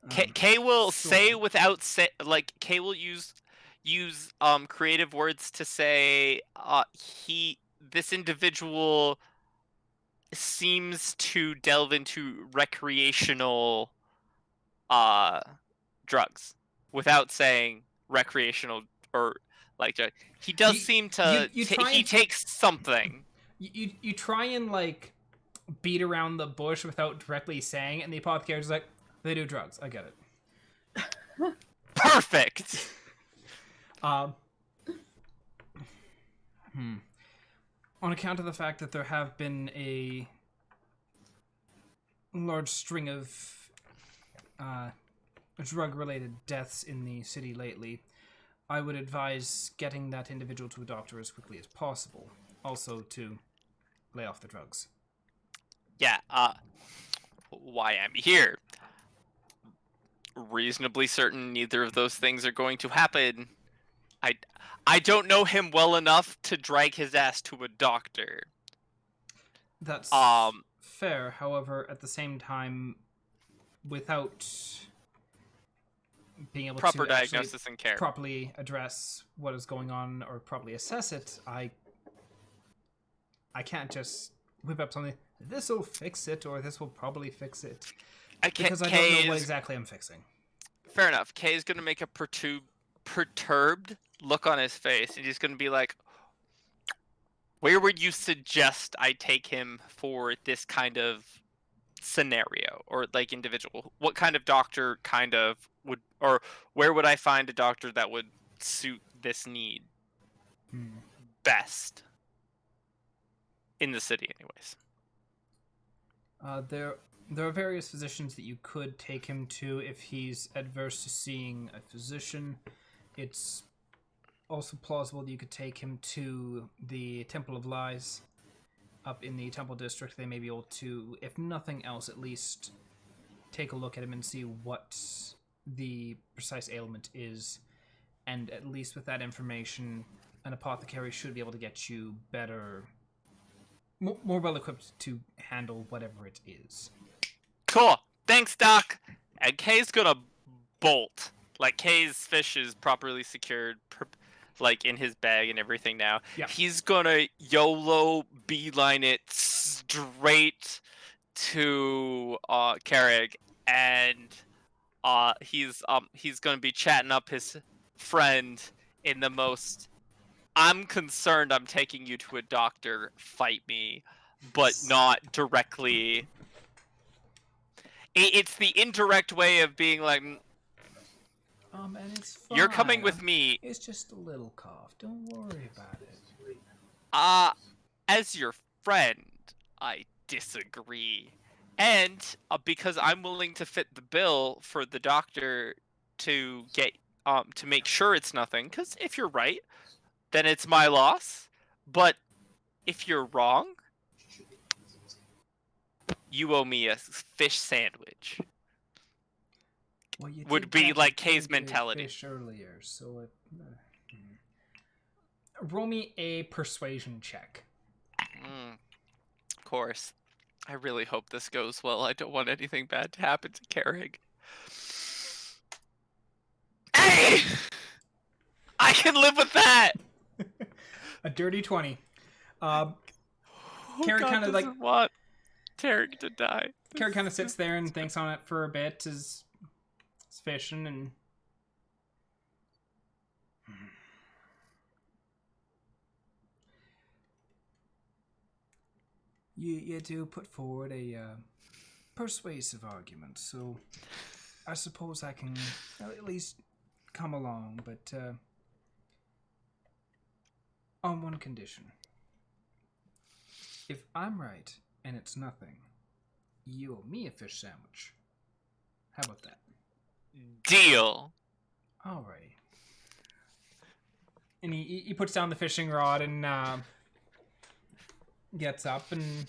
Kay will say without Kay will use creative words to say this individual seems to delve into recreational drugs without saying recreational or like he does seem to he takes something. You try and like beat around the bush without directly saying it, and the apothecary's like, they do drugs. I get it. Perfect. On account of the fact that there have been a large string of drug-related deaths in the city lately, I would advise getting that individual to a doctor as quickly as possible. Also to lay off the drugs. Yeah, why I'm here. Reasonably certain neither of those things are going to happen. I don't know him well enough to drag his ass to a doctor. That's fair. However, at the same time, without being able proper to diagnosis and care, properly address what is going on or properly assess it, I can't just whip up something. This will fix it, or this will probably fix it, because I don't know what exactly I'm fixing. Fair enough. Kay is going to make a perturbed look on his face, and he's going to be like, where would you suggest I take him for this kind of scenario, or like individual? What kind of doctor would, or where would I find a doctor that would suit this need best in the city anyways? There are various physicians that you could take him to if he's adverse to seeing a physician. It's also plausible that you could take him to the Temple of Lies up in the Temple District. They may be able to, if nothing else, at least take a look at him and see what the precise ailment is. And at least with that information, an apothecary should be able to get you better, more well equipped to handle whatever it is. Cool. Thanks, Doc. And Kay's gonna bolt. Like, Kay's fish is properly secured, like, in his bag and everything now. Yeah. He's gonna YOLO beeline it straight to Carrig, and he's gonna be chatting up his friend in the most, I'm concerned I'm taking you to a doctor, fight me, but not directly. It's the indirect way of being like, And it's fine. You're coming with me. It's just a little cough. Don't worry about it. As your friend, I disagree. And because I'm willing to fit the bill for the doctor to get to make sure it's nothing, because if you're right, then it's my loss. But if you're wrong, you owe me a fish sandwich. Well, you would did be catch like a Kay's pretty big mentality. Fish earlier, so roll me a persuasion check. Of course. I really hope this goes well. I don't want anything bad to happen to Carrig. Hey! I can live with that! A dirty 20. Carrig kind of like want Carrig to die. Carrig kind of sits there and thinks on it for a bit as he's fishing, and you do put forward a persuasive argument, so I suppose I can at least come along, but on one condition. If I'm right and it's nothing, you owe me a fish sandwich. How about that? Deal. Alright. And he puts down the fishing rod and gets up and...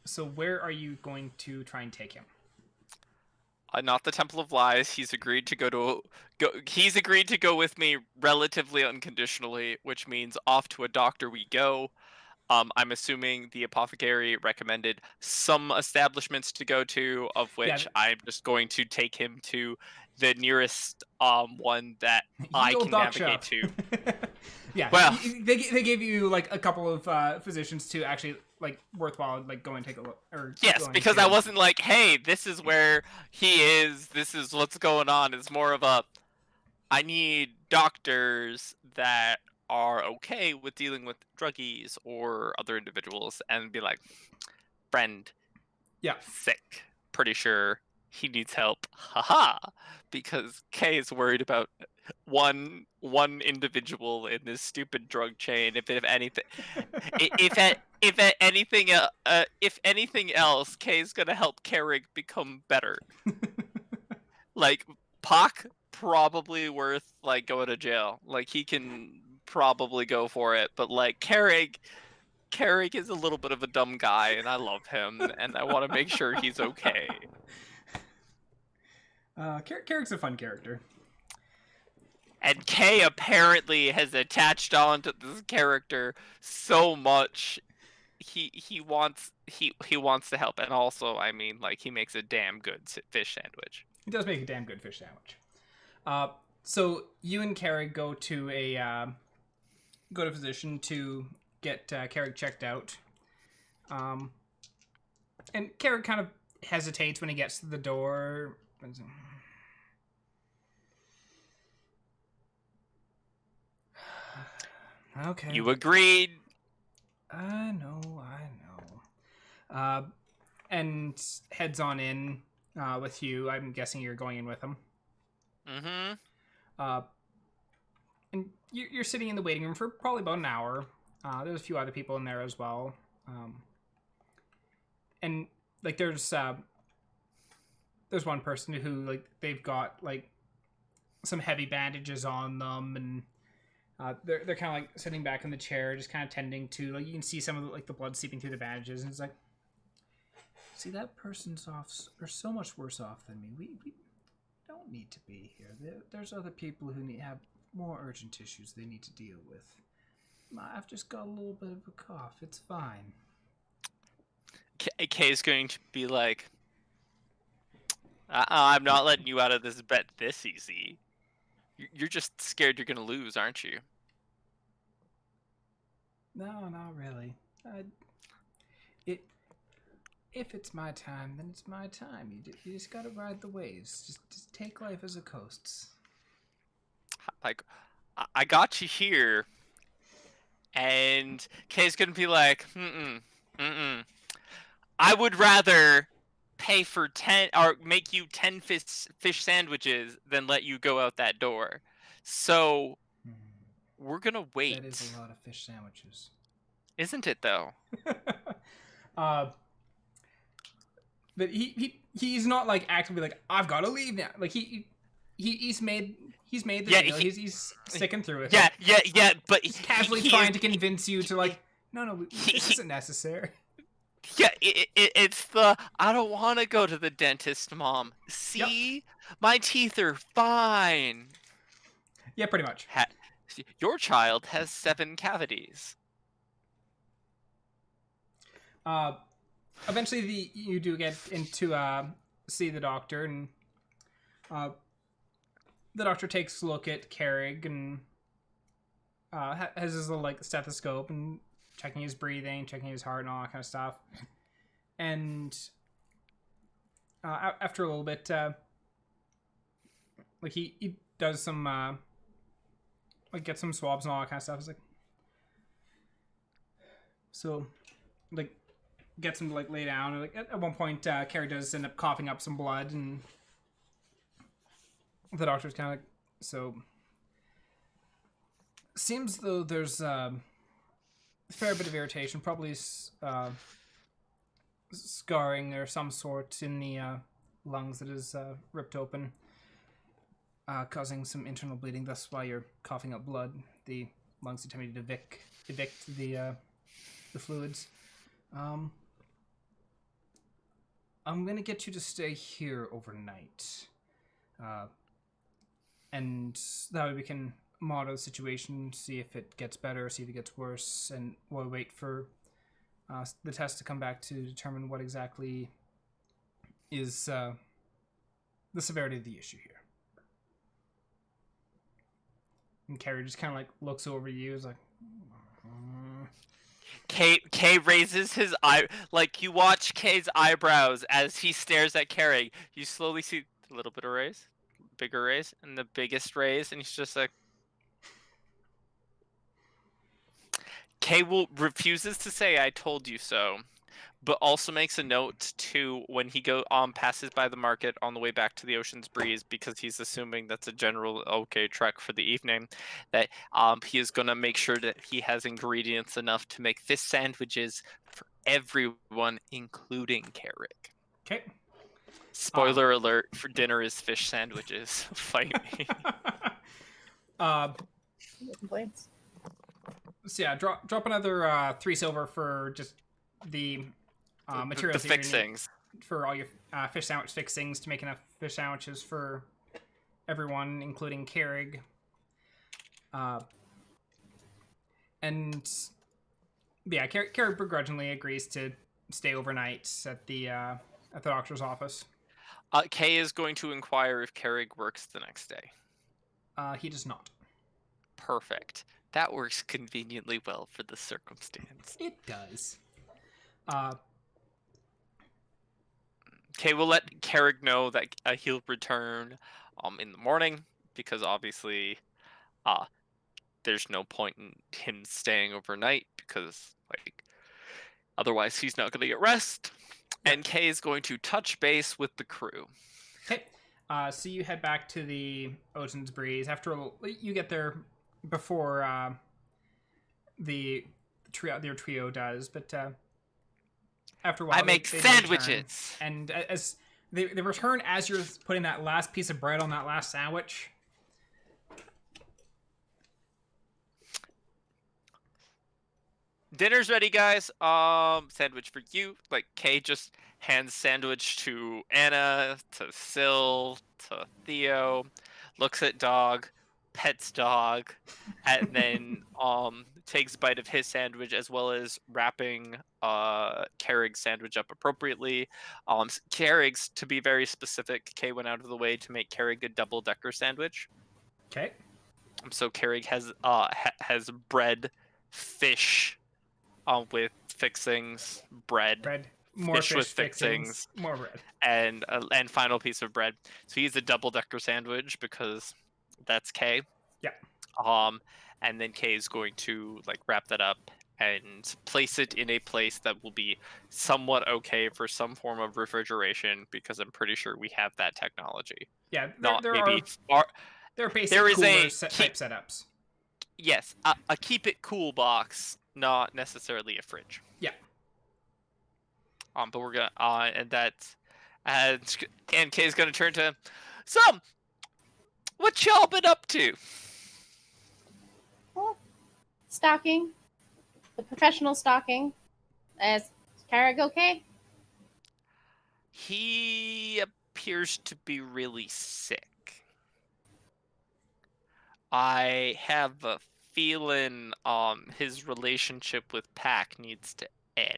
so where are you going to try and take him? Not the Temple of Lies. He's agreed to go. He's agreed to go with me relatively unconditionally, which means off to a doctor we go. I'm assuming the apothecary recommended some establishments to go to, of which I'm just going to take him to the nearest one that I can navigate to. Yeah, well, they gave you like a couple of physicians to actually like worthwhile like go and take a look. Or yes, because I wasn't like, hey, this is where he is. This is what's going on. It's more of a, I need doctors that are okay with dealing with druggies or other individuals, and be like, friend, yeah, sick. Pretty sure he needs help. Haha, because Kay is worried about one individual in this stupid drug chain. If anything, if anything else, Kay's gonna help Carrick become better. Like Pac, probably worth like going to jail. Like he can probably go for it, but like Carrick is a little bit of a dumb guy, and I love him, and I want to make sure he's okay. Carrick's a fun character. And Kay apparently has attached on to this character so much. He wants to help, and also, I mean, like, he makes a damn good fish sandwich. He does make a damn good fish sandwich. So you and Carrick go to a physician to get Carrick checked out. And Carrick kind of hesitates when he gets to the door. Okay. You agreed. I know. And heads on in with you. I'm guessing you're going in with him. Mm-hmm. And you're sitting in the waiting room for probably about an hour. There's a few other people in there as well. And like there's one person who like they've got like some heavy bandages on them, and they're kind of like sitting back in the chair, just kind of tending to, like, you can see some of the, like the blood seeping through the bandages, and it's like, see, that person's off or so much worse off than me. We don't need to be here. There's other people who have more urgent issues they need to deal with. I've just got a little bit of a cough. It's fine. Kay's going to be like, I'm not letting you out of this bet this easy. You're just scared you're going to lose, aren't you? No, not really. If it's my time, then it's my time. You just gotta ride the waves. Just take life as it coasts. Like, I got you here, and Kay's gonna be like, I would rather pay for 10 or make you 10 fish sandwiches than let you go out that door. So we're gonna wait. That is a lot of fish sandwiches. Isn't it though? But he's not like actively like, I've got to leave now. Like he's made the deal. He's sticking through it. Yeah. But he's casually trying to convince you to like, no, this isn't necessary. Yeah, it's the, I don't want to go to the dentist, Mom. See, my teeth are fine. Yeah, pretty much. Your child has 7 cavities. Eventually, you do get into see the doctor, and the doctor takes a look at Carrick and has his little like stethoscope and checking his breathing, checking his heart, and all that kind of stuff. And after a little bit, like he does some like get some swabs and all that kind of stuff. It's like, so like gets him to like lay down, and like at one point Carrie does end up coughing up some blood, and the doctor's kind of like, so seems though there's a fair bit of irritation, probably scarring or some sort in the lungs that is ripped open, causing some internal bleeding. That's why you're coughing up blood. The lungs attempting to evict the fluids. I'm gonna get you to stay here overnight, and that way we can monitor the situation, see if it gets better, see if it gets worse, and we'll wait for the test to come back to determine what exactly is the severity of the issue here. And Carrie just kind of like looks over you, is like. Kay raises his eye, like you watch Kay's eyebrows as he stares at Carrie. You slowly see a little bit of raise, bigger raise, and the biggest raise, and he's just like. Kay refuses to say "I told you so," but also makes a note to when he passes by the market on the way back to the Ocean's Breeze, because he's assuming that's a general okay trek for the evening, that he is gonna make sure that he has ingredients enough to make fish sandwiches for everyone, including Carrick. Okay. Spoiler alert: for dinner is fish sandwiches. Fight me. No complaints. So yeah, drop another 3 silver for just the materials the that you're gonna fixings need for all your fish sandwich fixings to make enough fish sandwiches for everyone, including Carrig. And yeah, Carrig begrudgingly agrees to stay overnight at the doctor's office. Kay is going to inquire if Carrig works the next day. He does not. Perfect. That works conveniently well for the circumstance. It does. Okay, we'll let Carrick know that he'll return in the morning, because obviously there's no point in him staying overnight, because like otherwise he's not going to get rest. Yeah. And Kay is going to touch base with the crew. Okay. So you head back to the Ocean's Breeze. After you get there before their trio does, but after a while I make sandwiches, return. And as they return, as you're putting that last piece of bread on that last sandwich. Dinner's ready, guys. Sandwich for you. Like Kay just hands sandwich to Anna, to Syl, to Theo. Looks at dog, pets dog, and then takes a bite of his sandwich, as well as wrapping Carrig's sandwich up appropriately. Carrig's, to be very specific, Kay went out of the way to make Carrig a double-decker sandwich. Okay. So Carrig has bread, fish, with fixings, bread, more fish with fixings, more bread, and final piece of bread. So he's a double-decker sandwich because that's Kay. Yeah. And then Kay is going to like wrap that up and place it in a place that will be somewhat okay for some form of refrigeration, because I'm pretty sure we have that technology. Yeah, there are basic there is cooler a type setups. Yes, a keep it cool box, not necessarily a fridge. Yeah. But we're gonna and Kay's gonna turn to what y'all been up to? Well, stalking. The professional stalking. Is Carrig okay? He appears to be really sick. I have a feeling his relationship with Pac needs to end.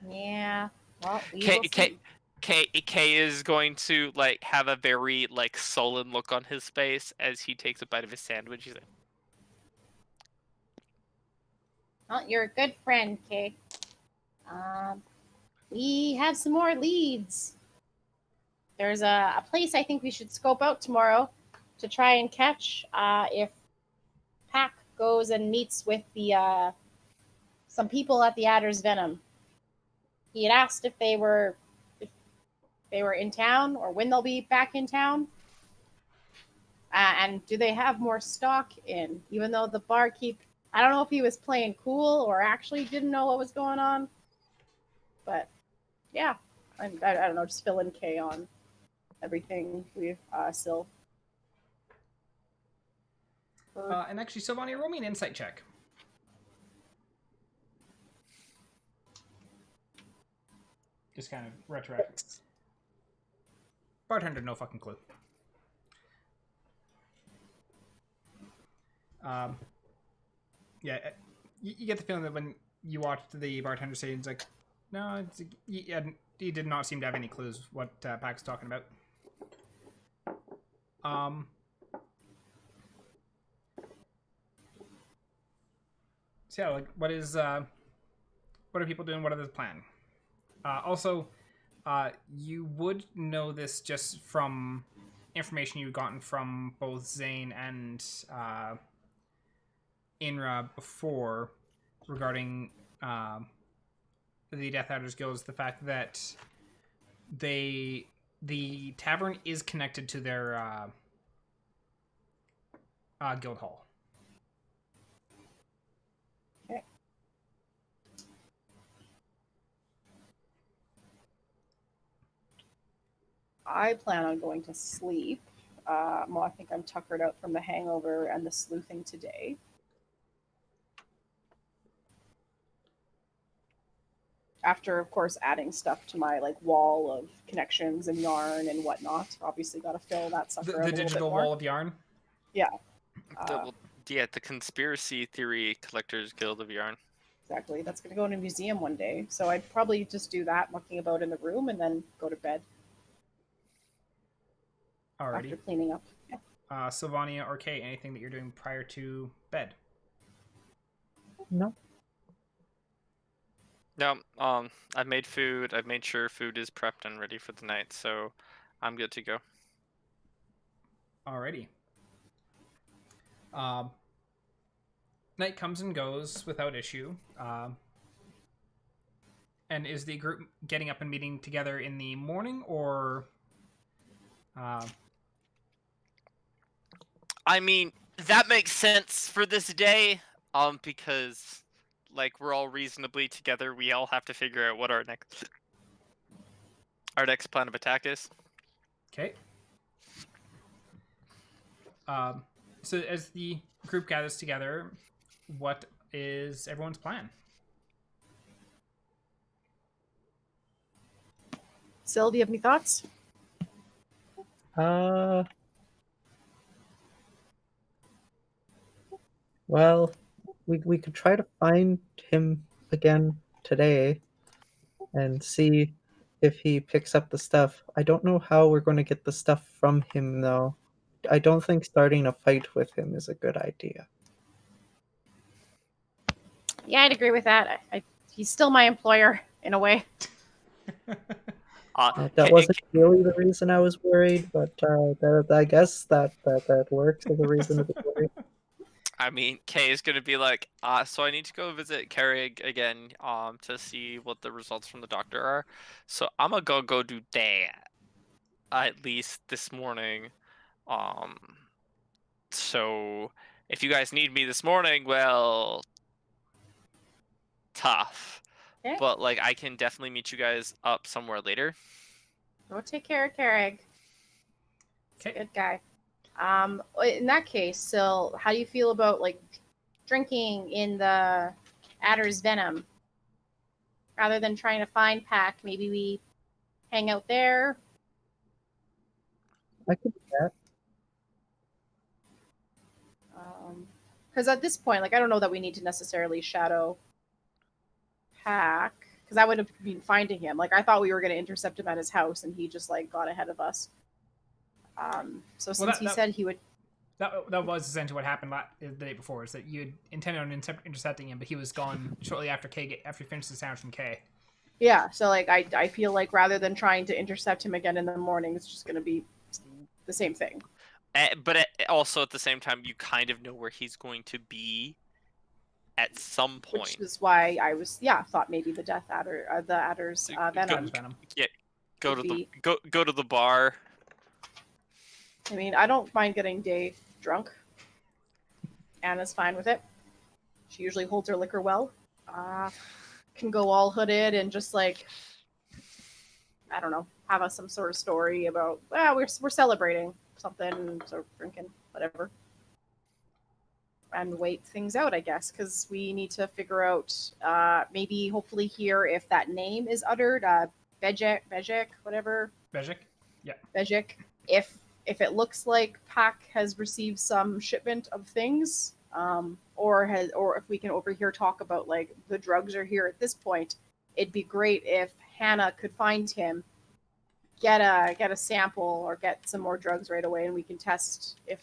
Yeah. Well, Kay is going to like have a very like sullen look on his face as he takes a bite of his sandwich. He's like, well, you're a good friend, Kay. We have some more leads. There's a place I think we should scope out tomorrow to try and catch if Pac goes and meets with the some people at the Adder's Venom. He had asked if they were in town or when they'll be back in town. And do they have more stock in? Even though the barkeep, I don't know if he was playing cool or actually didn't know what was going on. But Yeah, I don't know, just fill in K on everything we still. And actually, Sylvania, roll me an insight check. Just kind of retroactive. Bartender, no fucking clue. Yeah, you get the feeling that when you watched the bartender say, it's like, no, he did not seem to have any clues what Pack's talking about. So yeah, like, what are people doing? What are the plan? Also, you would know this just from information you've gotten from both Zane and Inra before regarding the Death Adders Guild, is the fact that the tavern is connected to their guild hall. Okay. I plan on going to sleep. Well, I think I'm tuckered out from the hangover and the sleuthing today. After, of course, adding stuff to my like wall of connections and yarn and whatnot. Obviously, got to fill that sucker out a The little digital bit more. wall of yarn. Yeah. The conspiracy theory collectors guild of yarn. Exactly. That's going to go in a museum one day. So I'd probably just do that, mucking about in the room, and then go to bed Alrighty. after cleaning up. Yeah. Sylvania or Kay, anything that you're doing prior to bed? No. No, I've made food. I've made sure food is prepped and ready for the night, so I'm good to go. Alrighty. Night comes and goes without issue. And is the group getting up and meeting together in the morning, or? I mean, that makes sense for this day, because, like, we're all reasonably together. We all have to figure out what our next plan of attack is. Okay. So as the group gathers together, what is everyone's plan? Syl, do you have any thoughts? Well, we could try to find him again today and see if he picks up the stuff. I don't know how we're going to get the stuff from him, though. I don't think starting a fight with him is a good idea. Yeah, I'd agree with that. He's still my employer in a way. That wasn't really the reason I was worried, but I guess that works as a reason to be worried. I mean, Kay is going to be like, so I need to go visit Carrig again to see what the results from the doctor are. So I'm going to go do that, at least this morning. So if you guys need me this morning, well, tough. Okay. But, like, I can definitely meet you guys up somewhere later. Go take care of Carrig. Okay. Good guy. In that case, Syl, how do you feel about like Drinking in the adder's venom. Rather than trying to find Pack, maybe we hang out there. I could do that. because at this point, like I don't know that we need to necessarily shadow Pack, because I would have been finding him. Like I thought we were going to intercept him at his house, and he just like got ahead of us. So since he said he would. That was essentially what happened the day before. Is that you had intended on intercepting him, but he was gone shortly after he finished the sandwich from K. Yeah, so like I feel like rather than trying to intercept him again in the morning, it's just going to be the same thing. But also at the same time, you kind of know where he's going to be at some point. Which is why I was thought maybe the Death Adder, the Adder's venom. Yeah, go to the bar. I mean, I don't mind getting Dave drunk. Anna's fine with it. She usually holds her liquor well. Can go all hooded and just like I don't know, have some sort of story about, we're celebrating something, so drinking, whatever. And wait things out, I guess, because we need to figure out, maybe hopefully hear if that name is uttered, Bejek, whatever. Bejik? Yeah. Bejik. If it looks like Pac has received some shipment of things, or if we can overhear talk about like the drugs are here at this point, it'd be great if Hannah could find him, get a sample or get some more drugs right away, and we can test if,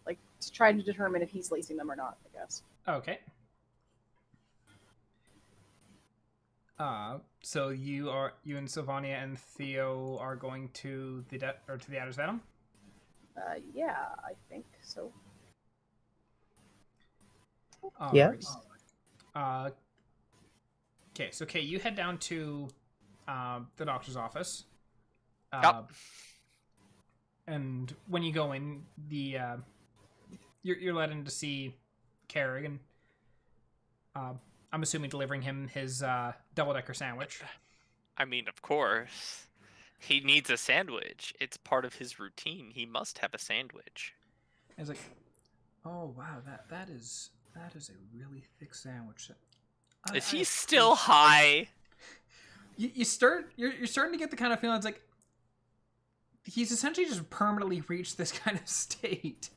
like, to try to determine if he's lacing them or not, I guess. Okay. So you and Sylvania and Theo are going to the to the Adder's Venom? Yeah, I think so. Yes. Okay, so Kay, you head down to the doctor's office. Yep. And when you go in, you're let in to see Carrig, and I'm assuming delivering him his double-decker sandwich. I mean, of course. He needs a sandwich. It's part of his routine. He must have a sandwich. And he's like, "Oh wow, that is a really thick sandwich." Is he still high? You're starting to get the kind of feeling it's like he's essentially just permanently reached this kind of state.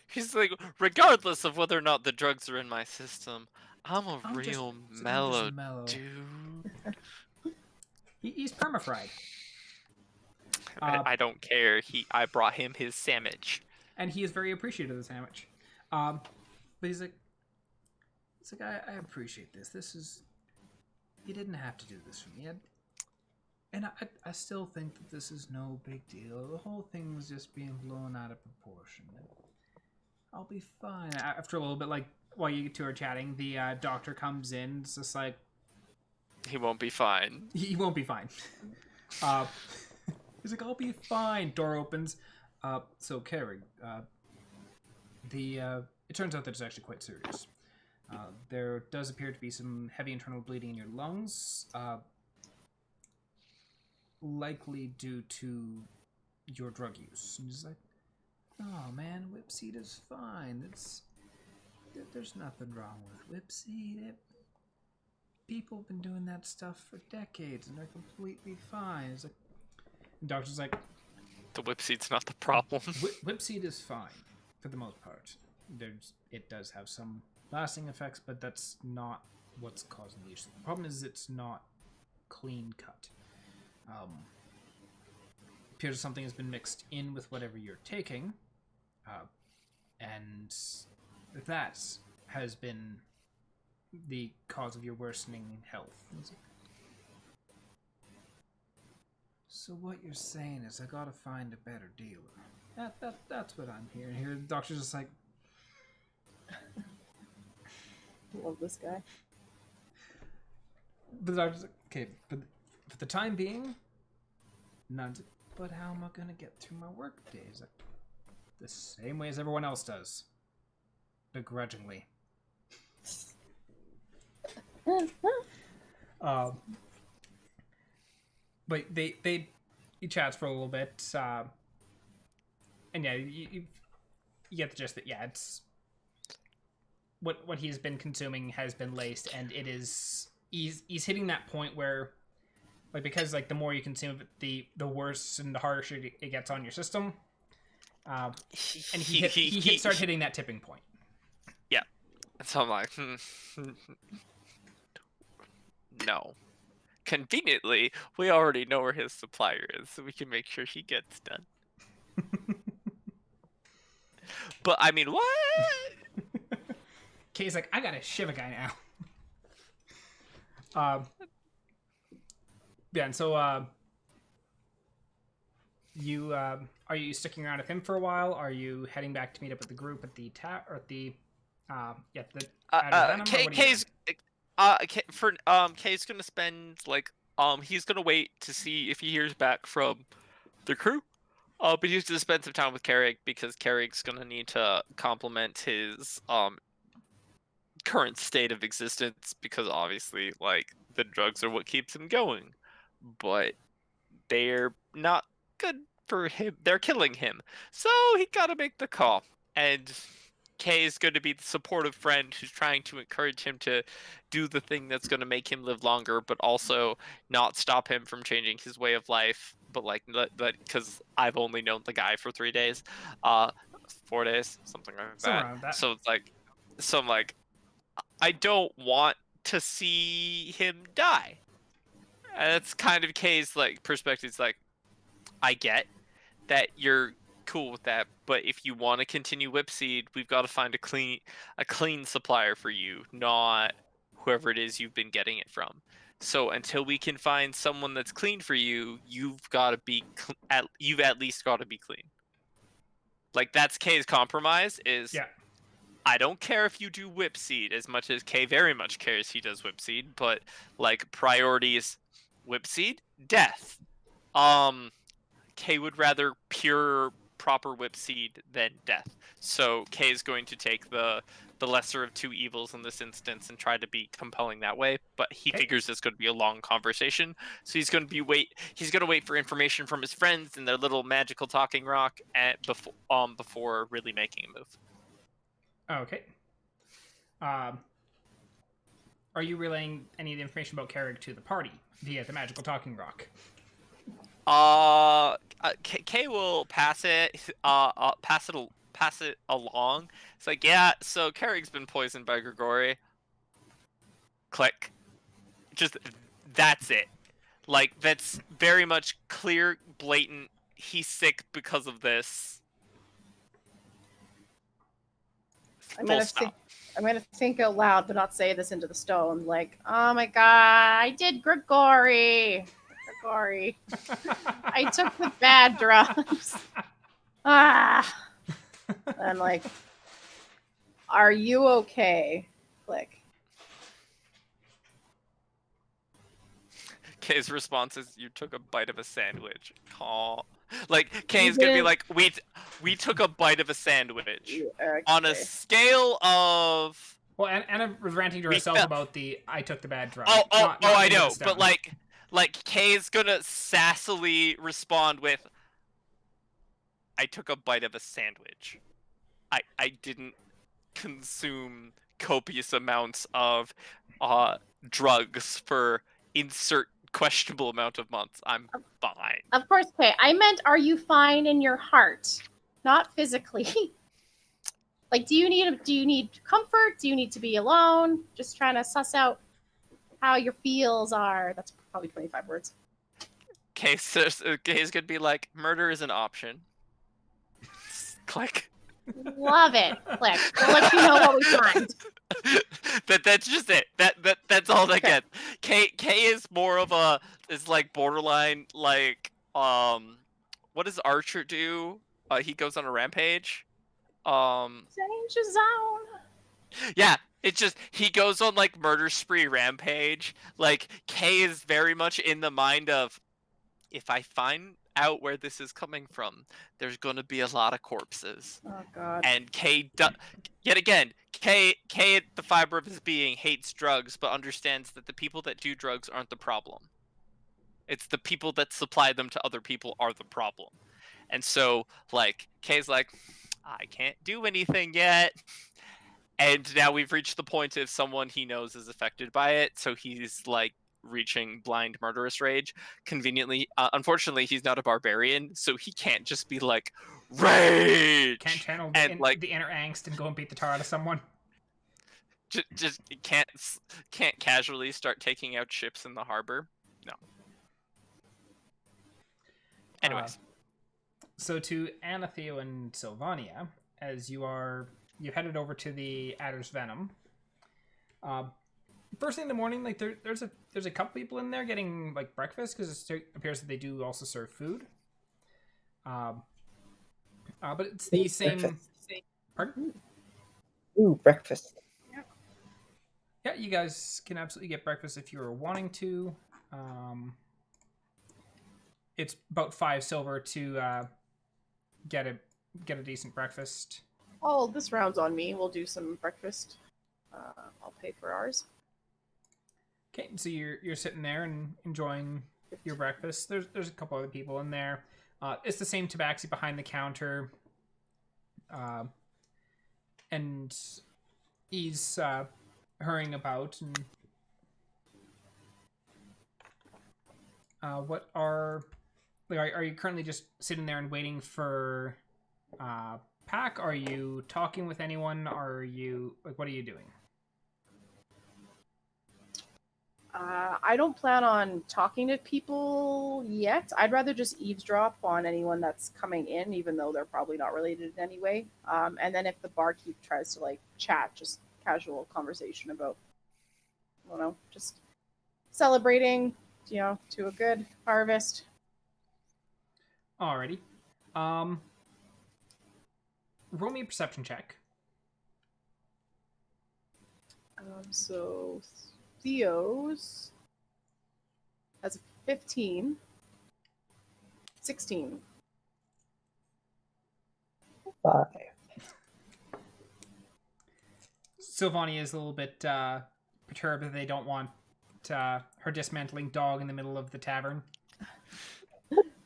He's like, regardless of whether or not the drugs are in my system, I'm real mellow dude. He's perma-fried. I don't care. I brought him his sandwich. And he is very appreciative of the sandwich. But he's like, I appreciate this. You didn't have to do this for me. And I still think that this is no big deal. The whole thing was just being blown out of proportion. I'll be fine. After a little bit, like, while you two are chatting, the doctor comes in. It's just like... He won't be fine. He won't be fine. He's like, I'll be fine. Door opens. So, Carrig, it turns out that it's actually quite serious. There does appear to be some heavy internal bleeding in your lungs, likely due to your drug use. And he's like, oh man, whipseed is fine. There's nothing wrong with whipseed. People have been doing that stuff for decades, and they're completely fine. It's like, the doctor's like, the whipseed's not the problem. Whipseed is fine for the most part. It does have some lasting effects, but that's not what's causing the issue. The problem is it's not clean cut. Appears something has been mixed in with whatever you're taking, and that has been the cause of your worsening health. So what you're saying is I gotta find a better dealer. That's what I'm hearing here. The doctor's just like, Love this guy. the doctor's like, okay, but for the time being, none. But how am I gonna get through my work days? Like, the same way as everyone else does, begrudgingly. But he chats for a little bit, and yeah, you get the gist that it's what he's been consuming has been laced, and it is he's hitting that point where, like, because like the more you consume it, the worse and the harsher it gets on your system, and he started hitting that tipping point. Yeah, so I'm like, no. Conveniently, we already know where his supplier is, so we can make sure he gets done. But I mean, what? Kay's like, I gotta shiv a guy now. Yeah, and so you are you sticking around with him for a while? Are you heading back to meet up with the group at the or at the Kay's gonna spend like he's gonna wait to see if he hears back from the crew. But he's gonna spend some time with Carrig because Carrig's gonna need to complement his current state of existence because obviously like the drugs are what keeps him going. but they're not good for him. They're killing him. So he got to make the call. And Kay is going to be the supportive friend who's trying to encourage him to do the thing that's going to make him live longer, but also not stop him from changing his way of life. But like, because I've only known the guy for 3 days, 4 days, something like Somewhere that. around that. So it's like, I'm like, I don't want to see him die. And that's kind of Kay's like perspective. It's like, I get that you're cool with that, but if you want to continue Whipseed, we've got to find a clean supplier for you, not whoever it is you've been getting it from. So until we can find someone that's clean for you, you've got to be you've at least got to be clean. Like, that's Kay's compromise. Is Yeah. I don't care if you do Whipseed as much as Kay very much cares he does Whipseed, but like, priorities: Whipseed, death. Kay would rather pure proper Whipseed than death. So Kay is going to take the lesser of two evils in this instance and try to be compelling that way. But he figures it's going to be a long conversation, so he's going to wait for information from his friends and their little magical talking rock before really making a move. Okay. Are you relaying any of the information about Carrick to the party via the magical talking rock? Kay will pass it along. It's like, yeah, so Carrick's been poisoned by Grigori. Click. Just, that's it. Like, that's very much clear, blatant. He's sick because of this. I'm gonna think out loud, but not say this into the stone. Like, oh my god, I did Grigori. I took the bad drugs. I'm like, are you okay? Click. Kay's response is, you took a bite of a sandwich. Aw. Like, Kay's gonna be like, we took a bite of a sandwich. Okay. On a scale of... Well, Anna was ranting to herself about the I took the bad drug. I know, but like Kay's gonna sassily respond with, I took a bite of a sandwich. I didn't consume copious amounts of drugs for insert questionable amount of months. I'm fine. Of course, Kay. I meant, are you fine in your heart, not physically? Like, do you need comfort? Do you need to be alone? Just trying to suss out how your feels are. That's probably 25 words. Kay's gonna be like, murder is an option. Click. Love it. Click. We'll let you know what we find. That's just it. That's all they Okay. get. Kay is more of is like borderline, like, what does Archer do? He goes on a rampage. Danger zone. Yeah, it's just, he goes on like murder spree rampage. Like, Kay is very much in the mind of, if I find out where this is coming from, there's gonna be a lot of corpses. Oh god. And Kay, yet again, Kay, the fiber of his being, hates drugs, but understands that the people that do drugs aren't the problem. It's the people that supply them to other people are the problem. And so, like, Kay's like, I can't do anything yet. And now we've reached the point if someone he knows is affected by it, so he's like reaching blind murderous rage. Conveniently, unfortunately, he's not a barbarian, so he can't just be like, rage! Can't channel and the inner angst and go and beat the tar out of someone. Just can't casually start taking out ships in the harbor. No. Anyways. So to Annah, Theo, and Sylvania, as you headed over to the Adder's Venom. First thing in the morning, like there's a couple people in there getting like breakfast, because it appears that they do also serve food. But it's the same. Pardon? Ooh, breakfast. Yeah, you guys can absolutely get breakfast if you were wanting to. It's about 5 silver to get a decent breakfast. Oh, this round's on me. We'll do some breakfast. I'll pay for ours. Okay, so you're sitting there and enjoying your breakfast. There's a couple other people in there. It's the same tabaxi behind the counter. And he's hurrying about. And what are you currently just sitting there and waiting for Pack? Are you talking with anyone? Are you what are you doing? I don't plan on talking to people yet. I'd rather just eavesdrop on anyone that's coming in, even though they're probably not related in any way. And then if the barkeep tries to like chat, just casual conversation about, I don't know, just celebrating, to a good harvest. Alrighty. Roll me a perception check. So Theo's has a 15. 16. 5. Sylvania is a little bit perturbed that they don't want her dismantling dog in the middle of the tavern.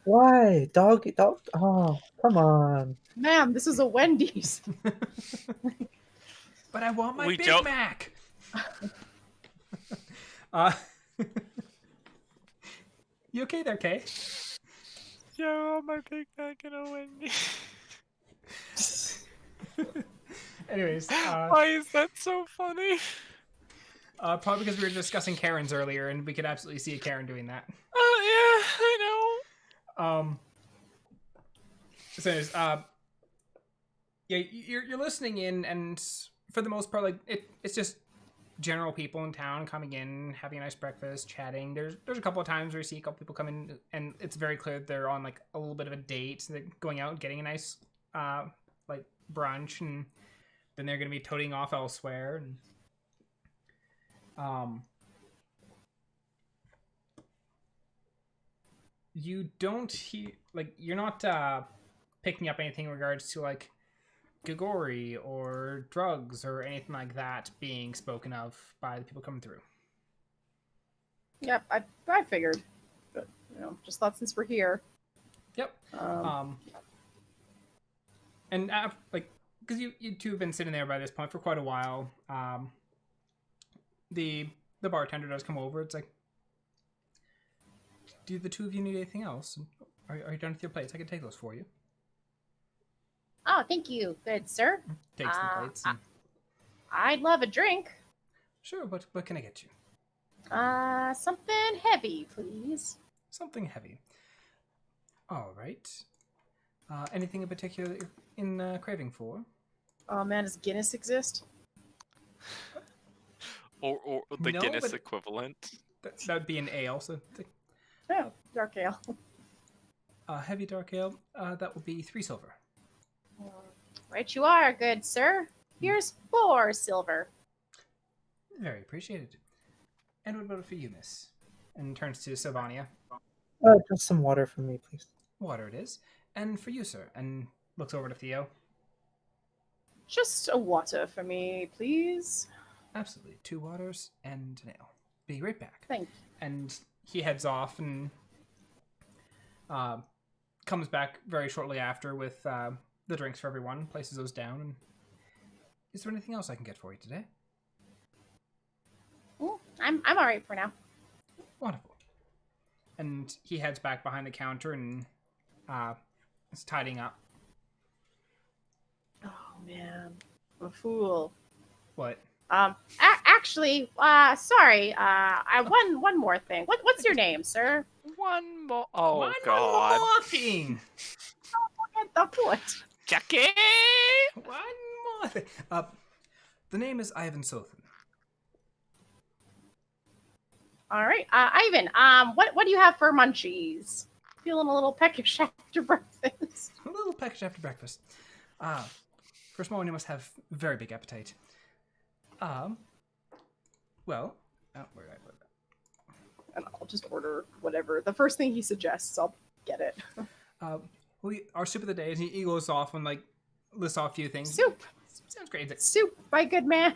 Why? Dog? Oh, come on. Ma'am, this is a Wendy's. But I want my We Big don't- Mac. You okay there, Kay? Yo, my Big Mac and a Wendy. Anyways, Why is that so funny? probably because we were discussing Karens earlier, and we could absolutely see a Karen doing that. Oh, yeah, I know. So anyways, yeah, you're listening in, and for the most part, it's just general people in town coming in, having a nice breakfast, chatting. There's a couple of times where you see a couple people come in, and it's very clear that they're on like a little bit of a date. So they're going out and getting a nice brunch, and then they're going to be toting off elsewhere. And you don't hear you're not picking up anything in regards to like Gagori or drugs or anything like that being spoken of by the people coming through. Yep, I figured. But, just thought since we're here. Yep. And because you two have been sitting there by this point for quite a while, the bartender does come over. It's like, do the two of you need anything else? Are you done with your plates? I can take those for you. Oh, thank you, good sir. Takes the plates. And, I'd love a drink. sure, what can I get you? Something heavy, please. Something heavy. All right. Anything in particular that you're in craving for? Oh man, does Guinness exist? Or the No, Guinness but- equivalent. That would be an ale. So Oh, dark ale. heavy dark ale. That will be 3 silver. Right you are, good sir. Here's 4 silver. Very appreciated. And what about for you, miss? And turns to Sylvania. Just some water for me, please. Water it is. And for you, sir. And looks over to Theo. Just a water for me, please. Absolutely. 2 waters and an ale. Be right back. Thank you. And he heads off and comes back very shortly after with the drinks for everyone, places those down. And is there anything else I can get for you today? I'm all right for now. Wonderful. And he heads back behind the counter and is tidying up. Oh man, I'm a fool. What? Actually, sorry. One more thing. What's your name, sir? One more. Oh, One God. more thing. What the what? Jackie! One more thing. The name is Ivan Sothan. All right, Ivan. What do you have for munchies? Feeling a little peckish after breakfast. A little peckish after breakfast. For a small one, you must have very big appetite. Well, where did I put that? And I'll just order whatever. The first thing he suggests, I'll get it. Our soup of the day is he goes off and lists off a few things. Soup. Sounds great. He's like, Soup, my good man.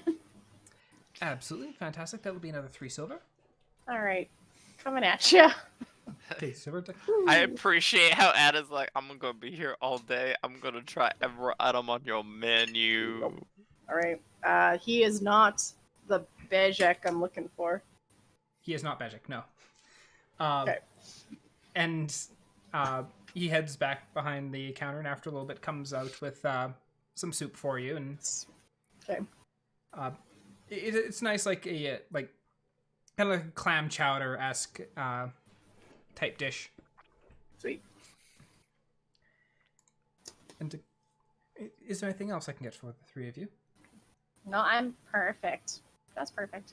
absolutely fantastic. That will be another 3 silver. All right. coming at you. Okay, so we're like, I appreciate how Anna's like, I'm gonna be here all day. I'm gonna try every item on your menu. All right. He is not the Bejek I'm looking for. he is not Bejik, no. Okay. And he heads back behind the counter, and after a little bit comes out with some soup for you. And Okay. it's nice, like a kind of like a clam chowder-esque type dish. Sweet. And is there anything else I can get for the three of you? No, I'm perfect. That's perfect.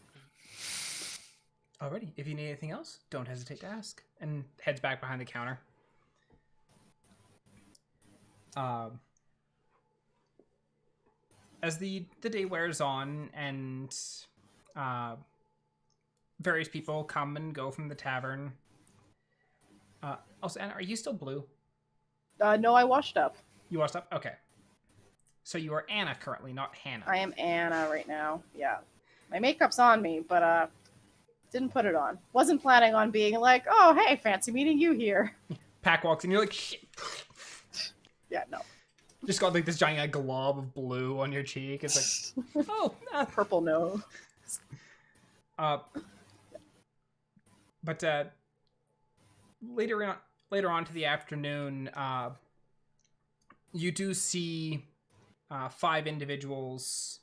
Alrighty, if you need anything else, don't hesitate to ask. And heads back behind the counter. As the day wears on and various people come and go from the tavern. Also, Anna, are you still blue? No, I washed up. You washed up? Okay. So you are Anna currently, not Hannah. I am Anna right now. Yeah. My makeup's on me, but didn't put it on. Wasn't planning on being like, oh, hey, fancy meeting you here. Pack walks in, you're like, shit. Yeah, no. Just got like this giant glob of blue on your cheek. It's like, oh, Purple no. But later on to the afternoon, you do see 5 individuals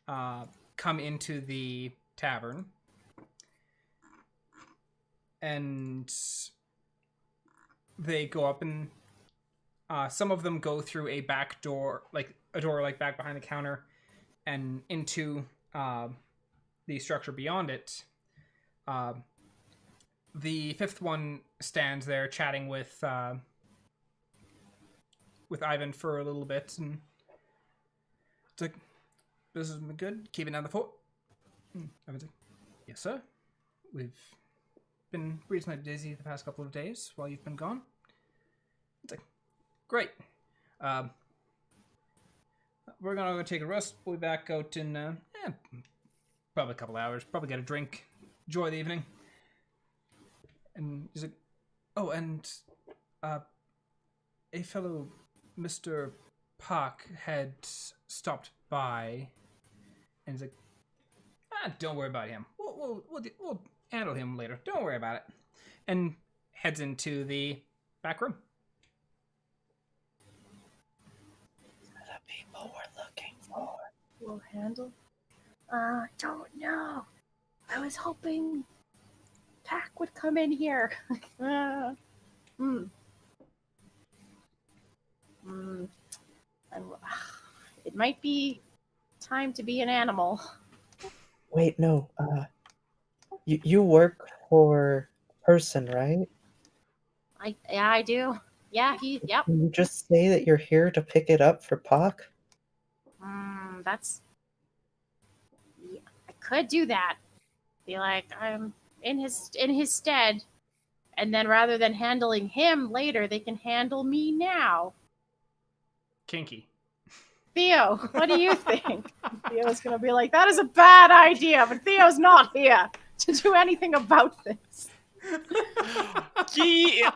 come into the tavern, and they go up, and some of them go through a back door, like a door like back behind the counter, and into the structure beyond it. The 5th one stands there chatting with Ivan for a little bit, and it's like, "This has been good. Keeping down the fort." Ivan's like, "Yes, sir. We've been reasonably busy the past couple of days while you've been gone." It's like, "Great. We're gonna go take a rest. We'll be back out in probably a couple hours. Probably get a drink. Enjoy the evening." And he's like, "Oh, and a fellow Mr. Park had stopped by," and he's like, "Don't worry about him. We'll handle him later. Don't worry about it." And heads into the back room. The people we're looking for. We'll handle. Don't know. I was hoping Pack would come in here. And it might be time to be an animal. Wait, no. You work for Person, right? I do. Yeah, yep. Can you just say that you're here to pick it up for Puck? That's. Yeah, I could do that. Be like, I'm in his stead, and then rather than handling him later, they can handle me now. Kinky. Theo, what do you think? Theo's gonna be like, that is a bad idea, but Theo's not here to do anything about this.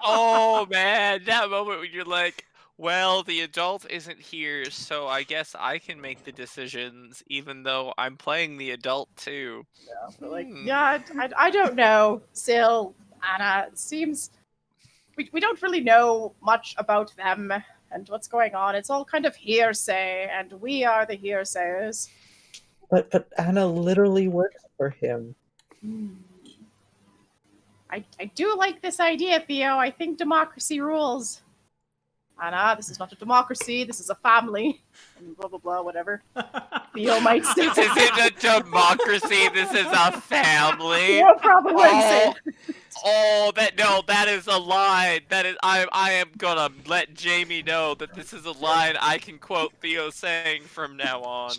Oh man, that moment when you're like, well, the adult isn't here, so I guess I can make the decisions, even though I'm playing the adult too. Yeah, but like, yeah, I don't know, Syl, Anna. It seems we don't really know much about them and what's going on. It's all kind of hearsay, and we are the hearsayers. But Anna literally works for him. I do like this idea, Theo. I think democracy rules. Anna, this is not a democracy. This is a family. And blah, blah, blah, whatever. Theo might say. This isn't a democracy. This is a family. Theo probably wouldn't say. That is a line. That is, I am gonna let Jamie know that this is a line I can quote Theo saying from now on.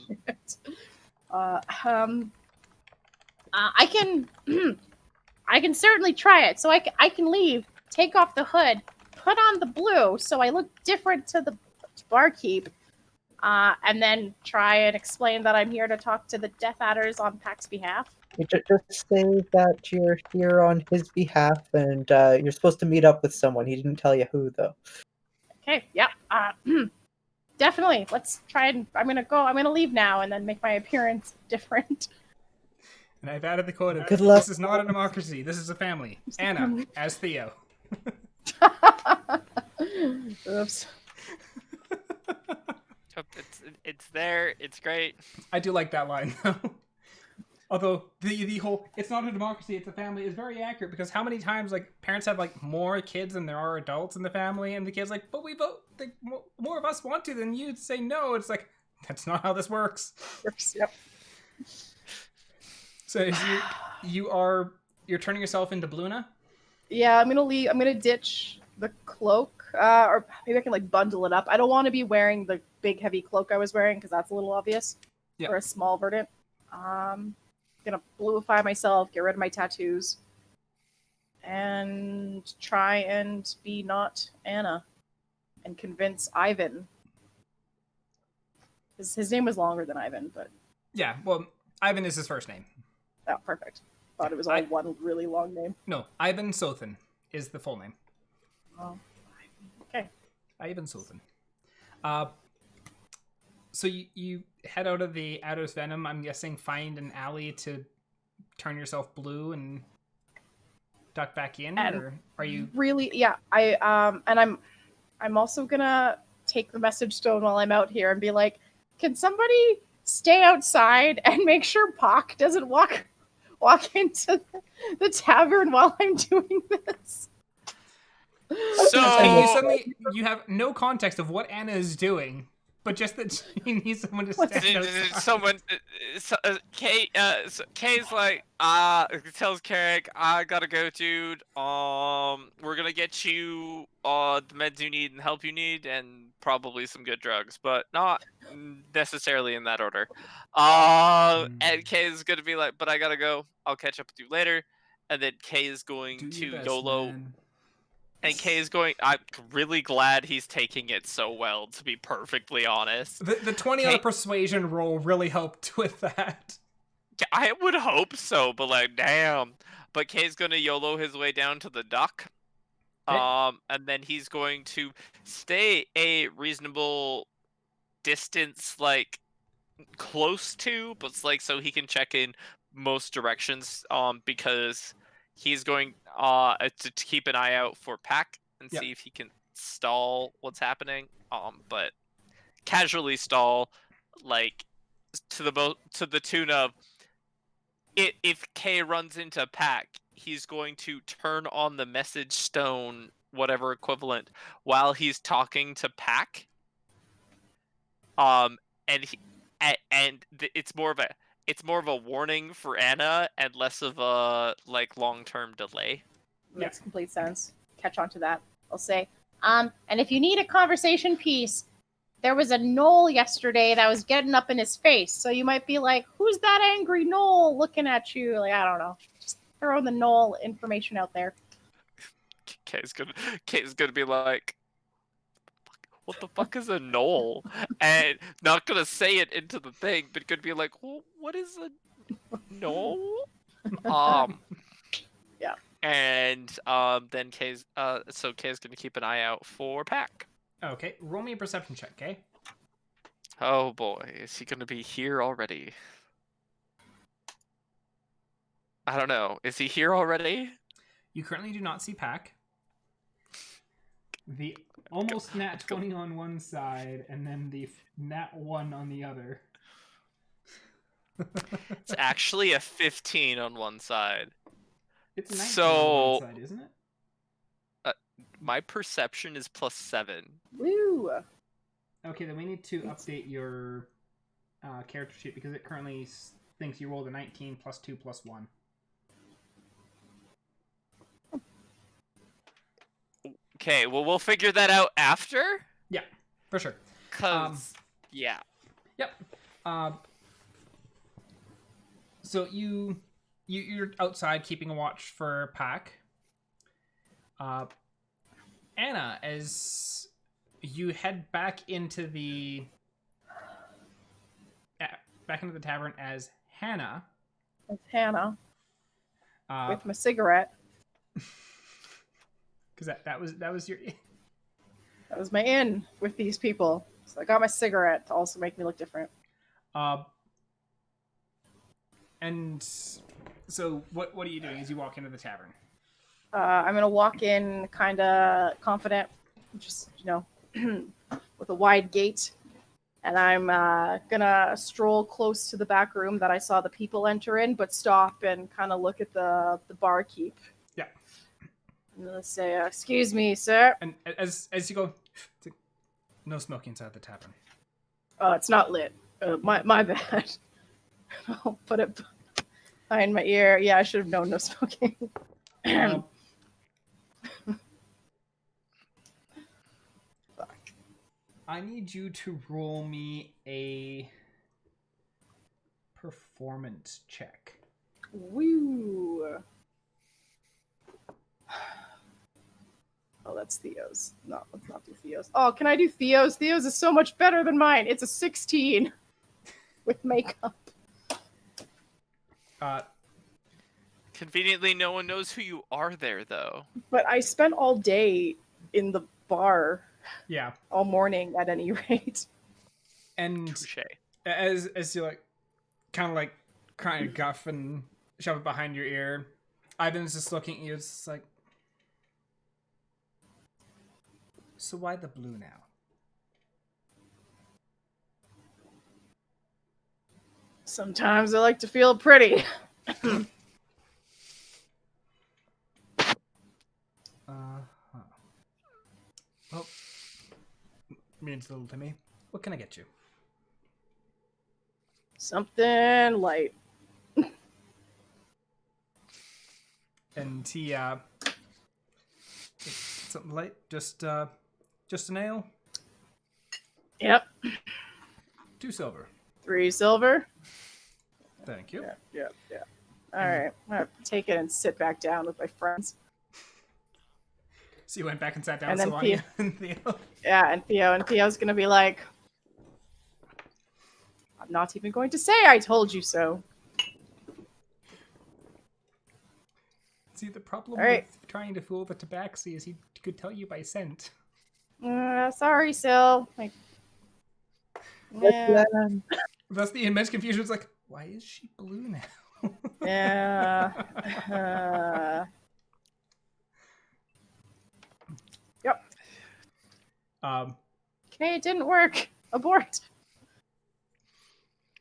I can certainly try it. So I can leave, take off the hood, put on the blue, so I look different to the barkeep, and then try and explain that I'm here to talk to the Death Adders on Pack's behalf. You just say that you're here on his behalf, and you're supposed to meet up with someone. He didn't tell you who, though. Okay, yeah. Definitely. Let's try and I'm gonna leave now and then make my appearance different. And I've added the quote of, Good luck. this is not a democracy, this is a family. Anna, as Theo. Oops. It's there. It's great. I do like that line, though. Although the whole "it's not a democracy, it's a family" is very accurate, because how many times like parents have like more kids than there are adults in the family, and the kids like, but we vote, like, more of us want to than you say no. It's like, that's not how this works. Yep. So you're turning yourself into Bluna? Yeah, I'm gonna leave. I'm gonna ditch the cloak, or maybe I can like bundle it up. I don't want to be wearing the big heavy cloak I was wearing because that's a little obvious for a small Verdant. Gonna bluify myself, get rid of my tattoos, and try and be not Anna, and convince Ivan. His name was longer than Ivan, but Yeah, well, Ivan is his first name. oh, perfect. Thought it was all one really long name. No, Ivan Sothan is the full name. Oh, okay. Ivan Sothan. So you head out of the Adder's Venom, I'm guessing, find an alley to turn yourself blue and duck back in, And or are you really? Yeah, I'm also gonna take the message stone while I'm out here and be like, can somebody stay outside and make sure Pock doesn't walk into the tavern while I'm doing this? So you have no context of what Anna is doing, but just that she needs someone to stand outside. Kay's like, tells Carrick, I gotta go, dude. We're gonna get you the meds you need and help you need, and probably some good drugs, but not necessarily in that order. And Kay's gonna be like, but I gotta go. I'll catch up with you later. And then Kay is going Do to your best, YOLO. man. And Kay is going. I'm really glad he's taking it so well, to be perfectly honest. The 20 on a persuasion roll really helped with that. I would hope so, but like, damn. But Kay's gonna YOLO his way down to the dock. Okay. And then he's going to stay a reasonable distance, like close to, but like so he can check in most directions. Because he's going to keep an eye out for Pack and see if he can stall what's happening. But casually stall, like to the tune of, if Kay runs into Pack, he's going to turn on the message stone, whatever equivalent, while he's talking to Pack. It's more of a warning for Anna and less of a like long-term delay. Makes complete sense. Catch on to that. I'll say, And if you need a conversation piece, there was a gnoll yesterday that was getting up in his face. So you might be like, who's that angry gnoll looking at you? Like, I don't know. Just throw the gnoll information out there. Kay's gonna be like, what the fuck is a gnoll? And not gonna say it into the thing, but gonna be like, well, what is a gnoll? Yeah. And then Kay's gonna keep an eye out for Pack. Okay, roll me a perception check, okay? Oh boy, is he gonna be here already? I don't know. Is he here already? You currently do not see Pack. The almost nat 20 on one side, and then the nat 1 on the other. It's actually a 15 on one side. It's 19 So, on one side, isn't it? My perception is +7. Woo! Okay, then we need to update your character sheet, because it currently thinks you rolled a 19 plus 2 plus 1. Okay, well, we'll figure that out after. Yeah, for sure. Yeah. Yep. So you're outside keeping a watch for Pack. Anna, as you head back into the tavern as Hannah, with Hannah Because with my cigarette. that was your. That was my in with these people. So I got my cigarette to also make me look different. And so what are you doing as you walk into the tavern? I'm gonna walk in kind of confident, just with a wide gate, and I'm gonna stroll close to the back room that I saw the people enter in, but stop and kind of look at the barkeep. Yeah. I'm gonna say, "Excuse me, sir." And as you go, it's like, no smoking inside the tavern. Oh, it's not lit. My bad. I'll put it behind my ear. Yeah, I should have known no smoking. I need you to roll me a performance check. Woo. Oh, that's Theo's. No, let's not do Theo's. Oh, can I do Theo's? Theo's is so much better than mine. It's a 16 with makeup. Conveniently, no one knows who you are there, though. But I spent all day in the bar. Yeah. All morning, at any rate. And Touché. as you kind of guff and shove it behind your ear, Ivan's just looking at you. It's like, so why the blue now? Sometimes I like to feel pretty. Well, means little to me. What can I get you? Something light. And he something light, just an ale. Yep. 2 silver. 3 silver. Thank you. Yeah. All right, I'm gonna take it and sit back down with my friends. So you went back and sat down, And then Sylvania and Theo. Yeah, and Theo's gonna be like, I'm not even going to say I told you so. See, the problem All right. with trying to fool the tabaxi is he could tell you by scent. Sorry, Syl. Like, yeah. That's the immense confusion. It's like, why is she blue now? Yeah. Yep. Okay, it didn't work. Abort.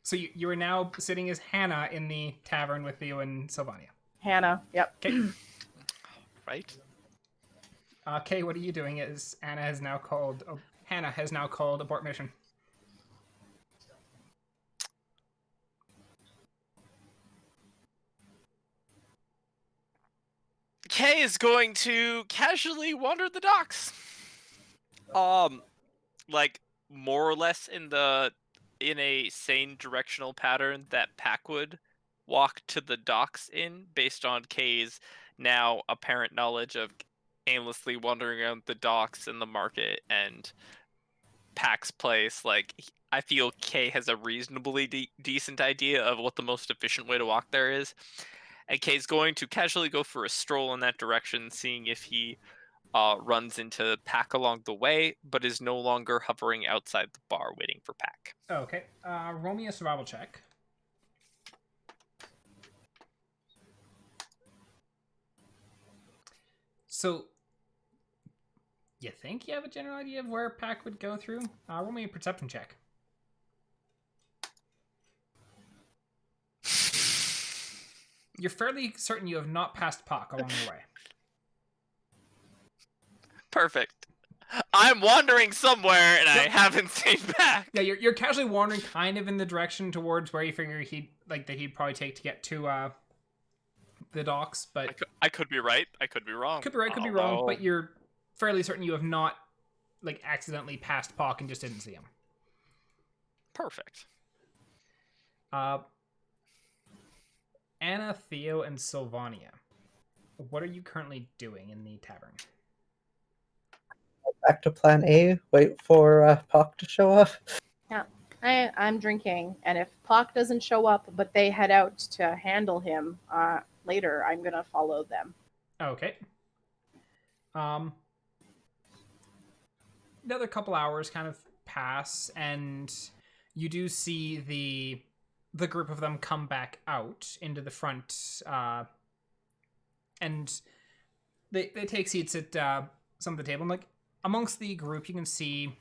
So you are now sitting as Hannah in the tavern with Theo and Sylvania. Hannah. Yep. Okay. Right? Kay, what are you doing? As Hannah has now called abort mission. Kay is going to casually wander the docks. Like more or less in a sane directional pattern that Pack would walk to the docks in, based on Kay's now apparent knowledge of aimlessly wandering around the docks and the market and Pack's place. Like, I feel Kay has a reasonably decent idea of what the most efficient way to walk there is. And Kay's going to casually go for a stroll in that direction, seeing if he runs into Pack along the way, but is no longer hovering outside the bar waiting for Pack. Okay. Roll me a survival check. So, you think you have a general idea of where Pack would go through? Roll me a perception check. You're fairly certain you have not passed Pac along the way. Perfect. I'm wandering somewhere and I haven't seen Pack. Yeah, you're casually wandering kind of in the direction towards where you figure he'd probably take to get to the docks, but I could be right. I could be wrong. Could be right, could be wrong, but you're fairly certain you have not accidentally passed Pac and just didn't see him. Perfect. Annah, Theo, and Sylvania. What are you currently doing in the tavern? Back to plan A, wait for Puck to show up. Yeah. I'm drinking, and if Puck doesn't show up, but they head out to handle him later, I'm gonna follow them. Okay. Another couple hours kind of pass, and you do see the group of them come back out into the front, and they take seats at some of the table. And like amongst the group, you can see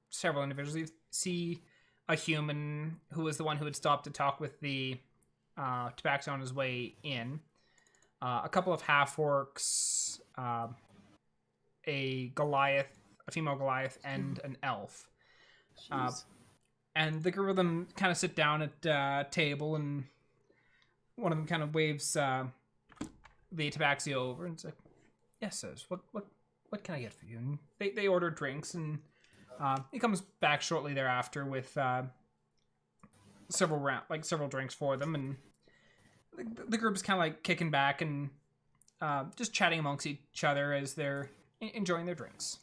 several individuals. You see a human who was the one who had stopped to talk with the Tabaxi on his way in. A couple of half-orcs, a Goliath, a female Goliath, and an elf. And the group of them kind of sit down at a table, and one of them kind of waves the Tabaxi over and says, "Yes, sirs, what can I get for you?" And they order drinks, and he comes back shortly thereafter with several drinks for them, and the group is kind of like kicking back and just chatting amongst each other as they're enjoying their drinks.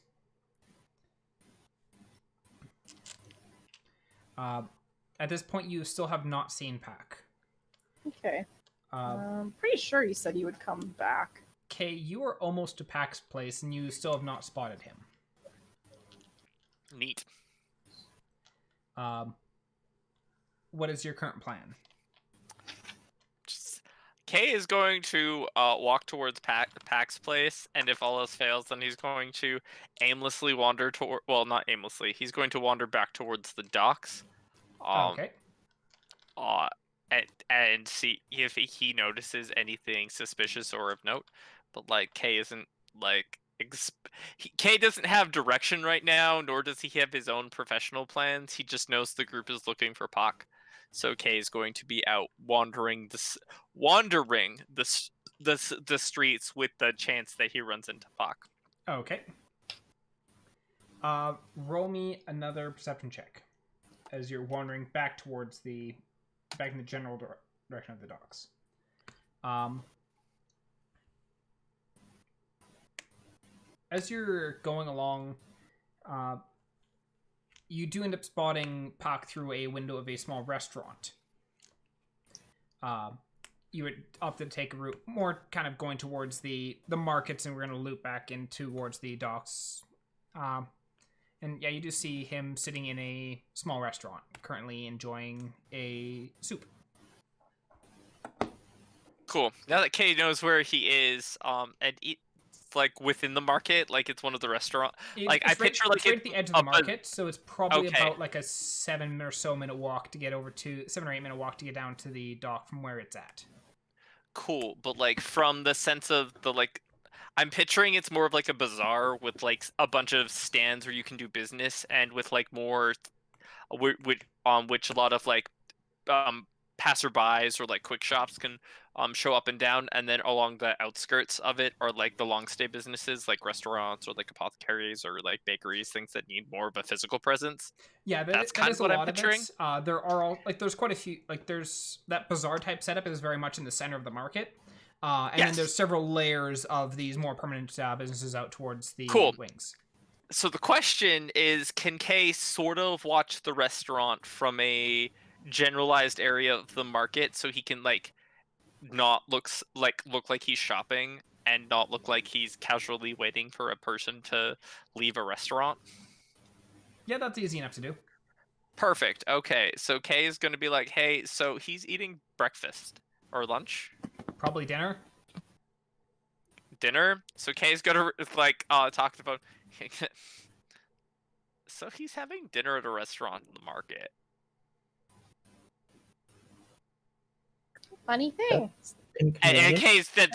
At this point, you still have not seen Pack. Okay. I'm pretty sure he said he would come back. Kay, you are almost to Pack's place, and you still have not spotted him. Neat. What is your current plan? Kay is going to walk towards Pack's place, and if all else fails, then he's going to aimlessly wander toward. Well, not aimlessly. He's going to wander back towards the docks. Okay. And see if he notices anything suspicious or of note. But like Kay isn't like Kay doesn't have direction right now, nor does he have his own professional plans. He just knows the group is looking for Pac. So Kay is going to be out wandering the streets with the chance that he runs into Pac. Okay. Roll me another perception check as you're wandering back in the general direction of the docks. As you're going along, you do end up spotting Pac through a window of a small restaurant. You would opted to take a route more kind of going towards the markets, and we're going to loop back in towards the docks. And yeah, you do see him sitting in a small restaurant, currently enjoying a soup. Cool. Now that Kay knows where he is, and like within the market, like it's one of the restaurant. I picture like it's right at the edge of the market, so it's probably about like a 7 or 8 minute walk to get down to the dock from where it's at. Cool, but like from the sense of the like. I'm picturing it's more of like a bazaar with like a bunch of stands where you can do business, and with like more, which a lot of like passerbys or like quick shops can show up and down, and then along the outskirts of it are like the long stay businesses like restaurants or like apothecaries or like bakeries, things that need more of a physical presence. Yeah, that's kind of what I'm picturing. There are there's quite a few, like there's that bazaar type setup is very much in the center of the market. Then there's several layers of these more permanent businesses out towards the wings. So the question is, can Kay sort of watch the restaurant from a generalized area of the market so he can like not look like he's shopping and not look like he's casually waiting for a person to leave a restaurant? Yeah, that's easy enough to do. Perfect. Okay, so Kay is going to be like, hey, so he's eating breakfast or lunch? Probably dinner. So Kay's gonna like talk to the phone. So he's having dinner at a restaurant in the market. Funny thing. And Kay's then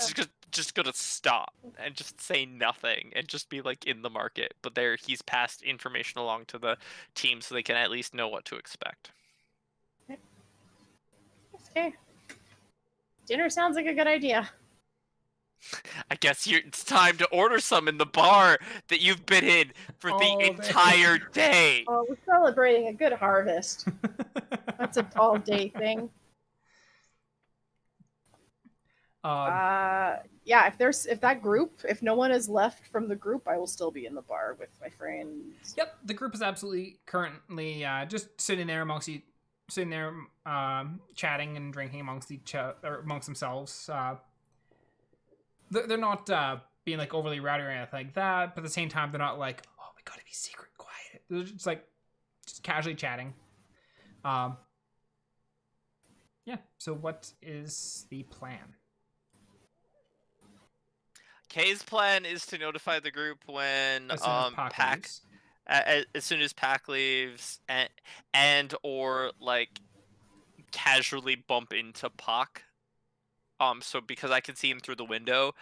just gonna stop and just say nothing and just be like in the market. But he's passed information along to the team so they can at least know what to expect. Okay. Dinner sounds like a good idea. I guess it's time to order some in the bar that you've been in for the entire day. Oh, we're celebrating a good harvest. That's an all-day thing. Yeah, if that group, if no one is left from the group, I will still be in the bar with my friends. Yep, the group is absolutely currently just sitting there chatting and drinking amongst amongst themselves. They're not being like overly rowdy or anything like that, but at the same time, they're not like, oh, we gotta be secret, quiet. They're just like just casually chatting. Yeah. So what is the plan? Kay's plan is to notify the group when As soon as Pac leaves. as soon as Pac leaves, and or like casually bump into Pac. So because I can see him through the window,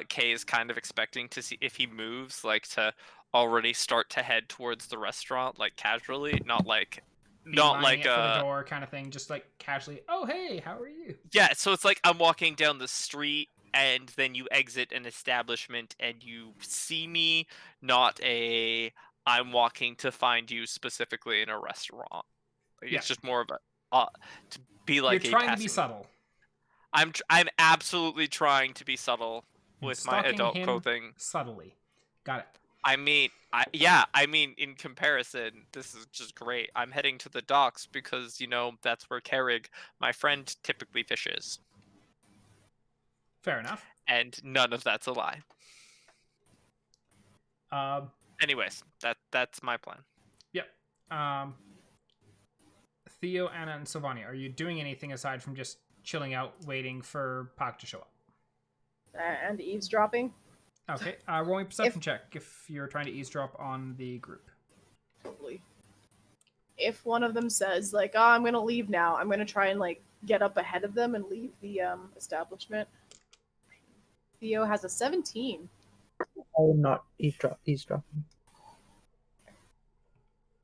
Kay is kind of expecting to see if he moves, like to already start to head towards the restaurant, like casually, not like For the door kind of thing, just like casually. Oh, hey, how are you? Yeah, so it's like I'm walking down the street and then you exit an establishment and you see me, not I'm walking to find you specifically in a restaurant. Like, Yeah. it's just more of a to be like You're trying to be subtle. I'm absolutely trying to be subtle with my Stalking adult him clothing. subtly. Got it. I mean, in comparison, this is just great. I'm heading to the docks because, that's where Carrig, my friend, typically fishes. Fair enough. And none of that's a lie. Anyways, that's my plan. Yep. Theo, Anna, and Sylvania, are you doing anything aside from just chilling out, waiting for Pac to show up? And eavesdropping. Okay. Roll me a perception check if you're trying to eavesdrop on the group. Totally. If one of them says like, "Oh, I'm gonna leave now," I'm gonna try and like get up ahead of them and leave the establishment. Theo has a 17. I am not eavesdropping.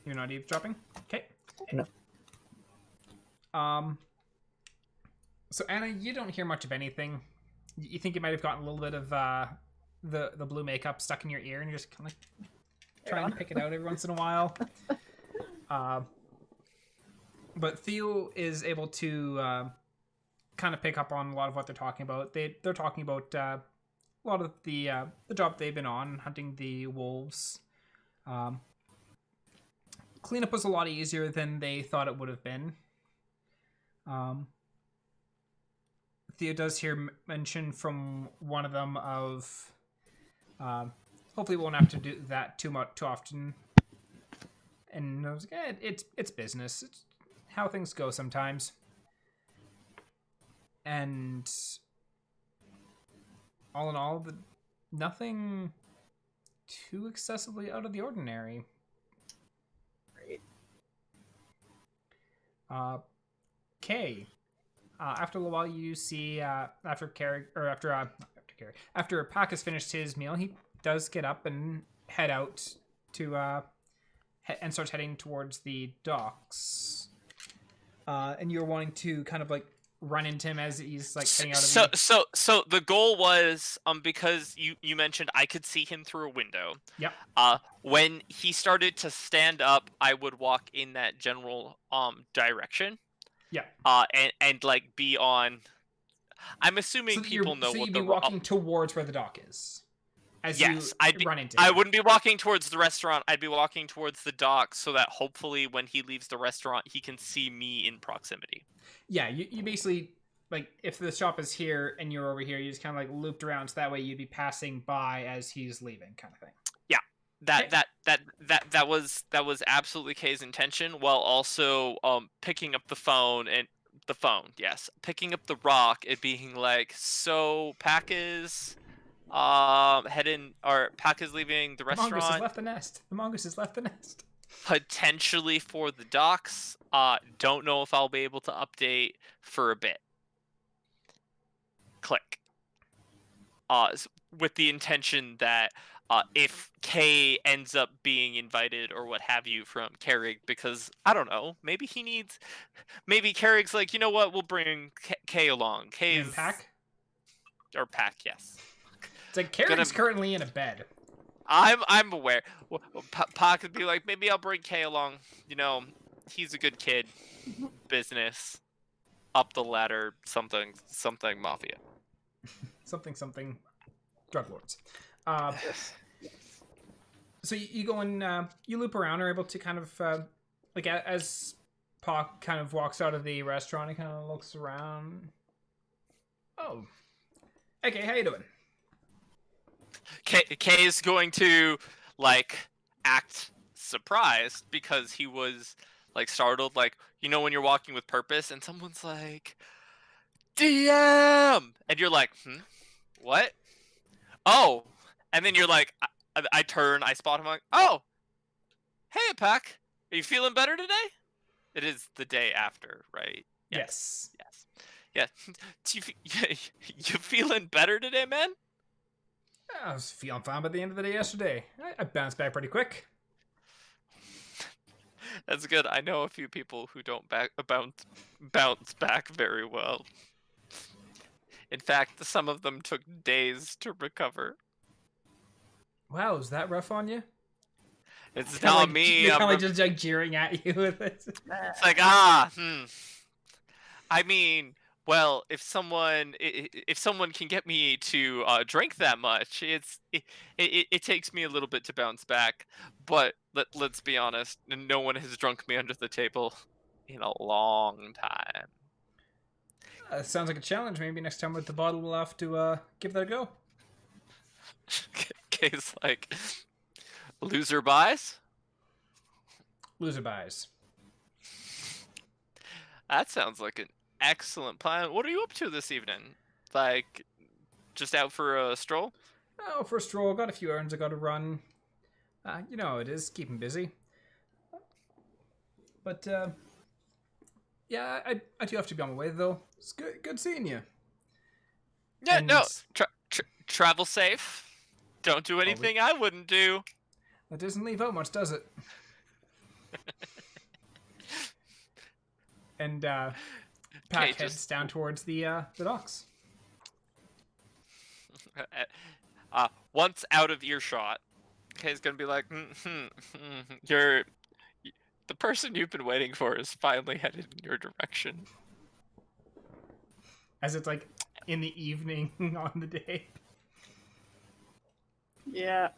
You're not eavesdropping? Okay. No. So Anna, you don't hear much of anything. You think you might have gotten a little bit of the blue makeup stuck in your ear, and you're just kind of trying to pick it out every once in a while. But Theo is able to kind of pick up on a lot of what they're talking about. They're talking about a lot of the job they've been on, hunting the wolves. Cleanup was a lot easier than they thought it would have been. Theo does hear mention from one of them of hopefully we won't have to do that too often. And I was like, it's business. It's how things go sometimes. And all in all, nothing too excessively out of the ordinary. Great. Kay. After a little while, you see after Pac has finished his meal, he does get up and head out to and starts heading towards the docks. And you're wanting to kind of like run into him as he's like heading out of So the goal was because you mentioned I could see him through a window. Yep. When he started to stand up, I would walk in that general direction. Yeah. And like be on. I'm assuming people know so what you'd the be walking towards where the dock is. Run into I him. wouldn't be walking towards the restaurant. I'd be walking towards the dock so that hopefully when he leaves the restaurant, he can see me in proximity. Yeah, you basically like if the shop is here and you're over here, you just kind of like looped around so that way you'd be passing by as he's leaving, kind of thing. Yeah, that was absolutely Kay's intention, while also picking up the phone and picking up the rock and being like, so Pac is Pac is leaving the restaurant. Mongoose has left the nest. The mongoose has left the nest. Potentially for the docks. Don't know if I'll be able to update for a bit. Click. With the intention that if Kay ends up being invited or what have you from Carrig, because I don't know, maybe Carrig's like, you know what, we'll bring Kay along. Kay's Pac? Or Pac, yes. It's like Carrig's currently in a bed. I'm aware. Pac could be like, maybe I'll bring Kay along. He's a good kid. Business. Up the ladder. Something mafia. something drug lords. Yes. So you go and you loop around, are able to kind of like as Pac kind of walks out of the restaurant, he kind of looks around. Oh, okay, how you doing? Kay is going to like act surprised because he was like startled, like when you're walking with purpose and someone's like DM and you're like, what? Oh, and then you're like, I turn, I spot him, like, oh, hey, Pac, are you feeling better today? It is the day after, right? Yes. Yeah. You feeling better today, man? I was feeling fine by the end of the day yesterday. I bounced back pretty quick. That's good. I know a few people who don't bounce back very well. In fact, some of them took days to recover. Wow, is that rough on you? It's Kinda not like, me. They're I'm kind of just like jeering at you with it. It's like, I mean, well, if someone can get me to drink that much, it takes me a little bit to bounce back. But let's be honest, no one has drunk me under the table in a long time. Sounds like a challenge. Maybe next time with the bottle, we'll have to give that a go. Kay's like, loser buys? Loser buys. That sounds like an excellent plan. What are you up to this evening? Like, just out for a stroll? Oh, for a stroll. Got a few errands I got to run. You know how it is. Keeping busy. But, yeah, I do have to be on my way, though. It's good seeing you. Yeah, And no. Travel safe. Don't do anything I wouldn't do. That doesn't leave out much, does it? And Pac heads down towards the docks. Once out of earshot, Kay's gonna be like, you're the person you've been waiting for is finally headed in your direction. As it's like in the evening on the day. Yeah.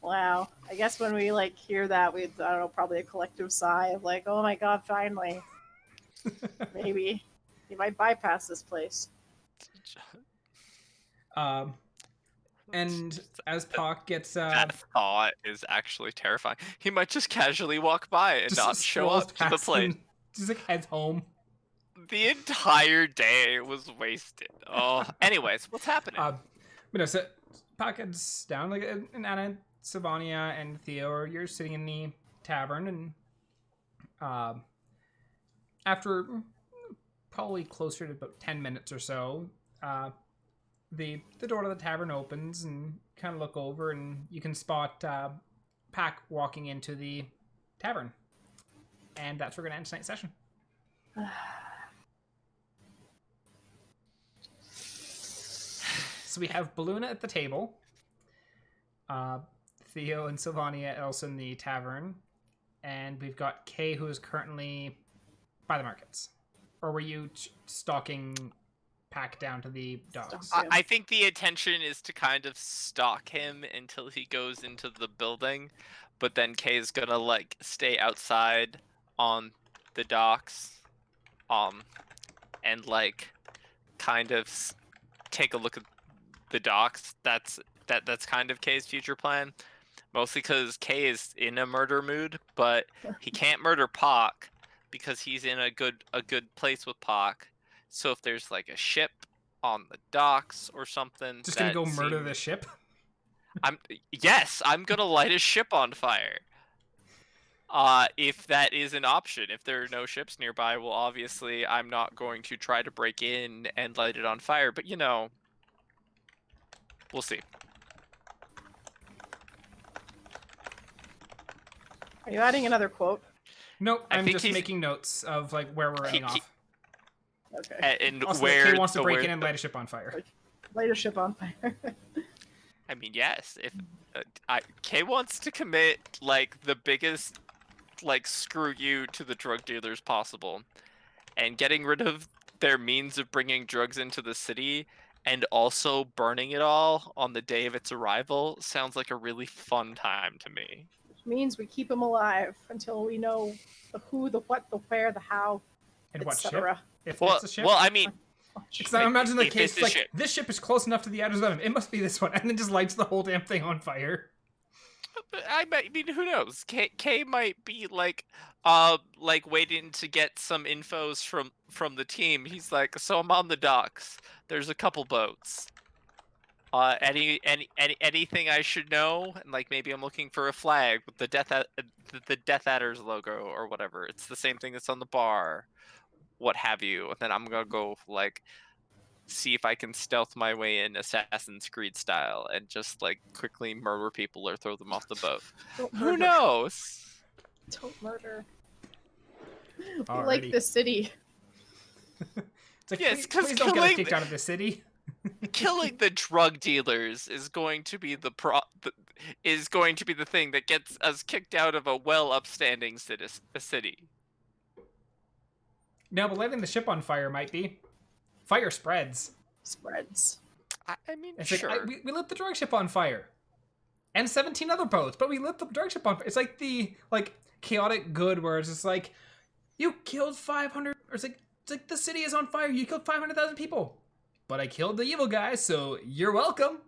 Wow. I guess when we like hear that, I don't know, probably a collective sigh of like, oh my god, finally. Maybe he might bypass this place. And as Pac gets that thought is actually terrifying. He might just casually walk by and not show up to the place. Just like heads home. The entire day was wasted. Oh, anyways, what's happening? So Pac heads down, like, and Annah, Sylvania, and Theo, you're sitting in the tavern, and after probably closer to about 10 minutes or so, the door to the tavern opens, and kind of look over, and you can spot Pac walking into the tavern. And that's where we're going to end tonight's session. So we have Balloona at the table, Theo and Sylvania else in the tavern, and we've got Kay, who is currently by the markets. Or were you stalking Pac down to the docks? I think the intention is to kind of stalk him until he goes into the building, but then Kay's gonna like stay outside on the docks, and like kind of take a look at the docks. That's kind of Kay's future plan, mostly because Kay is in a murder mood, but he can't murder Pac because he's in a good place with Pac. So if there's like a ship on the docks or something, just gonna go murder the ship. I'm gonna light a ship on fire. If that is an option. If there are no ships nearby, well, obviously I'm not going to try to break in and light it on fire. But we'll see. Are you adding another quote? Nope, I'm just making notes of like where we're running off. Okay. And also, where Kay wants to break in and light a ship on fire. Light a ship on fire. I mean, yes. If Kay wants to commit like the biggest like screw you to the drug dealers possible, and getting rid of their means of bringing drugs into the city, and also burning it all on the day of its arrival sounds like a really fun time to me. Which means we keep him alive until we know the who, the what, the where, the how, And what ship? etc. If Well, it's a ship? well, I mean, Because I imagine the if case it's a like, ship. this ship is close enough to the Adder's Venom. It must be this one. And then just lights the whole damn thing on fire. I mean, who knows? K might be like waiting to get some infos from the team. He's like, so I'm on the docks. There's a couple boats. Anything I should know? And like maybe I'm looking for a flag with the Death Adder's logo or whatever. It's the same thing that's on the bar, what have you. And then I'm gonna go like see if I can stealth my way in Assassin's Creed style and just like quickly murder people or throw them off the boat. Don't Who murder. knows? Don't murder. We Alrighty. like the city. It's like, Yes, please, 'cause please don't get us killing kicked out of the city. Killing the drug dealers is going to be the thing that gets us kicked out of a upstanding city. No, but lighting the ship on fire might be. Fire spreads. Spreads. I mean, It's sure. like, we lit the drug ship on fire. And 17 other boats, but we lit the drug ship on fire. It's like the, chaotic good where it's just like, you killed 500, or it's like the city is on fire, you killed 500,000 people. But I killed the evil guy, so you're welcome.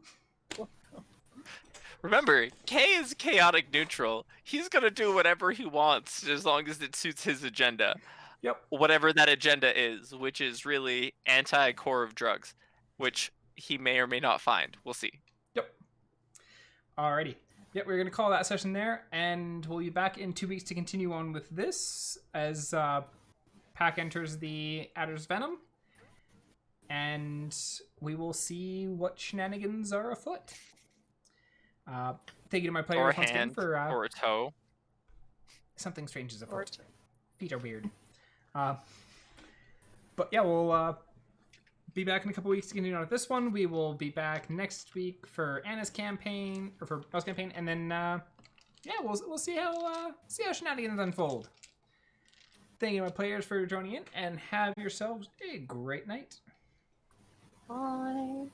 Remember, K is chaotic neutral. He's gonna do whatever he wants as long as it suits his agenda. Yep. Whatever that agenda is, which is really anti-core of drugs, which he may or may not find. We'll see. Yep. Alrighty. Yep, we're going to call that session there, and we'll be back in 2 weeks to continue on with this as Pack enters the Adder's Venom, and we will see what shenanigans are afoot. Thank you to my Or players a once again hand, for or a toe. something strange is Or afoot. Feet are weird. But yeah, we'll be back in a couple weeks to continue on with this one. We will be back next week for Anna's campaign, or for Belle's campaign, and then we'll see how shenanigans unfold. Thank you to my players for joining in, and have yourselves a great night. Bye.